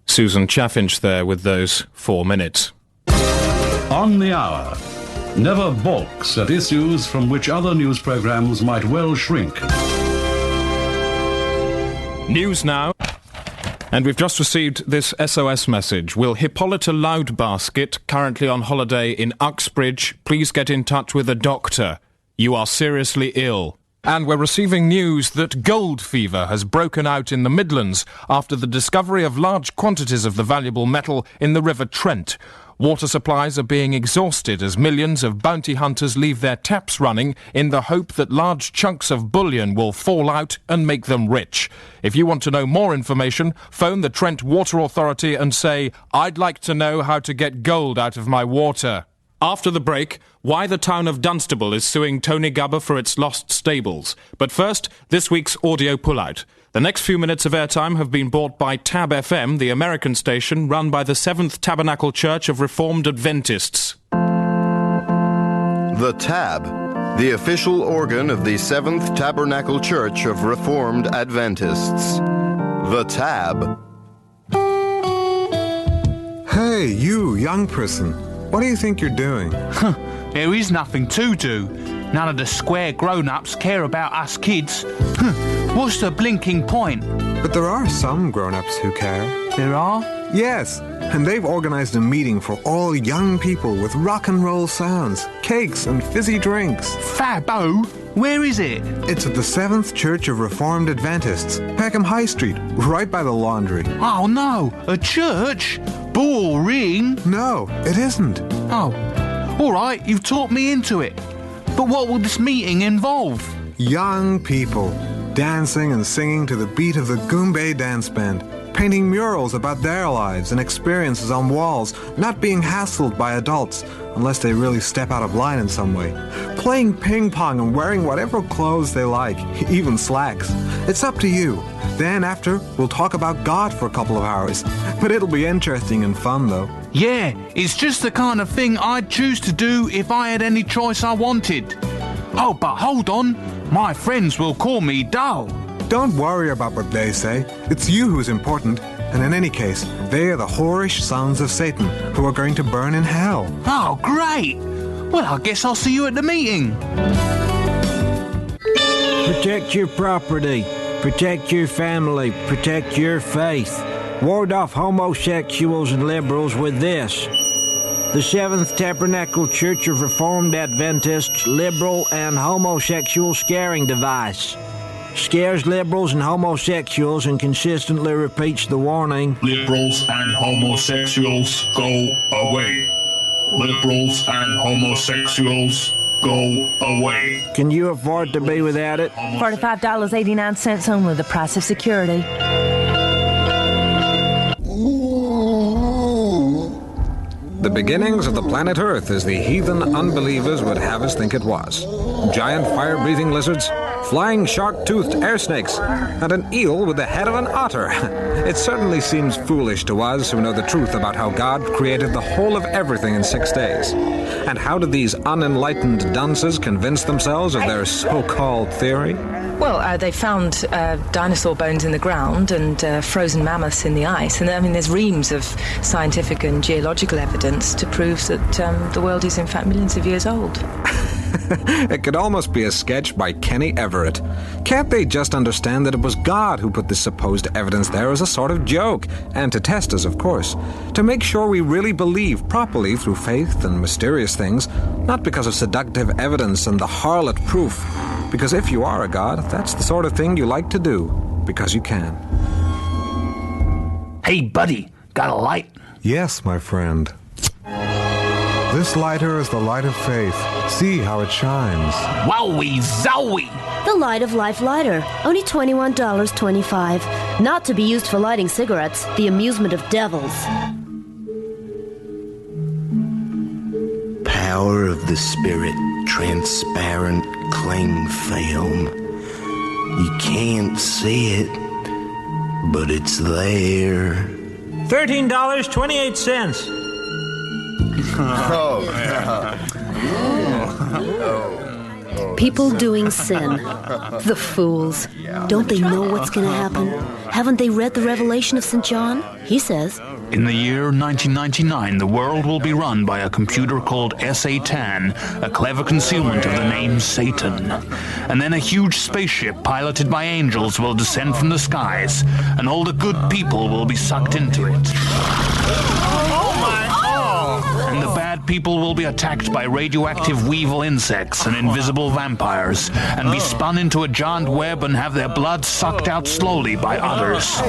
Susan Chaffinch there with those 4 minutes. On the hour, never balks at issues from which other news programmes might well shrink. News now. And we've just received this SOS message. Will Hippolyta Loudbasket, currently on holiday in Uxbridge, please get in touch with a doctor? You are seriously ill. And we're receiving news that gold fever has broken out in the Midlands after the discovery of large quantities of the valuable metal in the River Trent. Water supplies are being exhausted as millions of bounty hunters leave their taps running in the hope that large chunks of bullion will fall out and make them rich. If you want to know more information, phone the Trent Water Authority and say, "I'd like to know how to get gold out of my water." After the break, why the town of Dunstable is suing Tony Gubber for its lost stables. But first, this week's audio pullout. The next few minutes of airtime have been bought by Tab FM, the American station run by the Seventh Tabernacle Church of Reformed Adventists. The Tab, the official organ of the Seventh Tabernacle Church of Reformed Adventists. The Tab. Hey, you, young person. What do you think you're doing? There is nothing to do. None of the square grown-ups care about us kids. What's the blinking point? But there are some grown-ups who care. There are? Yes, and they've organised a meeting for all young people with rock and roll sounds, cakes and fizzy drinks. Fabbo? Where is it? It's at the Seventh Church of Reformed Adventists, Peckham High Street, right by the laundry. Oh no, a church? Boring. No, it isn't. Oh, all right, you've talked me into it. But what will this meeting involve? Young people, dancing and singing to the beat of the Goombay Dance Band, painting murals about their lives and experiences on walls, not being hassled by adults unless they really step out of line in some way, playing ping pong and wearing whatever clothes they like, even slacks. It's up to you. Then after, we'll talk about God for a couple of hours. But it'll be interesting and fun, though. Yeah, it's just the kind of thing I'd choose to do if I had any choice I wanted. Oh, but hold on. My friends will call me dull. Don't worry about what they say. It's you who's important. And in any case, they are the whorish sons of Satan who are going to burn in hell. Oh, great! Well, I guess I'll see you at the meeting. Protect your property. Protect your family. Protect your faith. Ward off homosexuals and liberals with this. The Seventh Tabernacle Church of Reformed Adventists liberal and homosexual scaring device. Scares liberals and homosexuals and consistently repeats the warning. Liberals and homosexuals, go away. Liberals and homosexuals, go away. Can you afford to be without it? $45.89 only, the price of security. The beginnings of the planet Earth as the heathen unbelievers would have us think it was. Giant fire-breathing lizards, flying shark-toothed air snakes, and an eel with the head of an otter. It certainly seems foolish to us who know the truth about how God created the whole of everything in 6 days. And how did these unenlightened dunces convince themselves of their so-called theory? Well, they found dinosaur bones in the ground and frozen mammoths in the ice. And I mean, there's reams of scientific and geological evidence to prove that the world is in fact millions of years old. It could almost be a sketch by Kenny Everett. Can't they just understand that it was God who put this supposed evidence there as a sort of joke? And to test us, of course. To make sure we really believe properly through faith and mysterious things, not because of seductive evidence and the harlot proof. Because if you are a god, that's the sort of thing you like to do. Because you can. Hey, buddy, got a light? Yes, my friend. This lighter is the light of faith. See how it shines. Wowie zowie! The Light of Life lighter, only $21.25. Not to be used for lighting cigarettes, the amusement of devils. Power of the spirit, transparent cling film. You can't see it, but it's there. $13.28. People doing sin. The fools. Don't they know what's going to happen? Haven't they read the Revelation of St. John? He says, in the year 1999, the world will be run by a computer called Satan, a clever concealment of the name Satan. And then a huge spaceship piloted by angels will descend from the skies, and all the good people will be sucked into it. And the bad people will be attacked by radioactive weevil insects and invisible vampires, and be spun into a giant web and have their blood sucked out slowly by otters.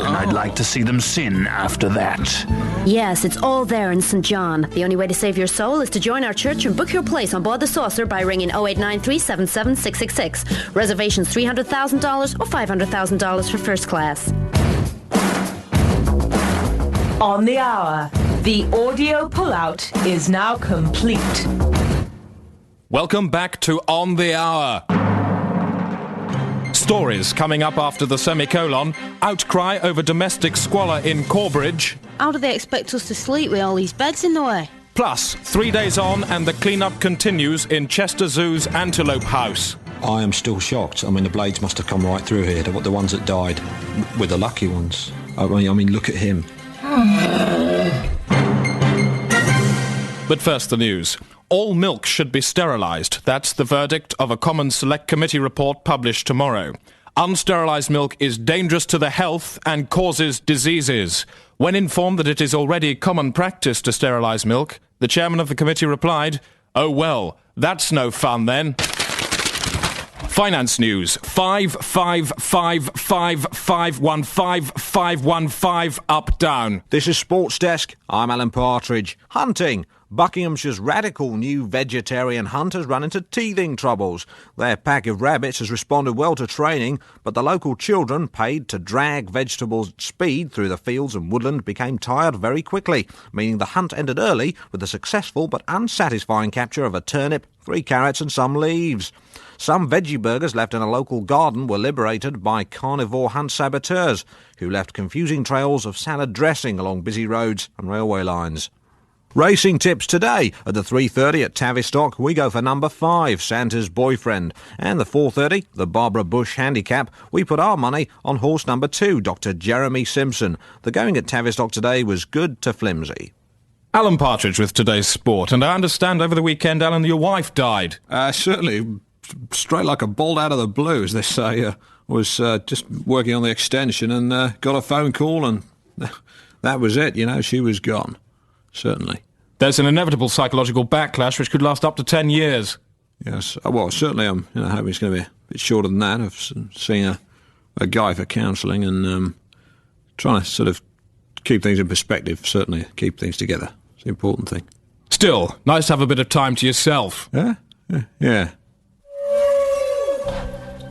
And I'd like to see them sin after that. yes, it's all there in St. John. The only way to save your soul is to join our church and book your place on board the Saucer by ringing 0893-77-666. Reservations $300,000 or $500,000 for first class. On the hour, the audio pullout is now complete. Welcome back to On the Hour. Stories coming up after the semicolon. Outcry over domestic squalor in Corbridge. How do they expect us to sleep with all these beds in the way? Plus, 3 days on and the clean-up continues in Chester Zoo's Antelope House. I am still shocked. I mean, the blades must have come right through here. The ones that died were the lucky ones. I mean, look at him. But first, the news. All milk should be sterilised. That's the verdict of a Commons Select Committee report published tomorrow. Unsterilised milk is dangerous to the health and causes diseases. When informed that it is already common practice to sterilise milk, the chairman of the committee replied, "Oh well, that's no fun then." Finance news. 5555515 up down. This is Sports Desk. I'm Alan Partridge. Hunting. Buckinghamshire's radical new vegetarian hunt has run into teething troubles. Their pack of rabbits has responded well to training, but the local children, paid to drag vegetables at speed through the fields and woodland, became tired very quickly, meaning the hunt ended early with the successful but unsatisfying capture of a turnip, 3 carrots and some leaves. Some veggie burgers left in a local garden were liberated by carnivore hunt saboteurs, who left confusing trails of salad dressing along busy roads and railway lines. Racing tips today. At the 3:30 at Tavistock, we go for number 5, Santa's Boyfriend. And the 4:30, the Barbara Bush Handicap, we put our money on horse number 2, Dr. Jeremy Simpson. The going at Tavistock today was good to flimsy. Alan Partridge with today's sport. And I understand over the weekend, Alan, your wife died. Certainly, straight like a bolt out of the blue, as they say. Was just working on the extension and got a phone call, and that was it. You know, she was gone. Certainly. There's an inevitable psychological backlash which could last up to 10 years. Yes. Well, certainly I'm hoping it's going to be a bit shorter than that. I've seen a guy for counselling and trying to sort of keep things in perspective, certainly keep things together. It's the important thing. Still, nice to have a bit of time to yourself. Yeah.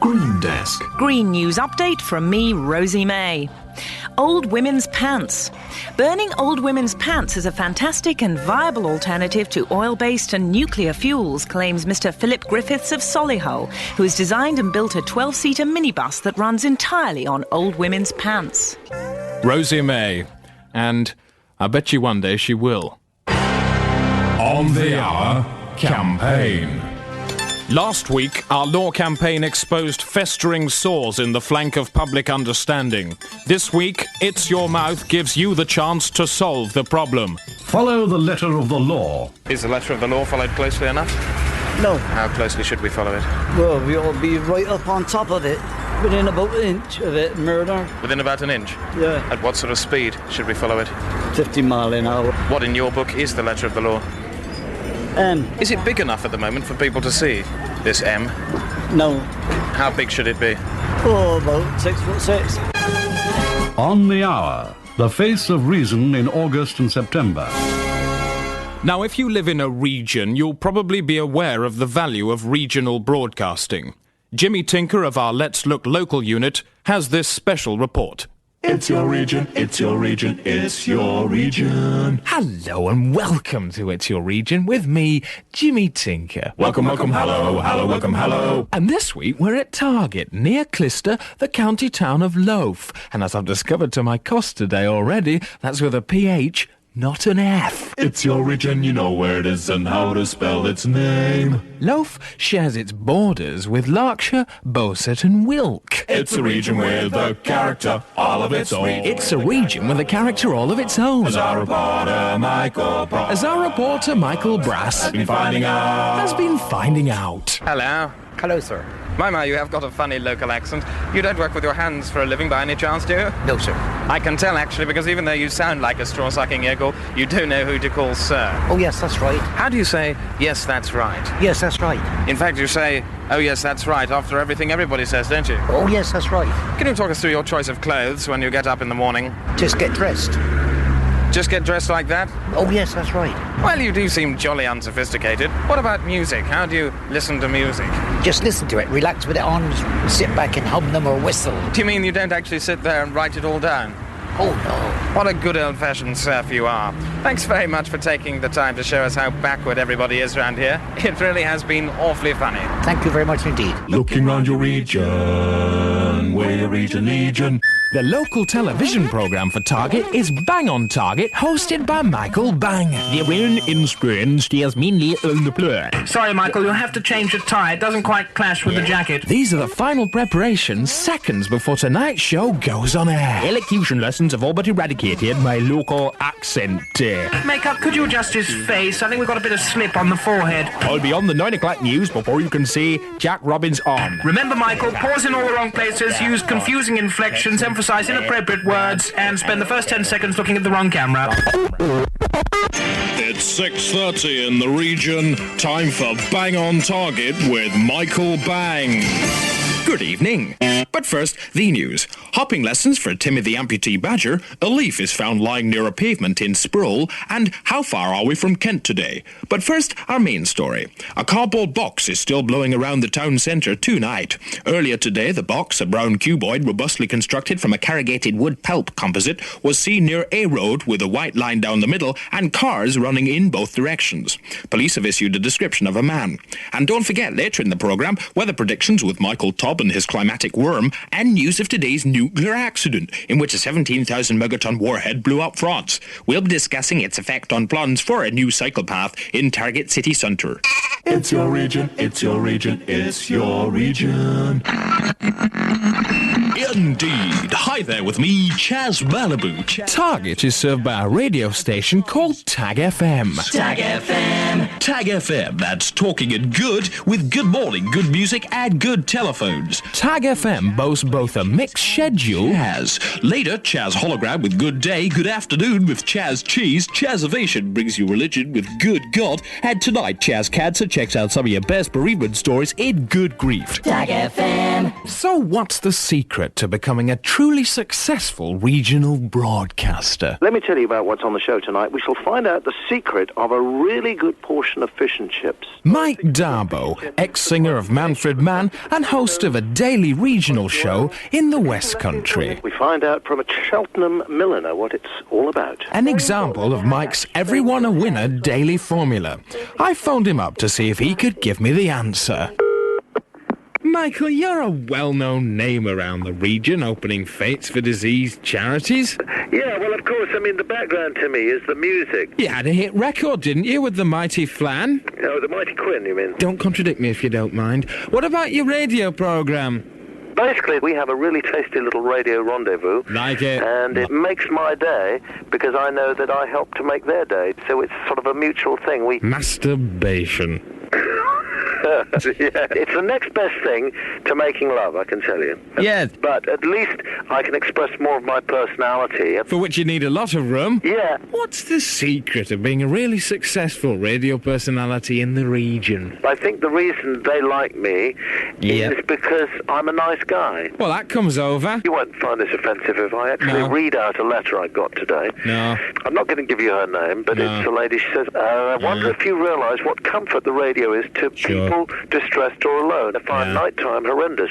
Green Desk. Green News Update from me, Rosie May. Old women's pants. Burning old women's pants is a fantastic and viable alternative to oil-based and nuclear fuels, claims Mr. Philip Griffiths of Solihull, who has designed and built a 12-seater minibus that runs entirely on old women's pants. Rosie May. And I bet you one day she will. On the Hour Campaign. Last week, our law campaign exposed festering sores in the flank of public understanding. This week, It's Your Mouth gives you the chance to solve the problem. Follow the letter of the law. Is the letter of the law followed closely enough? No. How closely should we follow it? Well, we ought to be right up on top of it, within about an inch of it, murder. Within about an inch? Yeah. At what sort of speed should we follow it? 50 mile an hour. What in your book is the letter of the law? M. Is it big enough at the moment for people to see, this M? No. How big should it be? Oh, about 6'6". On the Hour, the face of reason in August and September. Now, if you live in a region, you'll probably be aware of the value of regional broadcasting. Jimmy Tinker of our Let's Look Local unit has this special report. It's your region, it's your region, it's your region. Hello and welcome to It's Your Region with me, Jimmy Tinker. Welcome, hello. And this week we're at Target, near Clister, the county town of Loaf. And as I've discovered to my cost today already, that's with a PH, not an F. It's your region, you know where it is and how to spell its name. Loaf shares its borders with Larkshire, Boset and Wilk. It's a region with a character all of its own. It's a region with a character all of its own. As our reporter, Michael Brass has been finding out. Hello. Hello, sir. My, you have got a funny local accent. You don't work with your hands for a living by any chance, do you? No, sir. I can tell, actually, because even though you sound like a straw-sucking eagle, you do know who to call sir. Oh, yes, that's right. How do you say, yes, that's right? Yes, that's right. In fact, you say, oh, yes, that's right, after everything everybody says, don't you? Oh, yes, that's right. Can you talk us through your choice of clothes when you get up in the morning? Just get dressed. Just get dressed like that? Oh, yes, that's right. Well, you do seem jolly unsophisticated. What about music? How do you listen to music? Just listen to it, relax with it on, sit back and hum them or whistle. Do you mean you don't actually sit there and write it all down? Oh, no. What a good old-fashioned surf you are. Thanks very much for taking the time to show us how backward everybody is around here. It really has been awfully funny. Thank you very much indeed. Looking round your region, we're your region legion. The local television programme for Target is Bang on Target, hosted by Michael Bang. The rain in Spain stays mainly on the floor. Sorry, Michael, you'll have to change the tie. It doesn't quite clash with the jacket. These are the final preparations, seconds before tonight's show goes on air. Elocution lessons have all but eradicated my local accent. Makeup, could you adjust his face? I think we've got a bit of slip on the forehead. I'll be on the 9 o'clock news before you can say Jack Robbins on. Remember, Michael, pause in all the wrong places, use confusing inflections, emphasise inappropriate words, and spend the first 10 seconds looking at the wrong camera. It's 6:30 in the region. Time for Bang on Target with Michael Bang. Good evening. But first, the news. Hopping lessons for Timmy the amputee badger, a leaf is found lying near a pavement in Sproul, and how far are we from Kent today? But first, our main story. A cardboard box is still blowing around the town centre tonight. Earlier today, the box, a brown cuboid robustly constructed from a corrugated wood pulp composite, was seen near A Road with a white line down the middle and cars running in both directions. Police have issued a description of a man. And don't forget, later in the programme, weather predictions with Michael Tobb Robin his climatic worm, and news of today's nuclear accident, in which a 17,000 megaton warhead blew up France. We'll be discussing its effect on plans for a new cycle path in Target City Centre. It's your region, it's your region, it's your region. Indeed. Hi there with me, Chaz Malibu. Target is served by a radio station called Tag FM. Tag FM. Tag FM, that's talking in good with good morning, good music and good telephones. Tag FM boasts both a mixed schedule. Chaz. Later, Chaz Hologram with Good Day, Good Afternoon with Chaz Cheese. Chazovation brings you religion with Good God. And tonight, Chaz Cancer checks out some of your best bereavement stories in Good Grief. Tag FM. So what's the secret to becoming a truly successful regional broadcaster? Let me tell you about what's on the show tonight. We shall find out the secret of a really good portion of fish and chips. Mike Darbo, ex-singer of Manfred Mann and host of a daily regional show in the West Country. We find out from a Cheltenham milliner what it's all about. An example of Mike's Everyone a Winner daily formula. I phoned him up to see if he could give me the answer. Michael, you're a well-known name around the region, opening fetes for diseased charities. Yeah, well, of course, I mean, the background to me is the music. You had a hit record, didn't you, with the Mighty Flan? Oh, the Mighty Quinn, you mean? Don't contradict me if you don't mind. What about your radio programme? Basically, we have a really tasty little radio rendezvous. Like it. And it makes my day because I know that I help to make their day. So it's sort of a mutual thing. Masturbation. Yeah, it's the next best thing to making love, I can tell you. Yes. But at least I can express more of my personality. For which you need a lot of room. Yeah. What's the secret of being a really successful radio personality in the region? I think the reason they like me is because I'm a nice guy. Well, that comes over. You won't find this offensive if I actually read out a letter I got today. No. I'm not going to give you her name, but it's a lady. She says, I wonder if you realise what comfort the radio is to people distressed or alone. I find nighttime horrendous.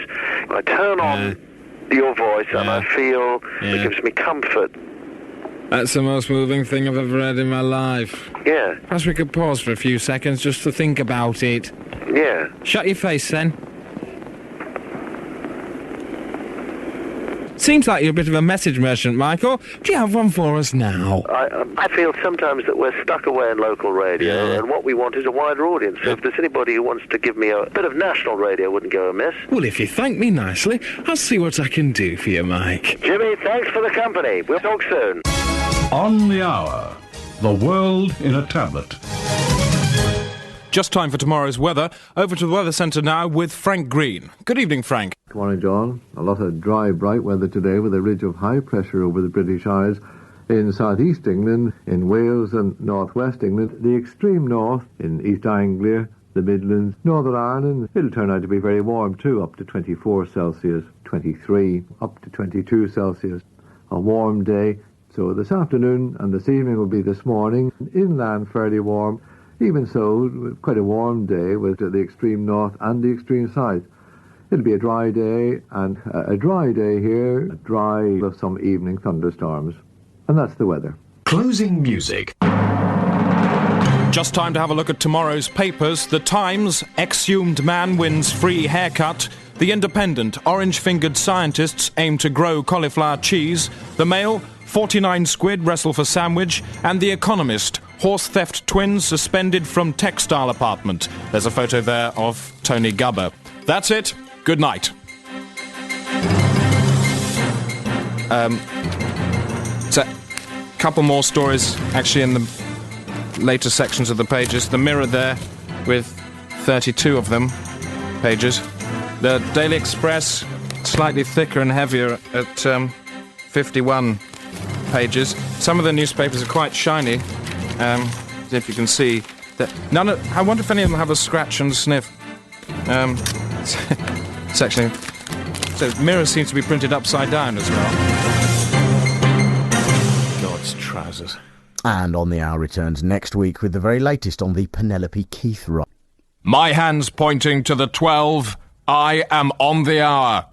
I turn on your voice and I feel it gives me comfort. That's the most moving thing I've ever heard in my life. Yeah. Perhaps we could pause for a few seconds just to think about it. Yeah. Shut your face then. Seems like you're a bit of a message merchant, Michael. Do you have one for us now? I feel sometimes that we're stuck away in local radio, and what we want is a wider audience. So if there's anybody who wants to give me a bit of national radio, wouldn't go amiss. Well, if you thank me nicely, I'll see what I can do for you, Mike. Jimmy, thanks for the company. We'll talk soon. On the Hour, the world in a tablet. Just time for tomorrow's weather. Over to the Weather Centre now with Frank Green. Good evening, Frank. Good morning, John. A lot of dry, bright weather today with a ridge of high pressure over the British Isles in southeast England, in Wales and northwest England, the extreme north, in East Anglia, the Midlands, Northern Ireland. It'll turn out to be very warm too, up to 24 Celsius, 23, up to 22 Celsius. A warm day. So this afternoon and this evening will be this morning. Inland fairly warm. Even so, quite a warm day with the extreme north and the extreme south. It'll be a dry day, and a dry day here, dry with some evening thunderstorms. And that's the weather. Closing music. Just time to have a look at tomorrow's papers. The Times, exhumed man wins free haircut. The Independent, orange-fingered scientists aim to grow cauliflower cheese. The Mail, 49 squid wrestle for sandwich. And The Economist, horse theft twins suspended from textile apartment. There's a photo there of Tony Gubber. That's it. Good night. So, a couple more stories actually in the later sections of the pages. The Mirror there with 32 of them pages. The Daily Express, slightly thicker and heavier at 51 pages. Some of the newspapers are quite shiny. If you can see that I wonder if any of them have a scratch and sniff. It's actually, so Mirror seems to be printed upside down as well. God's trousers. And On the Hour returns next week with the very latest on the Penelope Keith ride. My hand's pointing to the 12. I am on the hour.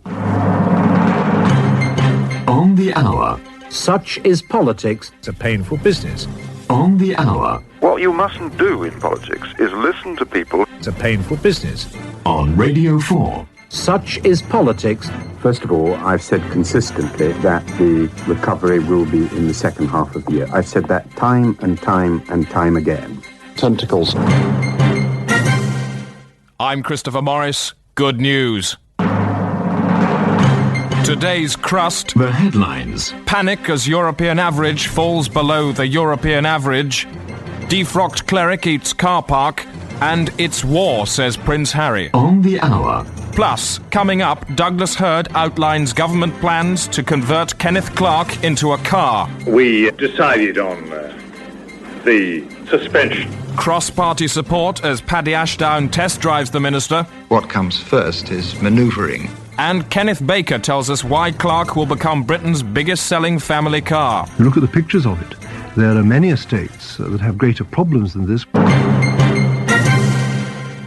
On the Hour. Such is politics. It's a painful business. On the Hour. What you mustn't do in politics is listen to people. It's a painful business. On Radio 4. Such is politics. First of all, I've said consistently that the recovery will be in the second half of the year. I've said that time and time and time again. Tentacles. I'm Christopher Morris. Good news. Today's crust. The headlines. Panic as European average falls below the European average. Defrocked cleric eats car park. And it's war, says Prince Harry. On the hour. Plus, coming up, Douglas Hurd outlines government plans to convert Kenneth Clarke into a car. We decided on the suspension. Cross-party support as Paddy Ashdown test drives the minister. What comes first is manoeuvring. And Kenneth Baker tells us why Clarke will become Britain's biggest-selling family car. You look at the pictures of it. There are many estates that have greater problems than this.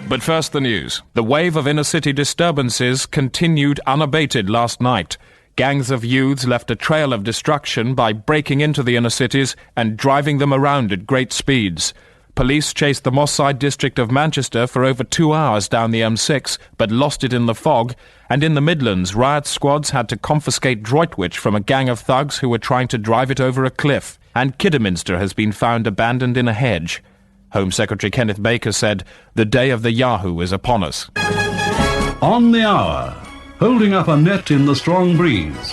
But first, the news. The wave of inner-city disturbances continued unabated last night. Gangs of youths left a trail of destruction by breaking into the inner cities and driving them around at great speeds. Police chased the Moss Side district of Manchester for over 2 hours down the M6, but lost it in the fog. And in the Midlands, riot squads had to confiscate Droitwich from a gang of thugs who were trying to drive it over a cliff. And Kidderminster has been found abandoned in a hedge. Home Secretary Kenneth Baker said, "The day of the Yahoo is upon us." On the hour, holding up a net in the strong breeze.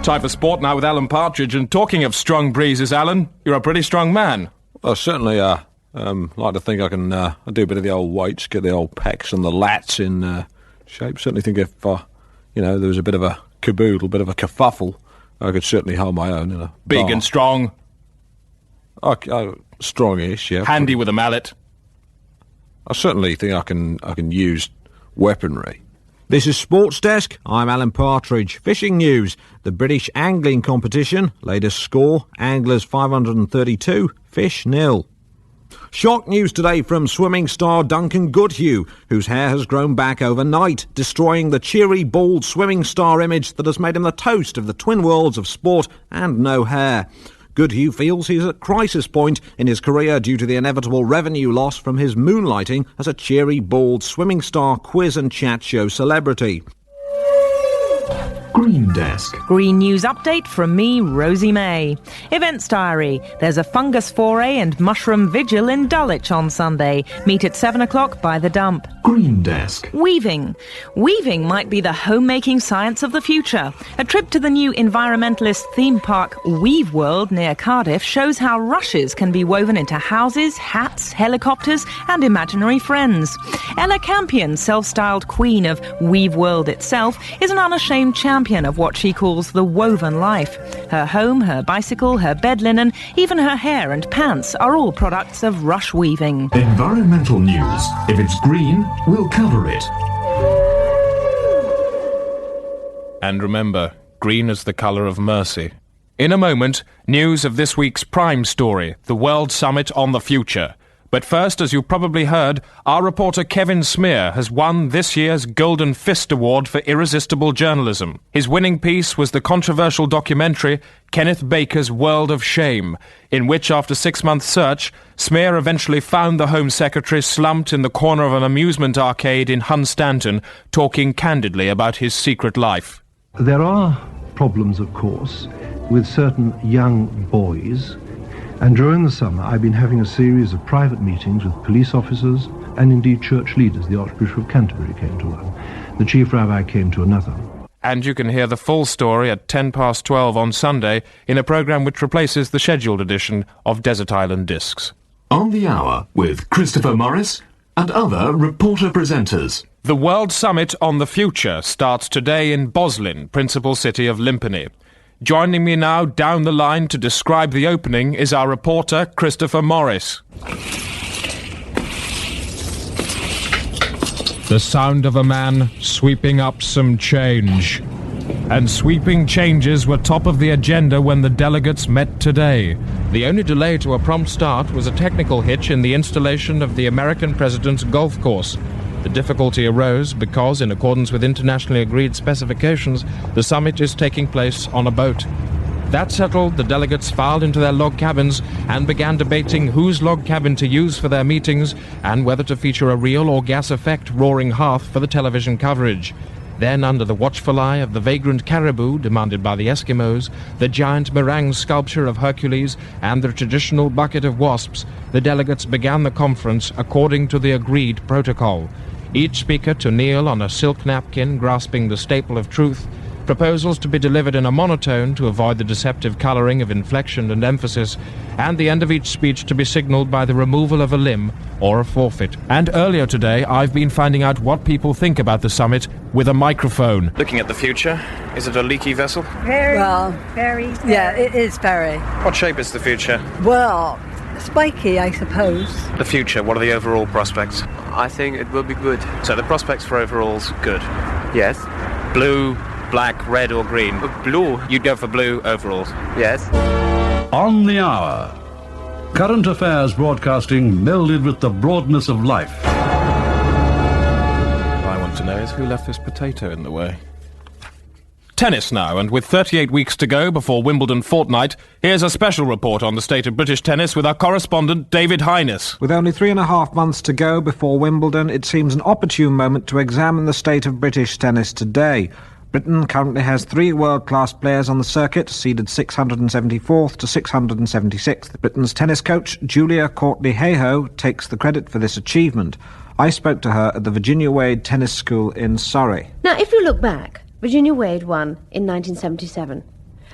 Time for sport now with Alan Partridge. And talking of strong breezes, Alan, you're a pretty strong man. Well, certainly, like to think I can do a bit of the old weights, get the old pecs and the lats in shape. Certainly think if, there was a bit of a caboodle, bit of a kerfuffle, I could certainly hold my own in a Big bar. and strong. Strongish, yeah. Handy with a mallet. I certainly think I can use weaponry. This is Sports Desk. I'm Alan Partridge. Fishing news. The British angling competition. Latest score, anglers 532, fish nil. Shock news today from swimming star Duncan Goodhue, whose hair has grown back overnight, destroying the cheery, bald swimming star image that has made him the toast of the twin worlds of sport and no hair. Goodhue feels he's at crisis point in his career due to the inevitable revenue loss from his moonlighting as a cheery, bald swimming star quiz and chat show celebrity. Green Desk. Green News Update from me, Rosie May. Events Diary. There's a fungus foray and mushroom vigil in Dulwich on Sunday. Meet at 7 o'clock by the dump. Green Desk. Weaving. Weaving might be the homemaking science of the future. A trip to the new environmentalist theme park Weave World near Cardiff shows how rushes can be woven into houses, hats, helicopters and imaginary friends. Ella Campion, self-styled queen of Weave World itself, is an unashamed champion of what she calls the woven life. Her home, her bicycle, her bed linen, even her hair and pants are all products of rush weaving. Environmental news. If it's green, we'll cover it. And remember, green is the colour of mercy. In a moment, news of this week's prime story, the World Summit on the Future. But first, as you probably heard, our reporter Kevin Smear has won this year's Golden Fist Award for Irresistible Journalism. His winning piece was the controversial documentary Kenneth Baker's World of Shame, in which, after 6-month search, Smear eventually found the Home Secretary slumped in the corner of an amusement arcade in Hunstanton, talking candidly about his secret life. There are problems, of course, with certain young boys. And during the summer, I've been having a series of private meetings with police officers and indeed church leaders. The Archbishop of Canterbury came to one. The Chief Rabbi came to another. And you can hear the full story at 12:10 on Sunday in a programme which replaces the scheduled edition of Desert Island Discs. On the Hour with Christopher Morris and other reporter presenters. The World Summit on the Future starts today in Boslin, principal city of Limpany. Joining me now down the line to describe the opening is our reporter, Christopher Morris. The sound of a man sweeping up some change. And sweeping changes were top of the agenda when the delegates met today. The only delay to a prompt start was a technical hitch in the installation of the American president's golf course. The difficulty arose because, in accordance with internationally agreed specifications, the summit is taking place on a boat. That settled, the delegates filed into their log cabins and began debating whose log cabin to use for their meetings and whether to feature a real or gas effect roaring hearth for the television coverage. Then, under the watchful eye of the vagrant caribou demanded by the Eskimos, the giant meringue sculpture of Hercules, and the traditional bucket of wasps, the delegates began the conference according to the agreed protocol. Each speaker to kneel on a silk napkin grasping the staple of truth, proposals to be delivered in a monotone to avoid the deceptive colouring of inflection and emphasis, and the end of each speech to be signalled by the removal of a limb or a forfeit. And earlier today, I've been finding out what people think about the summit with a microphone. Looking at the future, is it a leaky vessel? Very. Yeah, it is very. What shape is the future? Well, spiky, I suppose. The future, what are the overall prospects? I think it will be good. So the prospects for overall's good? Yes. Blue, black, red or green? Blue. You'd go for blue overalls? Yes. On the hour. Current affairs broadcasting melded with the broadness of life. I want to know is who left this potato in the way. Tennis now, and with 38 weeks to go before Wimbledon fortnight, here's a special report on the state of British tennis with our correspondent David Highness. With only 3.5 months to go before Wimbledon, it seems an opportune moment to examine the state of British tennis today. Britain currently has 3 world-class players on the circuit, seeded 674th to 676th. Britain's tennis coach, Julia Courtney-Hayhoe, takes the credit for this achievement. I spoke to her at the Virginia Wade Tennis School in Surrey. Now, if you look back, Virginia Wade won in 1977.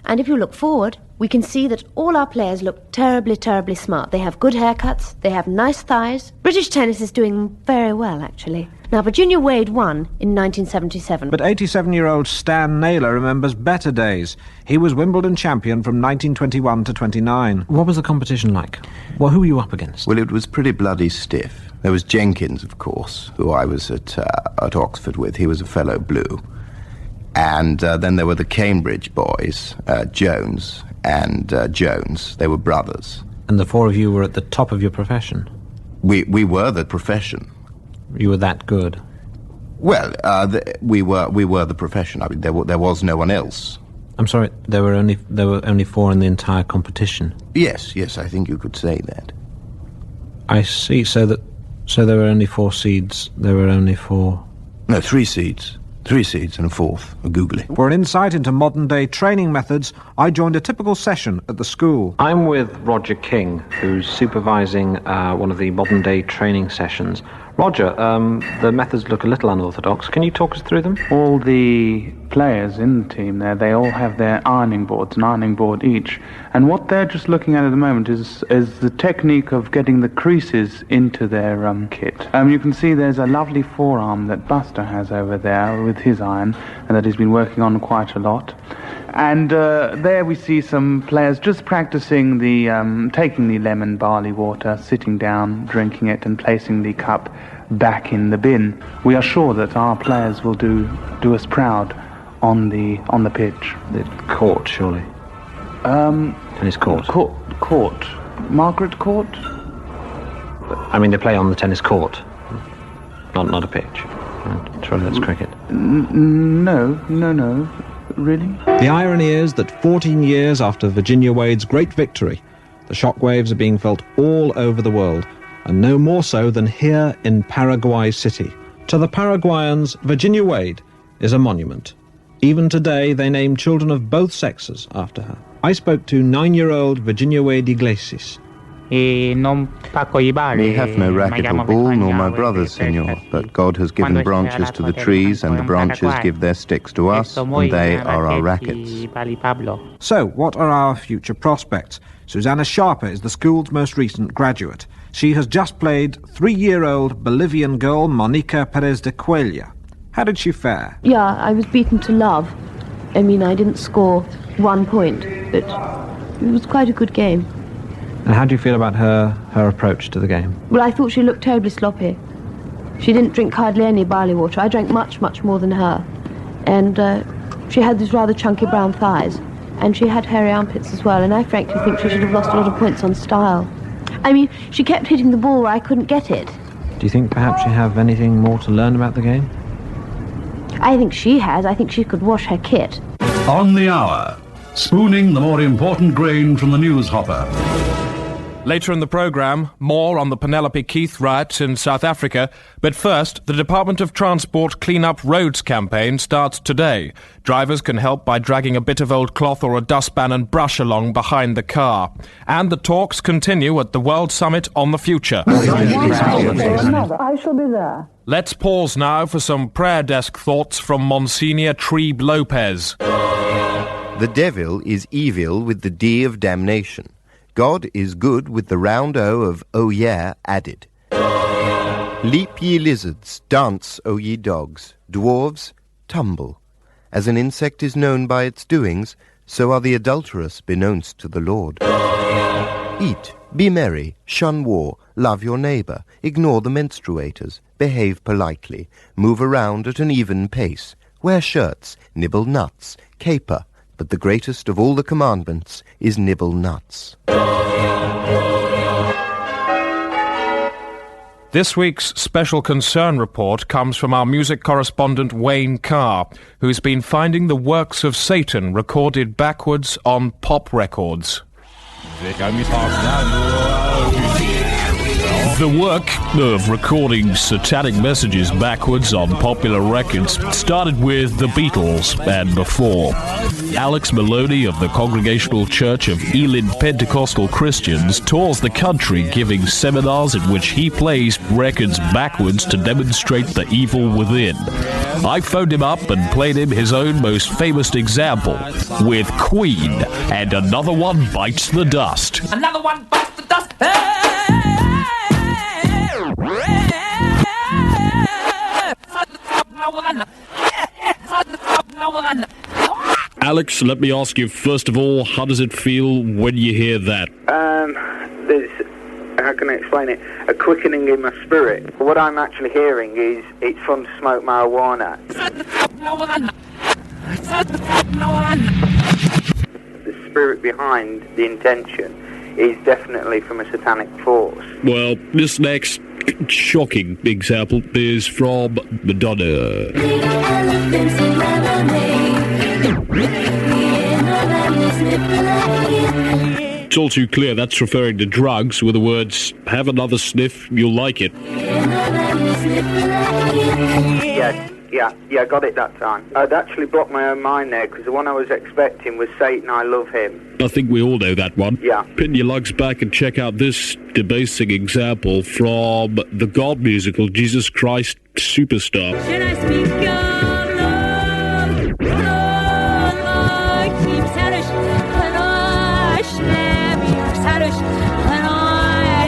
And if you look forward, we can see that all our players look terribly, terribly smart. They have good haircuts, they have nice thighs. British tennis is doing very well, actually. Now, Virginia Wade won in 1977. But 87-year-old Stan Naylor remembers better days. He was Wimbledon champion from 1921 to 29. What was the competition like? Well, who were you up against? Well, it was pretty bloody stiff. There was Jenkins, of course, who I was at Oxford with. He was a fellow blue. And then there were the Cambridge boys, Jones and Jones. They were brothers. And the 4 of you were at the top of your profession? We were the profession. You were that good? Well, we were the profession. I mean, there was no one else. I'm sorry, there were only 4 in the entire competition? Yes, I think you could say that. I see, so there were only 4 seeds, there were only 4... No, 3 seeds. 3 seeds and a 4th, a googly. For an insight into modern-day training methods, I joined a typical session at the school. I'm with Roger King, who's supervising one of the modern-day training sessions. Roger, the methods look a little unorthodox. Can you talk us through them? All the players in the team there, they all have their ironing boards, an ironing board each. And what they're just looking at the moment is the technique of getting the creases into their kit. You can see there's a lovely forearm that Buster has over there with his iron, and that he's been working on quite a lot. And there we see some players just practicing the taking the lemon barley water, sitting down, drinking it, and placing the cup back in the bin. We are sure that our players will do us proud on the pitch. The court, surely. Tennis court. Court. Margaret Court. I mean, they play on the tennis court, not a pitch. Surely that's cricket. No. Really? The irony is that 14 years after Virginia Wade's great victory, the shockwaves are being felt all over the world, and no more so than here in Paraguay City. To the Paraguayans, Virginia Wade is a monument. Even today, they name children of both sexes after her. I spoke to 9-year-old Virginia Wade Iglesias. Me have no racquetball nor my brothers, senor, but God has given branches to the trees, and the branches give their sticks to us, and they are our rackets. So, what are our future prospects? Susanna Sharper is the school's most recent graduate. She has just played 3-year-old Bolivian girl Monica Perez de Cuellar. How did she fare? Yeah, I was beaten to love. I mean, I didn't score 1 point, but it was quite a good game. And how do you feel about her approach to the game? Well, I thought she looked terribly sloppy. She didn't drink hardly any barley water. I drank much, much more than her. And she had these rather chunky brown thighs. And she had hairy armpits as well, and I frankly think she should have lost a lot of points on style. I mean, she kept hitting the ball where I couldn't get it. Do you think perhaps you have anything more to learn about the game? I think she has. I think she could wash her kit. On the hour. spooning the more important grain from the news hopper. Later in the programme, more on the Penelope Keith riots in South Africa. But first, the Department of Transport Clean Up Roads campaign starts today. Drivers can help by dragging a bit of old cloth or a dustpan and brush along behind the car. And the talks continue at the World Summit on the Future. I shall be there. Let's pause now for some prayer desk thoughts from Monsignor Trebe Lopez. The devil is evil with the D of damnation. God is good with the round O of oh yeah added. Leap ye lizards, dance, O ye dogs, dwarves, tumble. As an insect is known by its doings, so are the adulterous beknownst to the Lord. Eat, be merry, shun war, love your neighbour, ignore the menstruators, behave politely, move around at an even pace, wear shirts, nibble nuts, caper, but the greatest of all the commandments is nibble nuts. This week's Special Concern report comes from our music correspondent Wayne Carr, who's been finding the works of Satan recorded backwards on pop records. The work of recording satanic messages backwards on popular records started with the Beatles and before. Alex Maloney of the Congregational Church of Elim Pentecostal Christians tours the country giving seminars in which he plays records backwards to demonstrate the evil within. I phoned him up and played him his own most famous example with Queen and Another One Bites the Dust. Another one bites the dust. Alex, let me ask you, first of all, how does it feel when you hear that? There's, how can I explain it? A quickening in my spirit. What I'm actually hearing is it's fun to smoke marijuana. The spirit behind the intention is definitely from a satanic force. Well, this next shocking example is from Madonna. It's all too clear that's referring to drugs with the words, have another sniff, you'll like it. Yeah, got it that time. I'd actually blocked my own mind there, because the one I was expecting was Satan, I Love Him. I think we all know that one. Yeah. Pin your lugs back and check out this debasing example from the God musical Jesus Christ Superstar. Should I speak of love? Love keeps Harish, and I share Harish, and I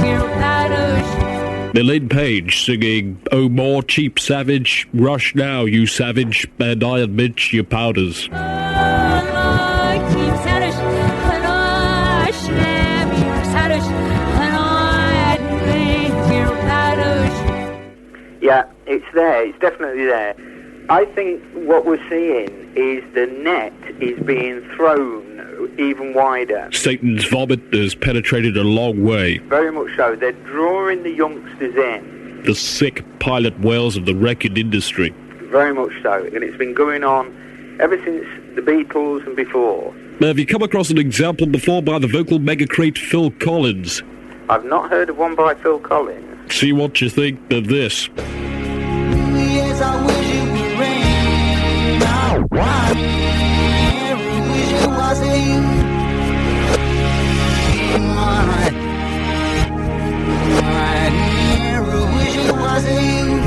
hear Harish. Elaine Page singing, "Oh, more cheap savage, rush now, you savage, and I admit your powders." Yeah, it's there. It's definitely there. I think what we're seeing is the net is being thrown even wider. Satan's vomit has penetrated a long way. Very much so. They're drawing the youngsters in. The sick pilot whales of the record industry. Very much so. And it's been going on ever since the Beatles and before. Have you come across an example before by the vocal mega-crate Phil Collins? I've not heard of one by Phil Collins. See what you think of this. Yes, I wish it would rain. I wish it was you. I wish it was you.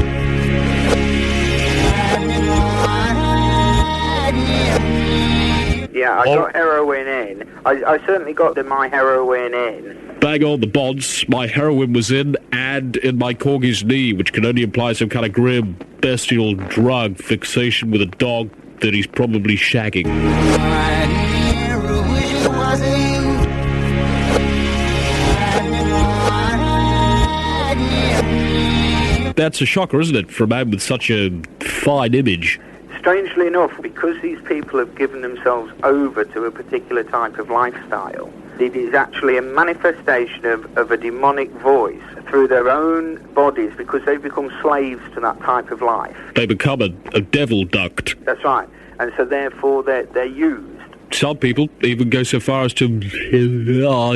Yeah, I got heroin in. I certainly got my heroin in. Bang on the bonds, my heroin was in, and in my corgi's knee, which can only imply some kind of grim, bestial drug fixation with a dog that he's probably shagging. That's a shocker, isn't it, for a man with such a fine image? Strangely enough, because these people have given themselves over to a particular type of lifestyle, it is actually a manifestation of a demonic voice through their own bodies, because they've become slaves to that type of life. They become a devil duct. That's right. And so therefore they're used some people even go so far as to... Oh,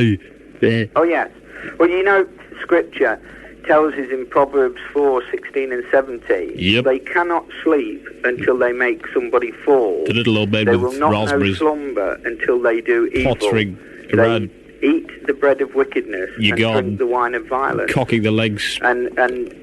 yes. Well, you know, Scripture tells us in Proverbs 4:16 and 17, Yep. they cannot sleep until they make somebody fall. The little old man They with will not raspberries. know slumber until they do evil. Pottering They around, eat the bread of wickedness You and go drink on the wine of violence. cocking the legs And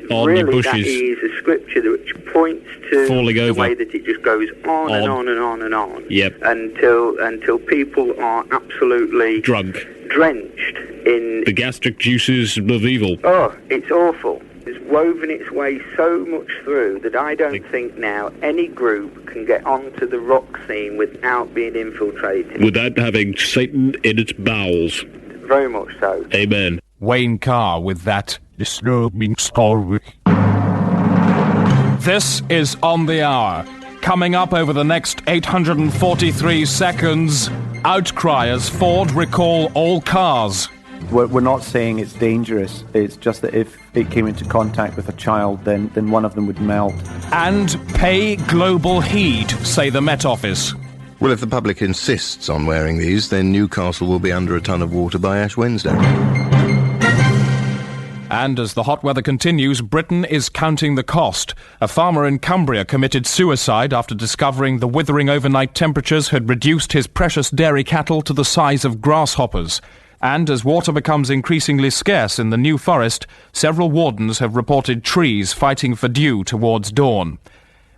on really the that bushes. is a scripture which points to Falling the over. way that it just goes on and on and on and on. Yep. Until people are absolutely drunk. drenched in... The gastric juices of evil. Oh, it's awful. It's woven its way so much through that I don't think now any group can get onto the rock scene without being infiltrated. Without having Satan in its bowels. Very much so. Amen. Wayne Carr with that disturbing story. This is On the Hour. Coming up over the next 843 seconds, outcry as Ford recall all cars. We're not saying it's dangerous. It's just that if it came into contact with a child, then one of them would melt. And pay global heed, say the Met Office. Well, if the public insists on wearing these, then Newcastle will be under a ton of water by Ash Wednesday. And as the hot weather continues, Britain is counting the cost. A farmer in Cumbria committed suicide after discovering the withering overnight temperatures had reduced his precious dairy cattle to the size of grasshoppers. And as water becomes increasingly scarce in the New Forest, several wardens have reported trees fighting for dew towards dawn.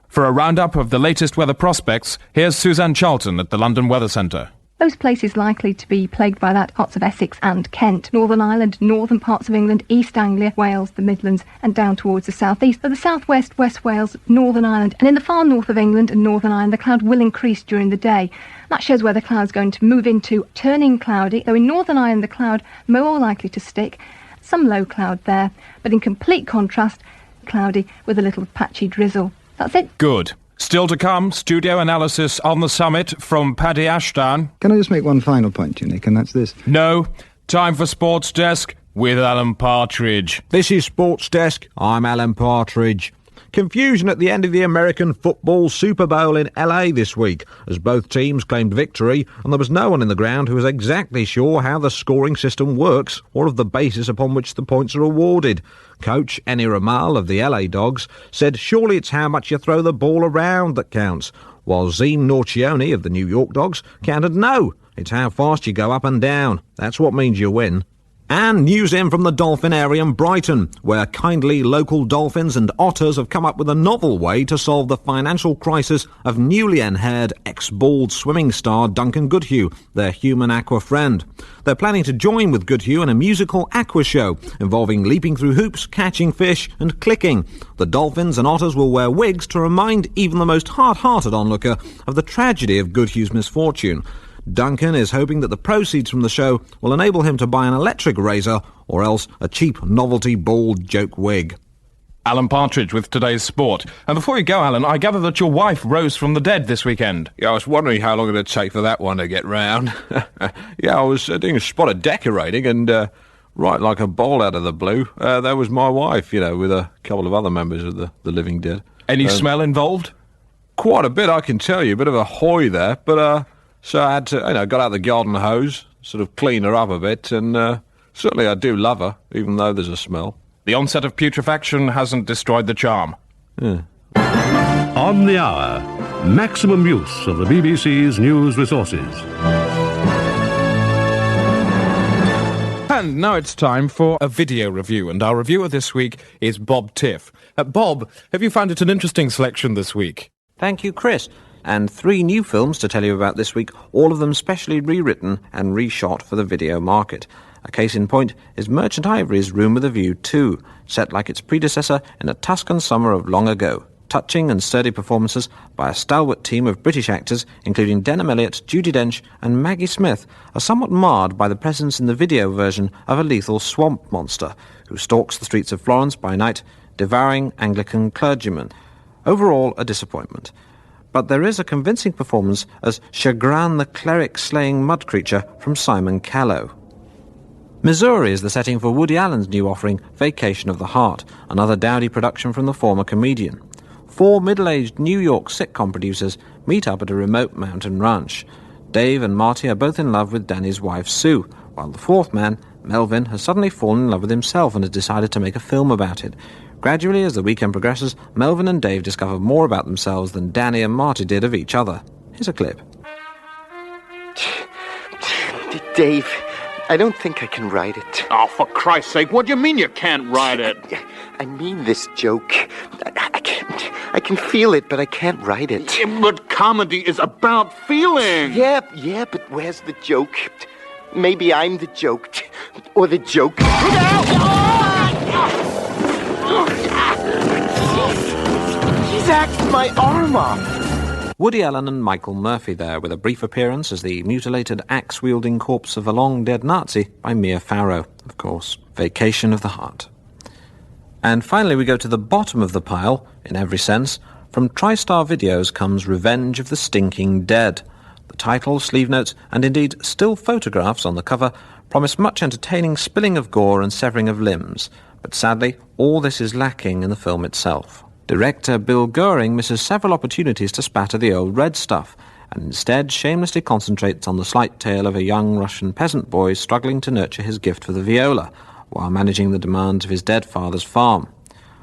For a roundup of the latest weather prospects, here's Suzanne Charlton at the London Weather Centre. Most places likely to be plagued by that: parts of Essex and Kent, Northern Ireland, northern parts of England, East Anglia, Wales, the Midlands and down towards the south-east. For the south-west, West Wales, Northern Ireland and in the far north of England and Northern Ireland, the cloud will increase during the day. That shows where the cloud's going to move into turning cloudy, though in Northern Ireland the cloud more likely to stick. Some low cloud there, but in complete contrast, cloudy with a little patchy drizzle. That's it. Good. Still to come, studio analysis on the summit from Paddy Ashdown. Can I just make one final point, Nick, and that's this? No. Time for Sports Desk with Alan Partridge. This is Sports Desk. I'm Alan Partridge. Confusion at the end of the American football Super Bowl in LA this week, as both teams claimed victory, and there was no one in the ground who was exactly sure how the scoring system works or of the basis upon which the points are awarded. Coach Eni Ramal of the LA Dogs said surely it's how much you throw the ball around that counts, while Zine Norcioni of the New York Dogs countered no, it's how fast you go up and down. That's what means you win. And news in from the Dolphinarium Brighton, where kindly local dolphins and otters have come up with a novel way to solve the financial crisis of newly haired ex-bald swimming star Duncan Goodhue, their human aqua friend. They're planning to join with Goodhue in a musical aqua show involving leaping through hoops, catching fish and clicking. The dolphins and otters will wear wigs to remind even the most hard-hearted onlooker of the tragedy of Goodhue's misfortune. Duncan is hoping that the proceeds from the show will enable him to buy an electric razor or else a cheap novelty bald joke wig. Alan Partridge with today's sport. And before you go, Alan, I gather that your wife rose from the dead this weekend. Yeah, I was wondering how long it would take for that one to get round. Yeah, I was doing a spot of decorating and right like a bolt out of the blue, there was my wife, with a couple of other members of the living dead. Any smell involved? Quite a bit, I can tell you. A bit of a hoy there, but... So I had to, got out the garden hose, sort of clean her up a bit, and certainly I do love her, even though there's a smell. The onset of putrefaction hasn't destroyed the charm. Yeah. On the Hour, maximum use of the BBC's news resources. And now it's time for a video review, and our reviewer this week is Bob Tiff. Bob, have you found it an interesting selection this week? Thank you, Chris. And 3 new films to tell you about this week, all of them specially rewritten and reshot for the video market. A case in point is Merchant Ivory's Room with a View 2, set like its predecessor in a Tuscan summer of long ago. Touching and sturdy performances by a stalwart team of British actors, including Denham Elliott, Judi Dench and Maggie Smith, are somewhat marred by the presence in the video version of a lethal swamp monster, who stalks the streets of Florence by night, devouring Anglican clergymen. Overall, a disappointment. But there is a convincing performance as Chagrin the cleric-slaying mud creature from Simon Callow. Missouri is the setting for Woody Allen's new offering, Vacation of the Heart, another dowdy production from the former comedian. 4 middle-aged New York sitcom producers meet up at a remote mountain ranch. Dave and Marty are both in love with Danny's wife, Sue, while the fourth man, Melvin, has suddenly fallen in love with himself and has decided to make a film about it. Gradually, as the weekend progresses, Melvin and Dave discover more about themselves than Danny and Marty did of each other. Here's a clip. Dave, I don't think I can write it. Oh, for Christ's sake, what do you mean you can't write it? I mean this joke. I can feel it, but I can't write it. Yeah, but comedy is about feeling. Yeah, but where's the joke? Maybe I'm the joke. Or the joke. He's axed my arm off. Woody Allen and Michael Murphy there, with a brief appearance as the mutilated axe-wielding corpse of a long-dead Nazi by Mia Farrow, of course. Vacation of the Heart. And finally we go to the bottom of the pile, in every sense. From TriStar Videos comes Revenge of the Stinking Dead. The title, sleeve notes, and indeed still photographs on the cover promise much entertaining spilling of gore and severing of limbs, but sadly all this is lacking in the film itself. Director Bill Goering misses several opportunities to spatter the old red stuff, and instead shamelessly concentrates on the slight tale of a young Russian peasant boy struggling to nurture his gift for the viola, while managing the demands of his dead father's farm.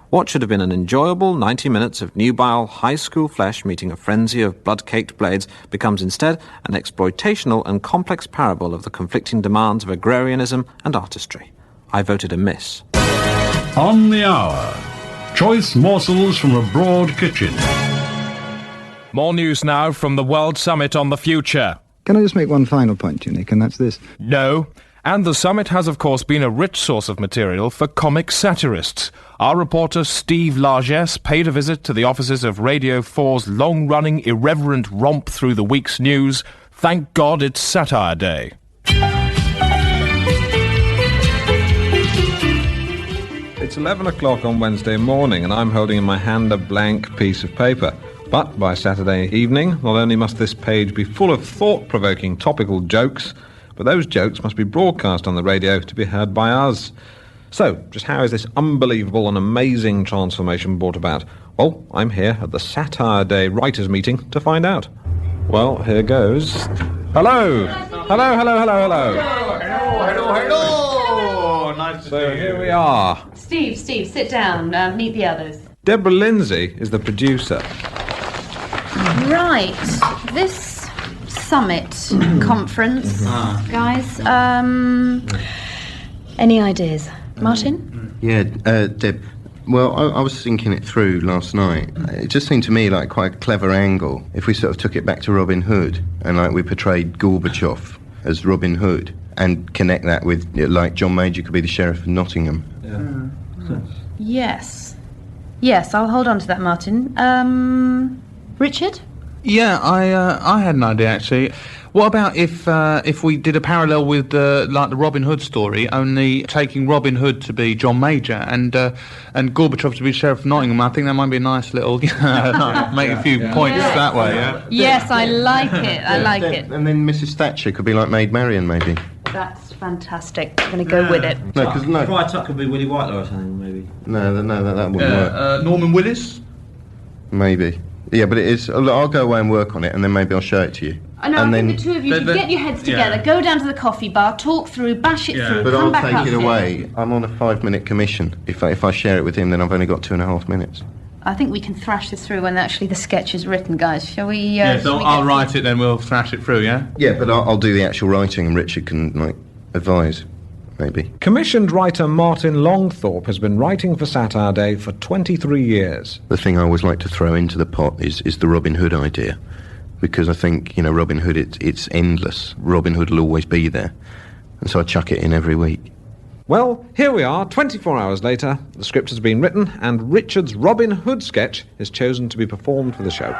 What should have been an enjoyable 90 minutes of nubile high school flesh meeting a frenzy of blood-caked blades becomes instead an exploitational and complex parable of the conflicting demands of agrarianism and artistry. I voted a miss. On the Hour. Choice morsels from a broad kitchen. More news now from the World Summit on the Future. Can I just make one final point, Nick, and that's this? No. And the summit has, of course, been a rich source of material for comic satirists. Our reporter Steve Largesse paid a visit to the offices of Radio 4's long-running irreverent romp through the week's news. Thank God it's Satire Day. It's 11 o'clock on Wednesday morning, and I'm holding in my hand a blank piece of paper. But by Saturday evening, not only must this page be full of thought-provoking topical jokes, but those jokes must be broadcast on the radio to be heard by us. So, just how is this unbelievable and amazing transformation brought about? Well, I'm here at the Satire Day Writers' Meeting to find out. Well, here goes. Hello! Hello! Nice to see you. Here we are. Steve, sit down. Meet the others. Deborah Lindsay is the producer. Right. This summit conference, guys. Any ideas? Martin? Yeah, Deb. Well, I was thinking it through last night. It just seemed to me like quite a clever angle if we sort of took it back to Robin Hood and like we portrayed Gorbachev as Robin Hood and connect that with, like, John Major could be the Sheriff of Nottingham. Yeah. Yes, I'll hold on to that, Martin. Richard? Yeah, I had an idea, actually. What about if we did a parallel with like the Robin Hood story, only taking Robin Hood to be John Major and Gorbachev to be Sheriff of Nottingham? I think that might be a nice little make a few points that way. Yeah. Yes, I like it. I like it. And then Mrs. Thatcher could be like Maid Marian, maybe. That's fantastic. I'm going to go with it. No, because Tuck could be Willy Whitelaw or something, maybe. No, that wouldn't work. Norman Willis? Maybe. Yeah, but it is. I'll go away and work on it, and then maybe I'll show it to you. I know. I think the two of you should get your heads together, go down to the coffee bar, talk through, bash it through, but come back I'll up take it here. away. I'm on a 5-minute commission. If I share it with him, then I've only got 2.5 minutes. I think we can thrash this through when actually the sketch is written, guys. Shall we? I'll write it, then we'll thrash it through. Yeah. Yeah, but I'll do the actual writing, and Richard can advise. Maybe. Commissioned writer Martin Longthorpe has been writing for Satire Day for 23 years. The thing I always like to throw into the pot is the Robin Hood idea, because I think, Robin Hood, it's endless. Robin Hood will always be there, and so I chuck it in every week. Well, here we are, 24 hours later. The script has been written, and Richard's Robin Hood sketch is chosen to be performed for the show.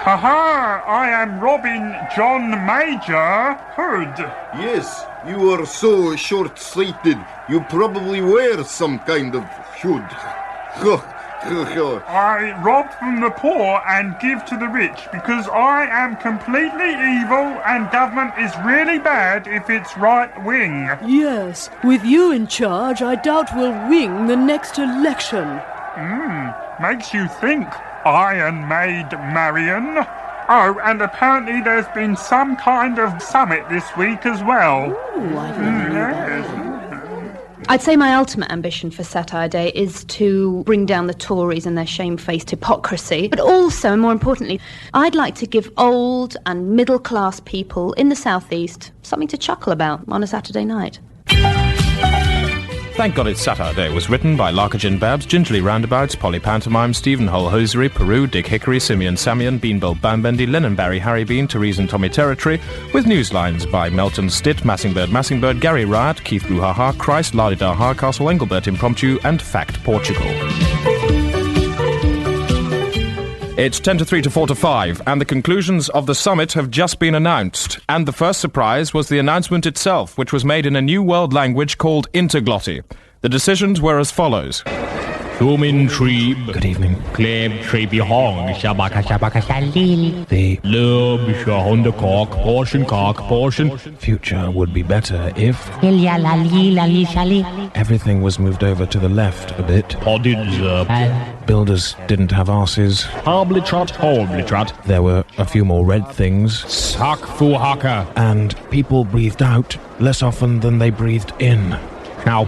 Ha-ha! I am Robin John Major Hood. Yes, you are so short-sighted. You probably wear some kind of hood. I rob from the poor and give to the rich because I am completely evil and government is really bad if it's right-wing. Yes, with you in charge, I doubt we'll win the next election. Makes you think. Iron Maid Marion. Oh, and apparently there's been some kind of summit this week as well. Ooh, I didn't know that. I'd say my ultimate ambition for Satire Day is to bring down the Tories and their shamefaced hypocrisy, but also, and more importantly, I'd like to give old and middle-class people in the South East something to chuckle about on a Saturday night. Thank God It's Satire Day was written by Larkagin Babs, Gingerly Roundabouts, Polly Pantomime, Stephen Hull Hosiery, Peru, Dick Hickory, Simeon Samion, Beanbowl Bambendy, Lennon Barry, Harry Bean, Therese and Tommy Territory, with newslines by Melton Stitt, Massingbird, Gary Riot, Keith Brouhaha, Christ, Lardidar Hardcastle, Engelbert Impromptu, and Fact Portugal. It's 10 to 3 to 4 to 5, and the conclusions of the summit have just been announced. And the first surprise was the announcement itself, which was made in a new world language called interglotty. The decisions were as follows. Human Trib. Good evening. Kleb Trebihong, Shabaka Shalil. The Lub Shahondakok, portion. Future would be better if everything was moved over to the left a bit. Builders didn't have arses. Hoblichat. There were a few more red things. Sakfuhaka. And people breathed out less often than they breathed in. Now.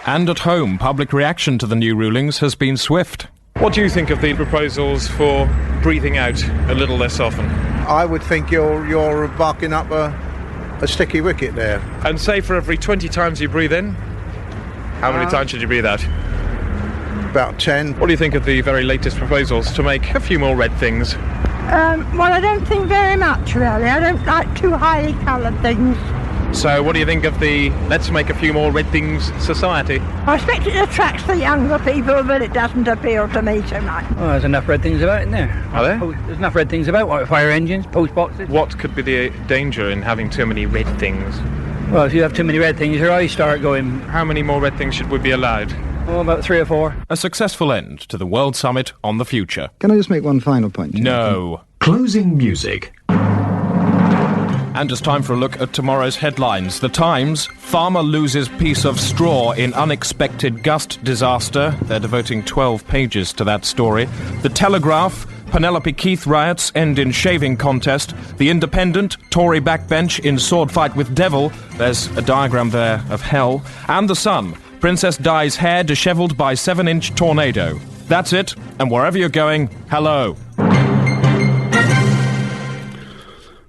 And at home, public reaction to the new rulings has been swift. What do you think of the proposals for breathing out a little less often? I would think you're barking up a sticky wicket there. And say for every 20 times you breathe in, how many times should you breathe out? About 10. What do you think of the very latest proposals to make a few more red things? Well, I don't think very much, really. I don't like too highly coloured things. So what do you think of the let's make a few more red things society? I expect it attracts the younger people, but it doesn't appeal to me so much. Well, there's enough red things about in there. Are there? There's enough red things about, like fire engines, post boxes. What could be the danger in having too many red things? Well, if you have too many red things, your eyes start going. How many more red things should we be allowed? Oh, about 3 or 4. A successful end to the World Summit on the future. Can I just make one final point? No. Closing music. And it's time for a look at tomorrow's headlines. The Times, farmer loses piece of straw in unexpected gust disaster. They're devoting 12 pages to that story. The Telegraph, Penelope Keith riots end in shaving contest. The Independent, Tory backbench in sword fight with devil. There's a diagram there of hell. And The Sun, Princess Di's hair dishevelled by 7-inch tornado. That's it, and wherever you're going, hello.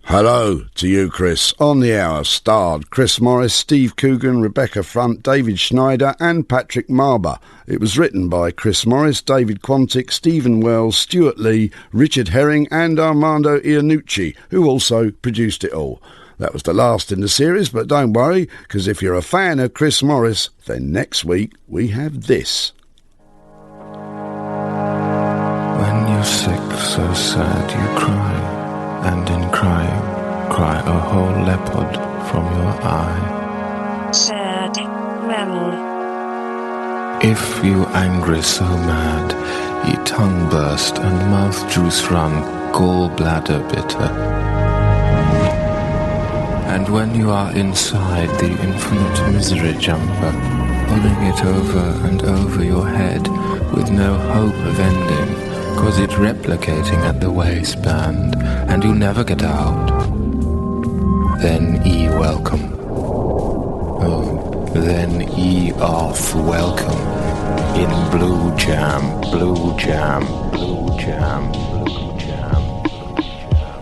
Hello to you, Chris. On the Hour starred Chris Morris, Steve Coogan, Rebecca Front, David Schneider and Patrick Marber. It was written by Chris Morris, David Quantick, Stephen Wells, Stewart Lee, Richard Herring and Armando Iannucci, who also produced it all. That was the last in the series, but don't worry, because if you're a fan of Chris Morris, then next week we have this. When you're sick, so sad you cry. And in crying, cry a whole leopard from your eye. Sad memory. If you angry so mad, ye tongue burst and mouth juice run, gallbladder bitter. And when you are inside the infinite misery jumper, pulling it over and over your head with no hope of ending, 'cause it's replicating at the waistband, and you never get out. Then ye welcome. Oh, then ye off welcome. In blue jam, blue jam, blue jam, blue jam, blue jam.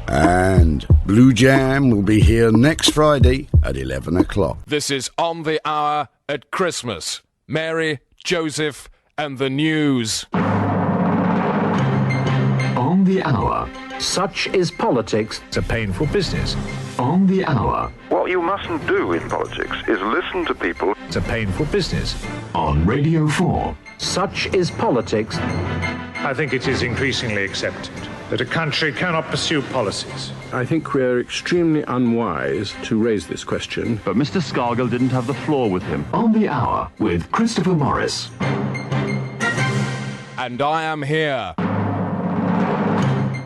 And Blue Jam will be here next Friday at 11 o'clock. This is On the Hour at Christmas. Mary, Joseph and the news. On the Hour. Such is politics. It's a painful business. On the Hour. What you mustn't do in politics is listen to people. It's a painful business. On Radio 4. Such is politics. I think it is increasingly accepted that a country cannot pursue policies. I think we're extremely unwise to raise this question. But Mr. Scargill didn't have the floor with him. On the Hour with Christopher Morris. And I am here.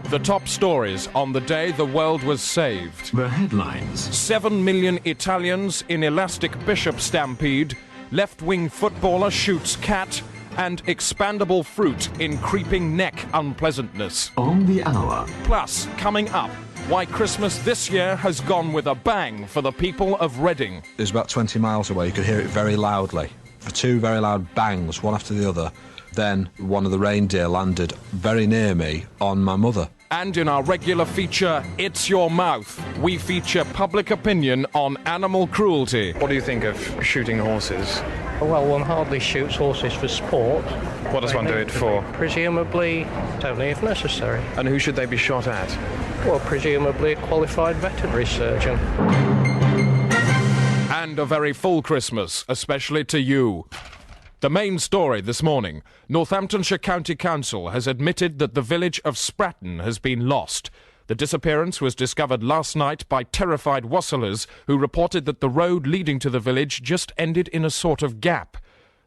The top stories on the day the world was saved. The headlines. 7 million Italians in elastic bishop stampede. Left-wing footballer shoots cat. and expandable fruit in creeping neck unpleasantness. On the hour. Plus, coming up, why Christmas this year has gone with a bang for the people of Reading. It was about 20 miles away. You could hear it very loudly. For two very loud bangs, one after the other. Then one of the reindeer landed very near me on my mother. And in our regular feature, It's Your Mouth, we feature public opinion on animal cruelty. What do you think of shooting horses? Well, one hardly shoots horses for sport. What does one do it for? Presumably, only if necessary. And who should they be shot at? Well, presumably a qualified veterinary surgeon. And a very full Christmas, especially to you. The main story this morning. Northamptonshire County Council has admitted that the village of Spratton has been lost. The disappearance was discovered last night by terrified Wassailers who reported that the road leading to the village just ended in a sort of gap.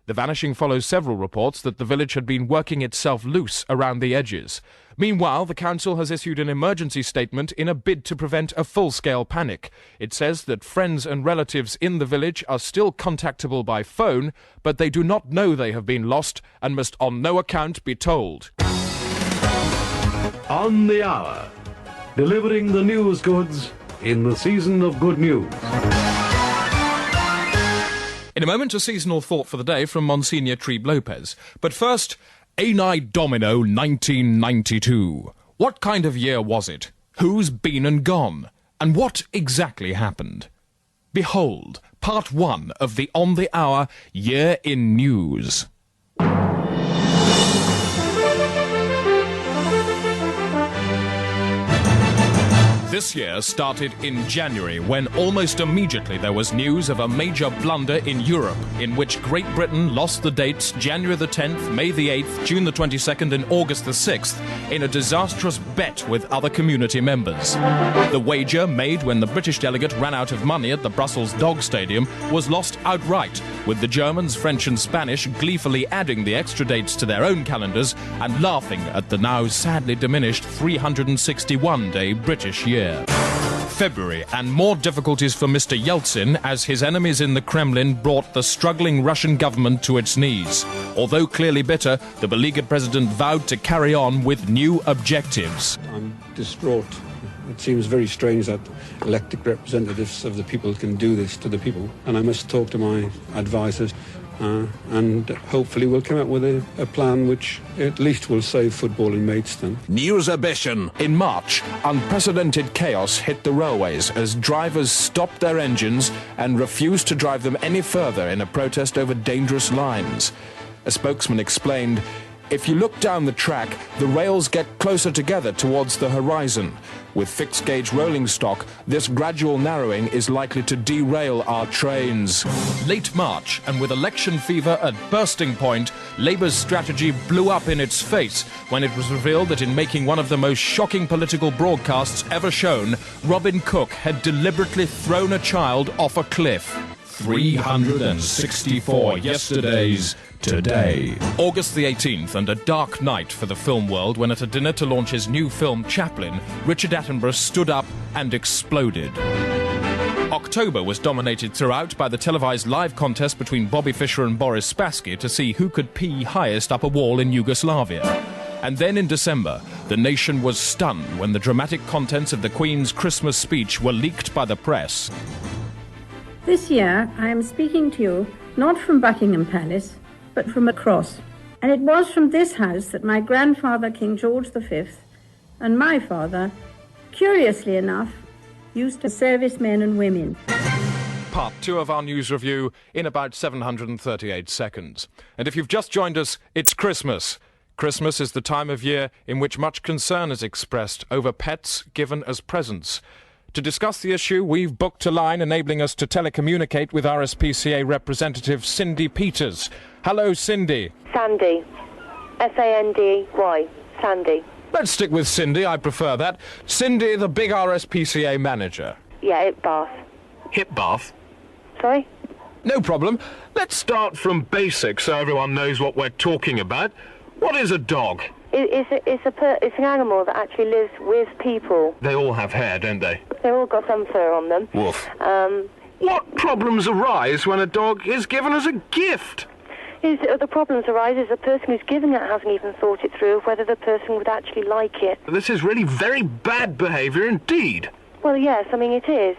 The vanishing follows several reports that the village had been working itself loose around the edges. Meanwhile, the council has issued an emergency statement in a bid to prevent a full-scale panic. It says that friends and relatives in the village are still contactable by phone, but they do not know they have been lost and must on no account be told. On the hour. Delivering the news goods in the season of good news. In a moment, a seasonal thought for the day from Monsignor Trebe Lopez. But first, Ani Domino 1992. What kind of year was it? Who's been and gone? And what exactly happened? Behold, part 1 of the On the Hour Year in News. This year started in January, when almost immediately there was news of a major blunder in Europe, in which Great Britain lost the dates January the 10th, May the 8th, June the 22nd and August the 6th in a disastrous bet with other community members. The wager, made when the British delegate ran out of money at the Brussels Dog Stadium, was lost outright, with the Germans, French and Spanish gleefully adding the extra dates to their own calendars and laughing at the now sadly diminished 361-day British year. February, and more difficulties for Mr. Yeltsin as his enemies in the Kremlin brought the struggling Russian government to its knees. Although clearly bitter, the beleaguered president vowed to carry on with new objectives. I'm distraught. It seems very strange that elected representatives of the people can do this to the people, and I must talk to my advisers. And hopefully we'll come up with a plan which at least will save football in Maidstone. News ambition. In March, unprecedented chaos hit the railways as drivers stopped their engines and refused to drive them any further in a protest over dangerous lines. A spokesman explained, "If you look down the track, the rails get closer together towards the horizon. With fixed-gauge rolling stock, this gradual narrowing is likely to derail our trains." Late March, and with election fever at bursting point, Labour's strategy blew up in its face when it was revealed that in making one of the most shocking political broadcasts ever shown, Robin Cook had deliberately thrown a child off a cliff. 364 yesterdays today. August the 18th, and a dark night for the film world when at a dinner to launch his new film Chaplin, Richard Attenborough stood up and exploded. October was dominated throughout by the televised live contest between Bobby Fischer and Boris Spassky to see who could pee highest up a wall in Yugoslavia. And then in December, the nation was stunned when the dramatic contents of the Queen's Christmas speech were leaked by the press. This year, I am speaking to you not from Buckingham Palace, but from a cross. And it was from this house that my grandfather, King George V, and my father, curiously enough, used to service men and women. Part 2 of our news review in about 738 seconds. And if you've just joined us, it's Christmas. Christmas is the time of year in which much concern is expressed over pets given as presents. To discuss the issue, we've booked a line enabling us to telecommunicate with RSPCA representative Cindy Peters. Hello, Cindy. Sandy. S-A-N-D-Y. Sandy. Let's stick with Cindy, I prefer that. Cindy, the big RSPCA manager. Yeah, hip bath. Hip bath? Sorry? No problem. Let's start from basics so everyone knows what we're talking about. What is a dog? It's an animal that actually lives with people. They all have hair, don't they? They've all got some fur on them. Woof. What problems arise when a dog is given as a gift? The problems arise is the person who's given it hasn't even thought it through of whether the person would actually like it. This is really very bad behaviour indeed. Well, yes, I mean, it is.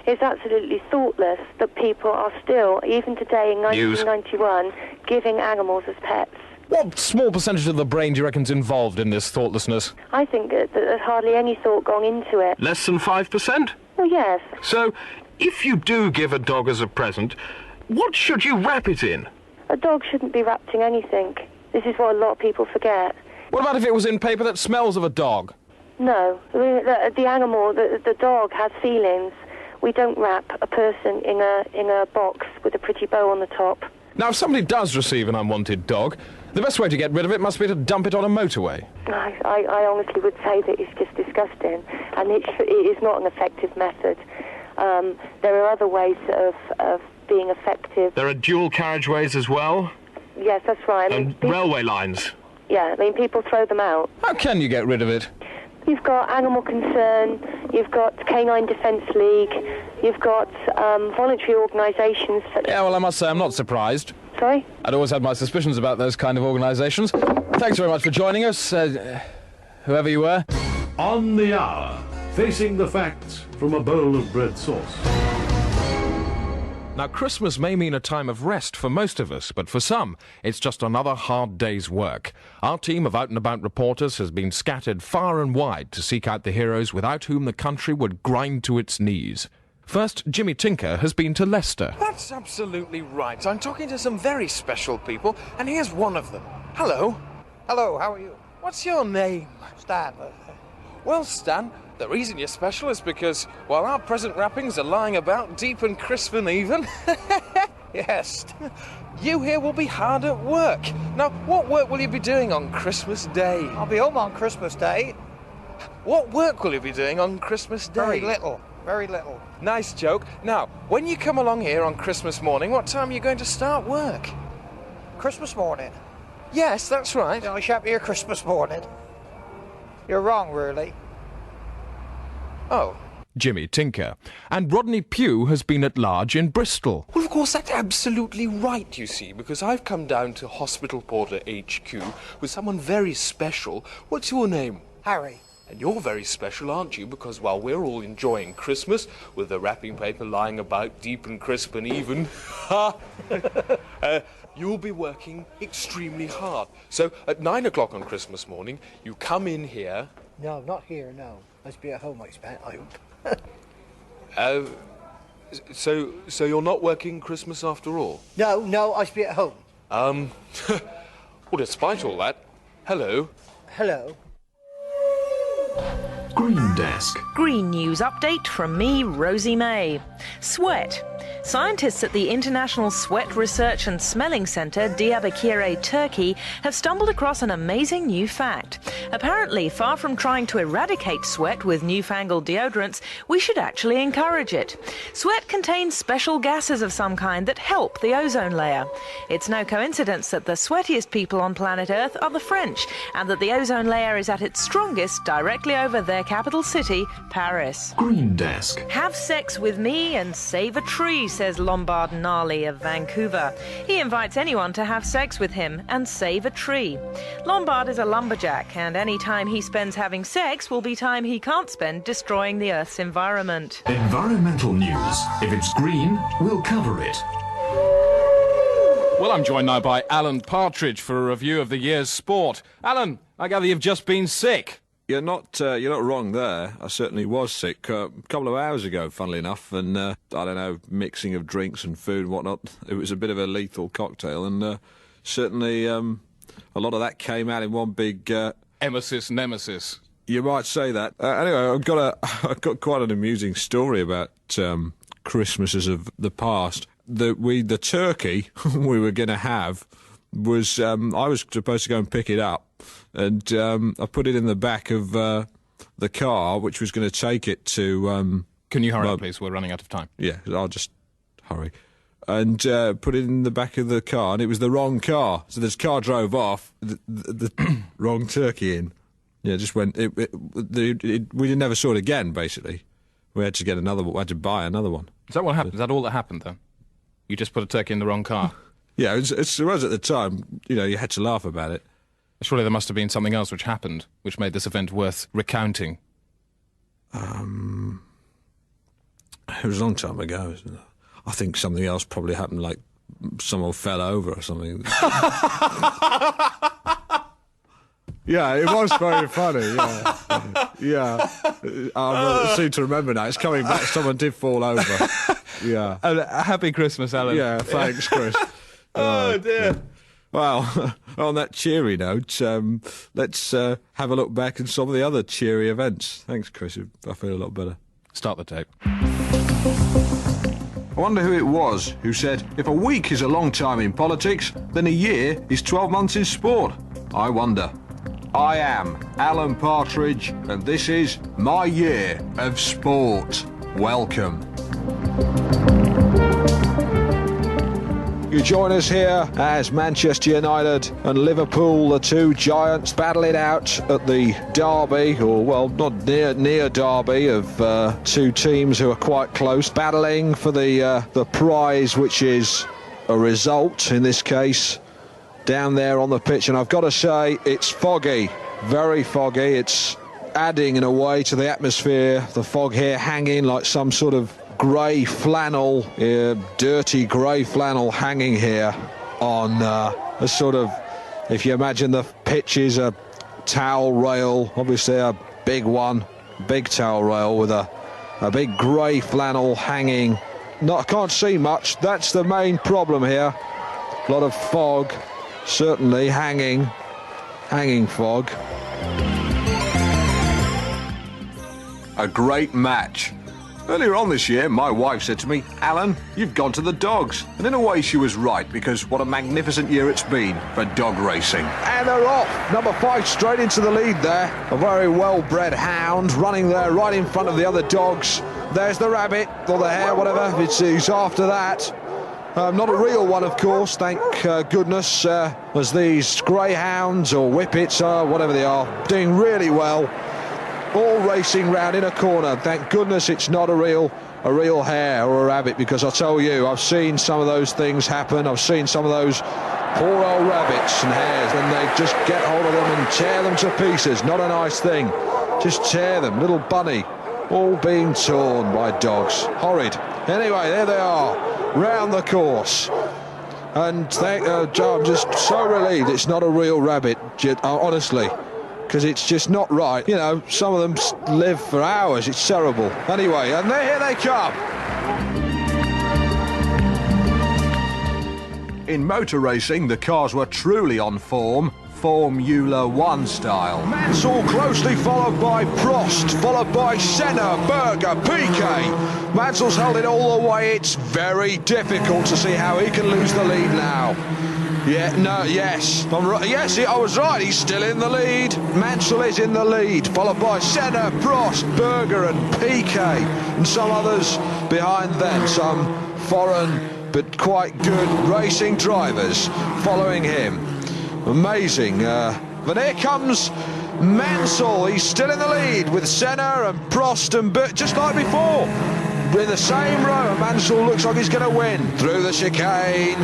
It's absolutely thoughtless that people are still, even today in 1991, giving animals as pets. What small percentage of the brain do you reckon's involved in this thoughtlessness? I think that there's hardly any thought gone into it. Less than 5%? Well, yes. So, if you do give a dog as a present, what should you wrap it in? A dog shouldn't be wrapped in anything. This is what a lot of people forget. What about if it was in paper that smells of a dog? No. I mean, the animal, the dog has feelings. We don't wrap a person in a box with a pretty bow on the top. Now, if somebody does receive an unwanted dog, the best way to get rid of it must be to dump it on a motorway. I honestly would say that it's just disgusting, and it is not an effective method. There are other ways of being effective. There are dual carriageways as well? Yes, that's right. And railway lines? Yeah, I mean, people throw them out. How can you get rid of it? You've got Animal Concern, you've got Canine Defence League, you've got voluntary organisations. Yeah, well, I must say I'm not surprised. Sorry? I'd always had my suspicions about those kind of organisations. Thanks very much for joining us, whoever you were. On the Hour, facing the facts from a bowl of bread sauce. Now, Christmas may mean a time of rest for most of us, but for some, it's just another hard day's work. Our team of out-and-about reporters has been scattered far and wide to seek out the heroes without whom the country would grind to its knees. First, Jimmy Tinker has been to Leicester. That's absolutely right. I'm talking to some very special people, and here's one of them. Hello. Hello, how are you? What's your name? Stan. Well, Stan, the reason you're special is because, while our present wrappings are lying about deep and crisp and even, yes, you here will be hard at work. Now, what work will you be doing on Christmas Day? I'll be home on Christmas Day. What work will you be doing on Christmas Day? Very little. Very little. Nice joke. Now, when you come along here on Christmas morning, what time are you going to start work? Christmas morning? Yes, that's right. No, I shan't be here Christmas morning. You're wrong, really. Oh. Jimmy Tinker. And Rodney Pugh has been at large in Bristol. Well, of course, that's absolutely right, you see, because I've come down to Hospital Porter HQ with someone very special. What's your name? Harry. And you're very special, aren't you? Because while we're all enjoying Christmas, with the wrapping paper lying about deep and crisp and even, you'll be working extremely hard. So at 9 o'clock on Christmas morning, you come in here. No, not here, no. Must be at home, I hope. So you're not working Christmas after all? No, I should be at home. Well, despite all that, hello. Hello. Green Desk. Green News update from me, Rosie May. Sweat. Scientists at the International Sweat Research and Smelling Centre, Diyarbakir, Turkey, have stumbled across an amazing new fact. Apparently, far from trying to eradicate sweat with newfangled deodorants, we should actually encourage it. Sweat contains special gases of some kind that help the ozone layer. It's no coincidence that the sweatiest people on planet Earth are the French, and that the ozone layer is at its strongest directly over their capital city, Paris. Green Desk. Have sex with me and save a tree, says Lombard Gnarly of Vancouver. He invites anyone to have sex with him and save a tree. Lombard is a lumberjack, and any time he spends having sex will be time he can't spend destroying the Earth's environment. Environmental news. If it's green, we'll cover it. Well, I'm joined now by Alan Partridge for a review of the year's sport. Alan, I gather you've just been sick. You're not wrong there. I certainly was sick a couple of hours ago, funnily enough, and I don't know, mixing of drinks and food and whatnot. It was a bit of a lethal cocktail, and certainly a lot of that came out in one big emesis nemesis. You might say that. Anyway, I've got quite an amusing story about Christmases of the past. The turkey we were going to have was I was supposed to go and pick it up. And I put it in the back of the car, which was going to take it to... Can you hurry up, please? We're running out of time. Yeah, I'll just hurry. And put it in the back of the car, and it was the wrong car. So this car drove off, the wrong turkey in. Yeah, just went... we never saw it again, basically. We had to get another one. We had to buy another one. Is that what happened? Is that all that happened, then? You just put a turkey in the wrong car? Yeah, it was at the time, you had to laugh about it. Surely there must have been something else which happened, which made this event worth recounting. It was a long time ago, isn't it? I think something else probably happened, like someone fell over or something. Yeah, it was very funny, yeah. I seem to remember now. It's coming back. Someone did fall over. Yeah. Happy Christmas, Alan. Yeah, thanks, Chris. Oh, dear. Well, on that cheery note, let's have a look back at some of the other cheery events. Thanks, Chris. I feel a lot better. Start the tape. I wonder who it was who said, if a week is a long time in politics, then a year is 12 months in sport. I wonder. I am Alan Partridge, and this is my year of sport. Welcome. You join us here as Manchester United and Liverpool, the two giants, battle it out at the derby, or, well, not near derby, of two teams who are quite close, battling for the prize, which is a result, in this case, down there on the pitch. And I've got to say, it's foggy, very foggy. It's adding, in a way, to the atmosphere. The fog here hanging like some sort of grey flannel, dirty grey flannel hanging here on a sort of, if you imagine the pitch is a towel rail, obviously a big one, big towel rail with a big grey flannel hanging. I can't see much. That's the main problem here. A lot of fog, certainly hanging fog. A great match. Earlier on this year, my wife said to me, Alan, you've gone to the dogs. And in a way she was right, because what a magnificent year it's been for dog racing. And they're off. Number 5 straight into the lead there. A very well-bred hound running there right in front of the other dogs. There's the rabbit, or the hare, whatever. He's after that. Not a real one, of course, thank goodness, as these greyhounds or whippets, whatever they are, doing really well. All racing round in a corner. Thank goodness it's not a real hare or a rabbit, because I tell you, I've seen some of those things happen. I've seen some of those poor old rabbits and hares, and they just get hold of them and tear them to pieces. Not a nice thing. Just tear them, little bunny, all being torn by dogs. Horrid. Anyway, there they are, round the course. And I'm just so relieved it's not a real rabbit, honestly. Because it's just not right. Some of them live for hours. It's terrible. Anyway, and here they come. In motor racing, the cars were truly on form. Formula One style. Mansell closely followed by Prost, followed by Senna, Berger, Piquet. Mansell's held it all the way. It's very difficult to see how he can lose the lead now. Yes, I'm right. Yes, I was right. He's still in the lead. Mansell is in the lead, followed by Senna, Prost, Berger and Piquet, and some others behind them. Some foreign but quite good racing drivers following him. Amazing. But here comes Mansell. He's still in the lead with Senna and Prost and Berger, just like before. In the same row, and Mansell looks like he's going to win. Through the chicane.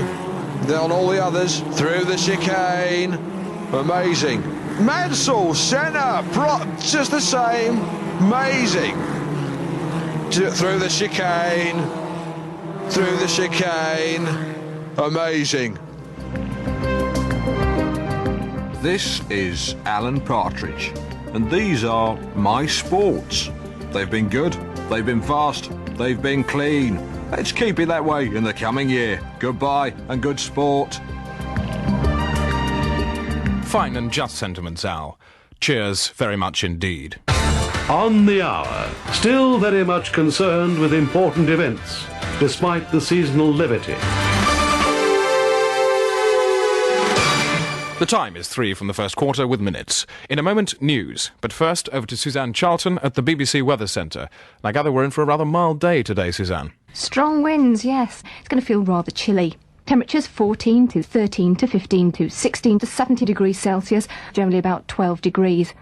On all the others, through the chicane. Amazing. Mansell, Senna, just the same. Amazing. Through the chicane. Through the chicane. Amazing. This is Alan Partridge, and these are my sports. They've been good, they've been fast, they've been clean. Let's keep it that way in the coming year. Goodbye and good sport. Fine and just sentiments, Al. Cheers very much indeed. On the hour, still very much concerned with important events, despite the seasonal levity. The time is 3 from the first quarter with minutes. In a moment, news. But first, over to Suzanne Charlton at the BBC Weather Centre. I gather we're in for a rather mild day today, Suzanne. Strong winds, yes. It's going to feel rather chilly. Temperatures 14 to 13 to 15 to 16 to 70 degrees Celsius, generally about 12 degrees.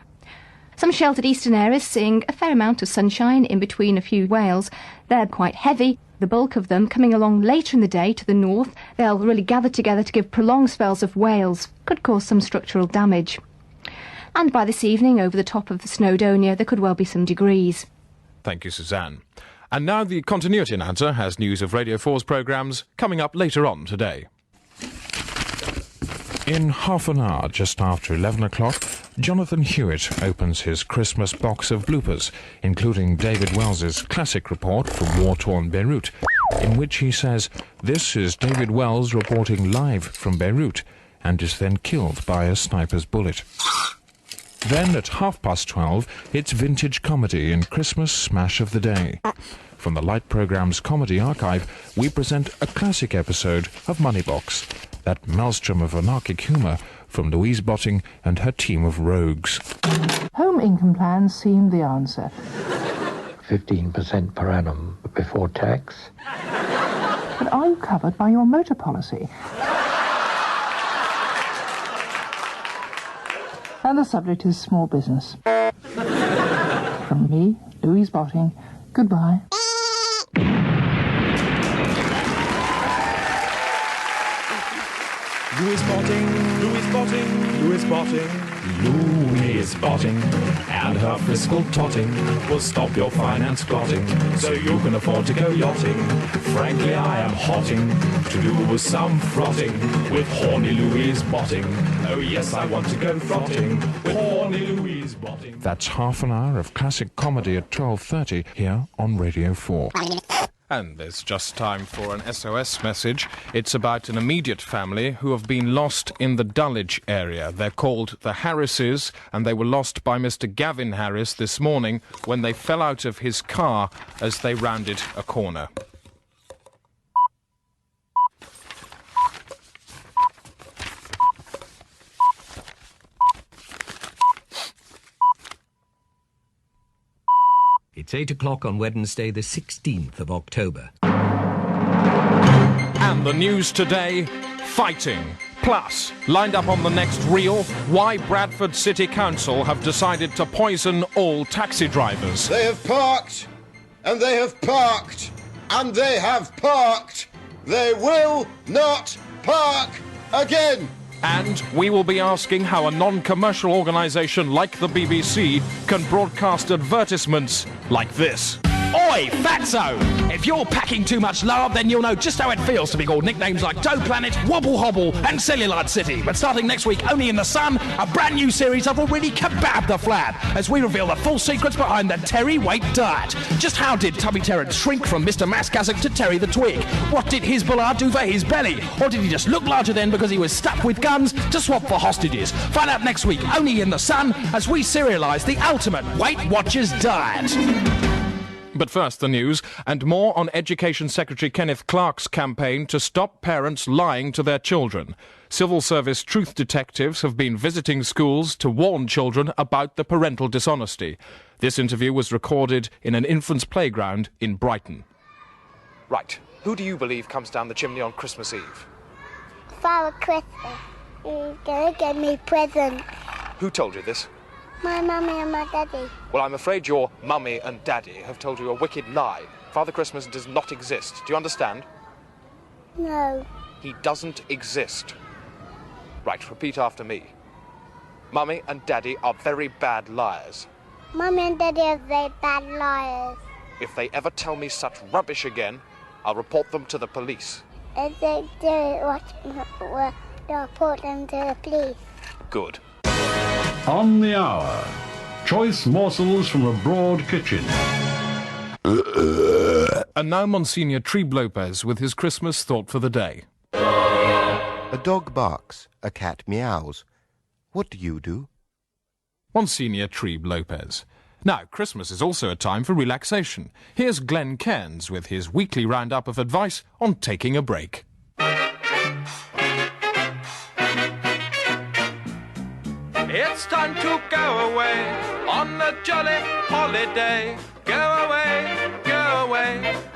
Some sheltered eastern areas seeing a fair amount of sunshine in between a few whales. They're quite heavy. The bulk of them coming along later in the day to the north. They'll really gather together to give prolonged spells of whales. Could cause some structural damage. And by this evening, over the top of the Snowdonia, there could well be some degrees. Thank you, Suzanne. And now the continuity announcer has news of Radio 4's programmes coming up later on today. In half an hour, just after 11 o'clock, Jonathan Hewitt opens his Christmas box of bloopers, including David Wells's classic report from war-torn Beirut, in which he says, "This is David Wells reporting live from Beirut," and is then killed by a sniper's bullet. Then at 12:30, it's vintage comedy in Christmas Smash of the Day. From the Light Programme's comedy archive, we present a classic episode of Moneybox, that maelstrom of anarchic humour from Louise Botting and her team of rogues. Home income plans seem the answer. 15% per annum before tax. But are you covered by your motor policy? And the subject is small business. From me, Louise Botting, goodbye. Louis Botting, Louis Botting, Louis Botting, Louis Botting, and her fiscal totting will stop your finance clotting, so you can afford to go yachting. Frankly, I am hotting to do some frotting with horny Louise Botting. Oh yes, I want to go frotting with horny Louise Botting. That's half an hour of classic comedy at 12:30 here on Radio 4. And there's just time for an SOS message. It's about an immediate family who have been lost in the Dulwich area. They're called the Harrises, and they were lost by Mr. Gavin Harris this morning when they fell out of his car as they rounded a corner. It's 8 o'clock on Wednesday, the 16th of October. And the news today, fighting. Plus, lined up on the next reel, why Bradford City Council have decided to poison all taxi drivers. They have parked, and they have parked, and they have parked. They will not park again. And we will be asking how a non-commercial organisation like the BBC can broadcast advertisements like this. Oi, fatso! If you're packing too much lard, then you'll know just how it feels to be called nicknames like Dough Planet, Wobble Hobble and Cellulite City. But starting next week, only in The Sun, a brand new series that will really kebab the flat as we reveal the full secrets behind the Terry Weight diet. Just how did Tubby Terrence shrink from Mr. Mascazzock to Terry the Twig? What did Hezbollah do for his belly? Or did he just look larger then because he was stuck with guns to swap for hostages? Find out next week, only in The Sun, as we serialise the ultimate Weight Watchers diet. But first, the news, and more on Education Secretary Kenneth Clarke's campaign to stop parents lying to their children. Civil Service truth detectives have been visiting schools to warn children about the parental dishonesty. This interview was recorded in an infant's playground in Brighton. Right, who do you believe comes down the chimney on Christmas Eve? Father Christmas. He's going to give me presents. Who told you this? My mummy and my daddy. Well, I'm afraid your mummy and daddy have told you a wicked lie. Father Christmas does not exist. Do you understand? No. He doesn't exist. Right, repeat after me. Mummy and daddy are very bad liars. Mummy and daddy are very bad liars. If they ever tell me such rubbish again, I'll report them to the police. If they do, we'll report them to the police. Good. On the hour, choice morsels from a broad kitchen. And now Monsignor Trebe Lopez with his Christmas thought for the day. A dog barks, a cat meows. What do you do? Monsignor Trebe Lopez. Now, Christmas is also a time for relaxation. Here's Glenn Cairns with his weekly roundup of advice on taking a break. It's time to go away on a jolly holiday. Go away,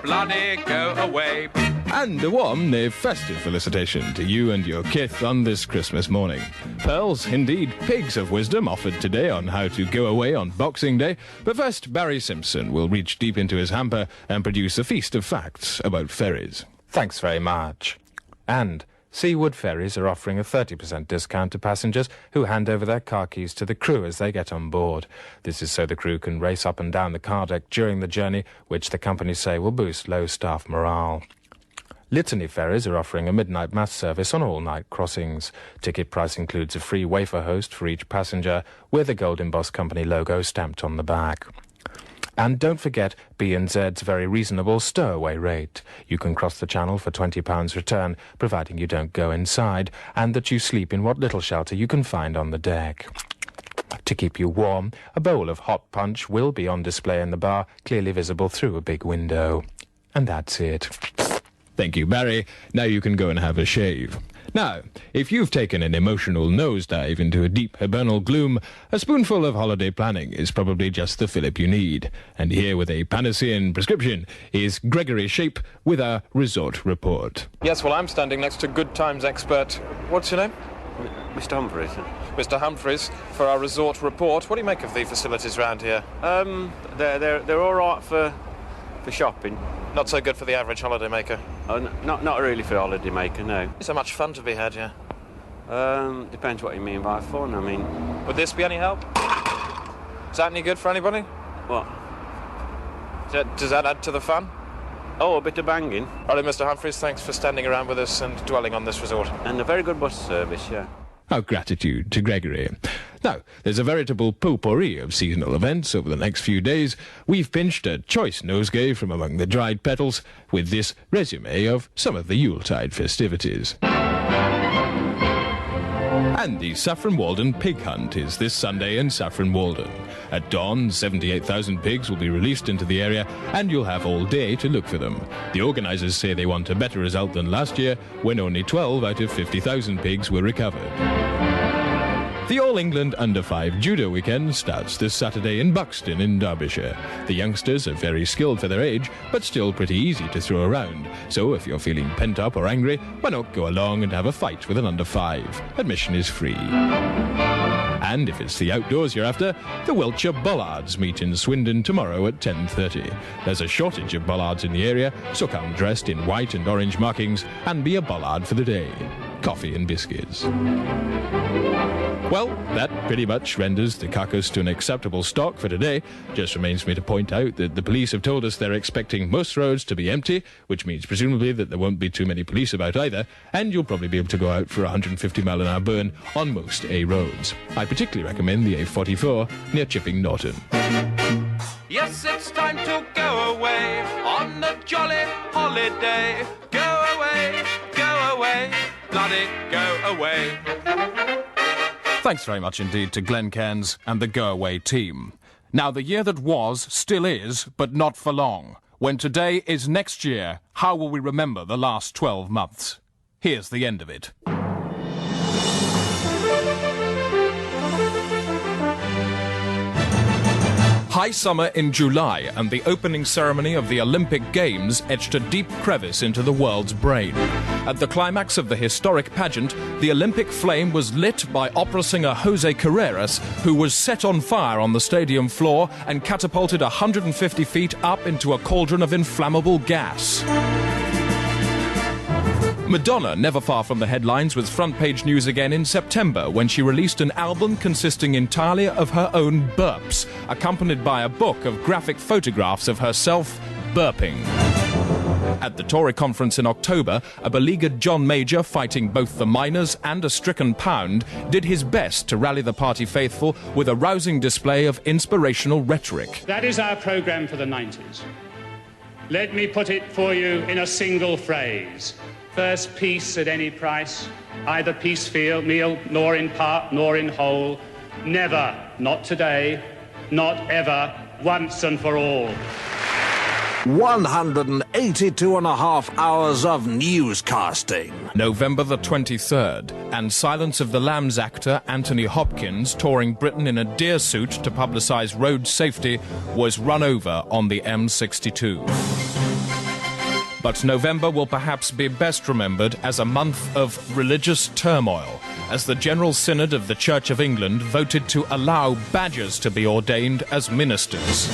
bloody go away. And a warm, if festive felicitation to you and your kith on this Christmas morning. Pearls, indeed, pigs of wisdom offered today on how to go away on Boxing Day. But first, Barry Simpson will reach deep into his hamper and produce a feast of facts about ferries. Thanks very much. And Seawood Ferries are offering a 30% discount to passengers who hand over their car keys to the crew as they get on board. This is so the crew can race up and down the car deck during the journey, which the companies say will boost low staff morale. Litany Ferries are offering a midnight mass service on all night crossings. Ticket price includes a free wafer host for each passenger with a Gold Embossed Company logo stamped on the back. And don't forget B&Z's very reasonable stowaway rate. You can cross the channel for £20 return, providing you don't go inside, and that you sleep in what little shelter you can find on the deck. To keep you warm, a bowl of hot punch will be on display in the bar, clearly visible through a big window. And that's it. Thank you, Barry. Now you can go and have a shave. Now, if you've taken an emotional nosedive into a deep hibernal gloom, a spoonful of holiday planning is probably just the fillip you need. And here with a panacean prescription is Gregory Shape with our resort report. Yes, well, I'm standing next to Good Times expert. What's your name? Mr. Humphreys. Mr. Humphreys, for our resort report. What do you make of the facilities round here? They're all right for shopping. Not so good for the average holidaymaker? Oh, not really for the holidaymaker, no. Is there much fun to be had here? Depends what you mean by fun, I mean... Would this be any help? Is that any good for anybody? What? Does that add to the fun? Oh, a bit of banging. All right, Mr. Humphreys, thanks for standing around with us and dwelling on this resort. And a very good bus service, yeah. Our gratitude to Gregory. Now, there's a veritable potpourri of seasonal events over the next few days. We've pinched a choice nosegay from among the dried petals with this resume of some of the Yuletide festivities. And the Saffron Walden Pig Hunt is this Sunday in Saffron Walden. At dawn, 78,000 pigs will be released into the area, and you'll have all day to look for them. The organisers say they want a better result than last year, when only 12 out of 50,000 pigs were recovered. The All England Under-5 Judo Weekend starts this Saturday in Buxton in Derbyshire. The youngsters are very skilled for their age, but still pretty easy to throw around. So if you're feeling pent up or angry, why not go along and have a fight with an under-5? Admission is free. And if it's the outdoors you're after, the Wiltshire Bollards meet in Swindon tomorrow at 10:30. There's a shortage of bollards in the area, so come dressed in white and orange markings and be a bollard for the day. Coffee and biscuits. Well, that pretty much renders the carcass to an acceptable stock for today. Just remains me to point out that the police have told us they're expecting most roads to be empty, which means presumably that there won't be too many police about either, and you'll probably be able to go out for a 150-mile-an-hour burn on most A roads. I particularly recommend the A44 near Chipping Norton. Yes, it's time to go away on a jolly holiday. Go away, bloody go away. Thanks very much indeed to Glenn Cairns and the Go Away team. Now, the year that was still is, but not for long. When today is next year, how will we remember the last 12 months? Here's the end of it. High summer in July, and the opening ceremony of the Olympic Games etched a deep crevice into the world's brain. At the climax of the historic pageant, the Olympic flame was lit by opera singer Jose Carreras, who was set on fire on the stadium floor and catapulted 150 feet up into a cauldron of inflammable gas. Madonna, never far from the headlines, was front-page news again in September when she released an album consisting entirely of her own burps, accompanied by a book of graphic photographs of herself burping. At the Tory conference in October, a beleaguered John Major, fighting both the miners and a stricken pound, did his best to rally the party faithful with a rousing display of inspirational rhetoric. That is our programme for the 90s. Let me put it for you in a single phrase. First, peace at any price, either piecemeal, nor in part, nor in whole. Never, not today, not ever, once and for all. 182 and a half hours of newscasting. November the 23rd, and Silence of the Lambs actor Anthony Hopkins, touring Britain in a deer suit to publicise road safety, was run over on the M62. But November will perhaps be best remembered as a month of religious turmoil, as the General Synod of the Church of England voted to allow badgers to be ordained as ministers.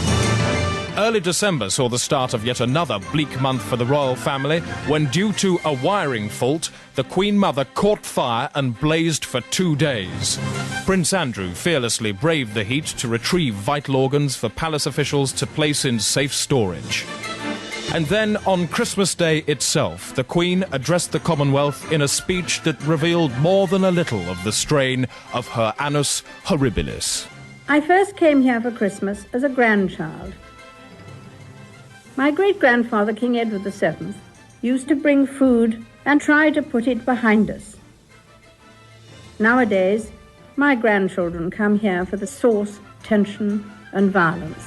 Early December saw the start of yet another bleak month for the royal family when, due to a wiring fault, the Queen Mother caught fire and blazed for 2 days. Prince Andrew fearlessly braved the heat to retrieve vital organs for palace officials to place in safe storage. And then, on Christmas Day itself, the Queen addressed the Commonwealth in a speech that revealed more than a little of the strain of her annus horribilis. I first came here for Christmas as a grandchild. My great-grandfather, King Edward VII, used to bring food and try to put it behind us. Nowadays, my grandchildren come here for the sauce, tension, and violence.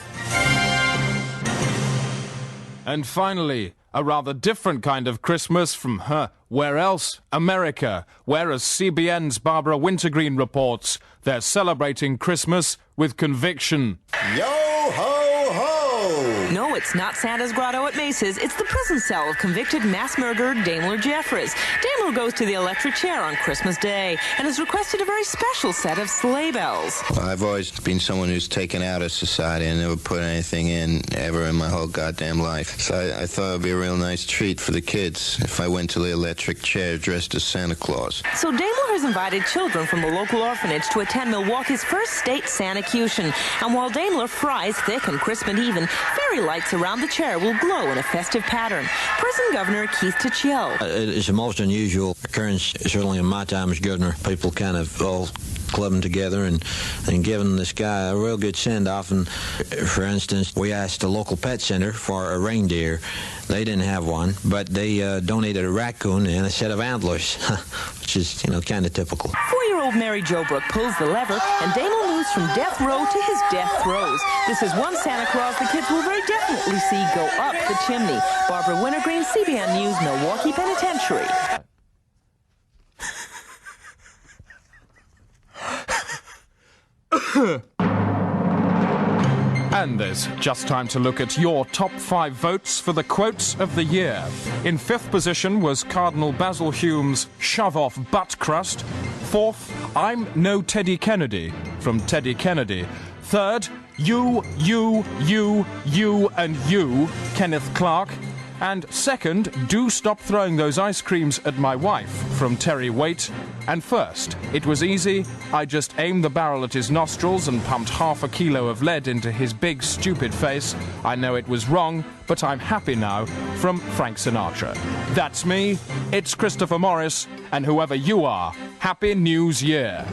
And finally, a rather different kind of Christmas from where else? America, where, as CBN's Barbara Wintergreen reports, they're celebrating Christmas with conviction. Yo ho ho! No, it's not Santa's grotto at Mace's. It's the prison cell of convicted mass murderer Daimler Jeffries. Daimler goes to the electric chair on Christmas Day and has requested a very special set of sleigh bells. Well, I've always been someone who's taken out of society and never put anything in ever in my whole goddamn life. So I thought it would be a real nice treat for the kids if I went to the electric chair dressed as Santa Claus. So Daimler has invited children from the local orphanage to attend Milwaukee's first state Santa-cution. And while Daimler fries thick and crisp and even, fairy lights around the chair will glow in a festive pattern. Prison Governor Keith Ticciel. It's a most unusual occurrence, certainly in my time as governor. People kind of all clubbing together and giving this guy a real good send-off. And for instance, we asked the local pet center for a reindeer. They didn't have one, but they donated a raccoon and a set of antlers, which is, kind of typical. 4-year-old Mary Jo Brooke pulls the lever, and Daimler moves from death row to his death throes. This is one Santa Claus the kids will very definitely see go up the chimney. Barbara Wintergreen, CBN News, Milwaukee Penitentiary. And there's just time to look at your top 5 votes for the quotes of the year. In 5th position was Cardinal Basil Hume's "Shove off butt crust." 4th, "I'm no Teddy Kennedy" from Teddy Kennedy. 3rd, You, and You, Kenneth Clark. And 2nd, "Do stop throwing those ice creams at my wife" from Terry Waite. And 1st, "It was easy. I just aimed the barrel at his nostrils and pumped half a kilo of lead into his big stupid face. I know it was wrong, but I'm happy now" from Frank Sinatra. That's me, it's Christopher Morris, and whoever you are, Happy News Year.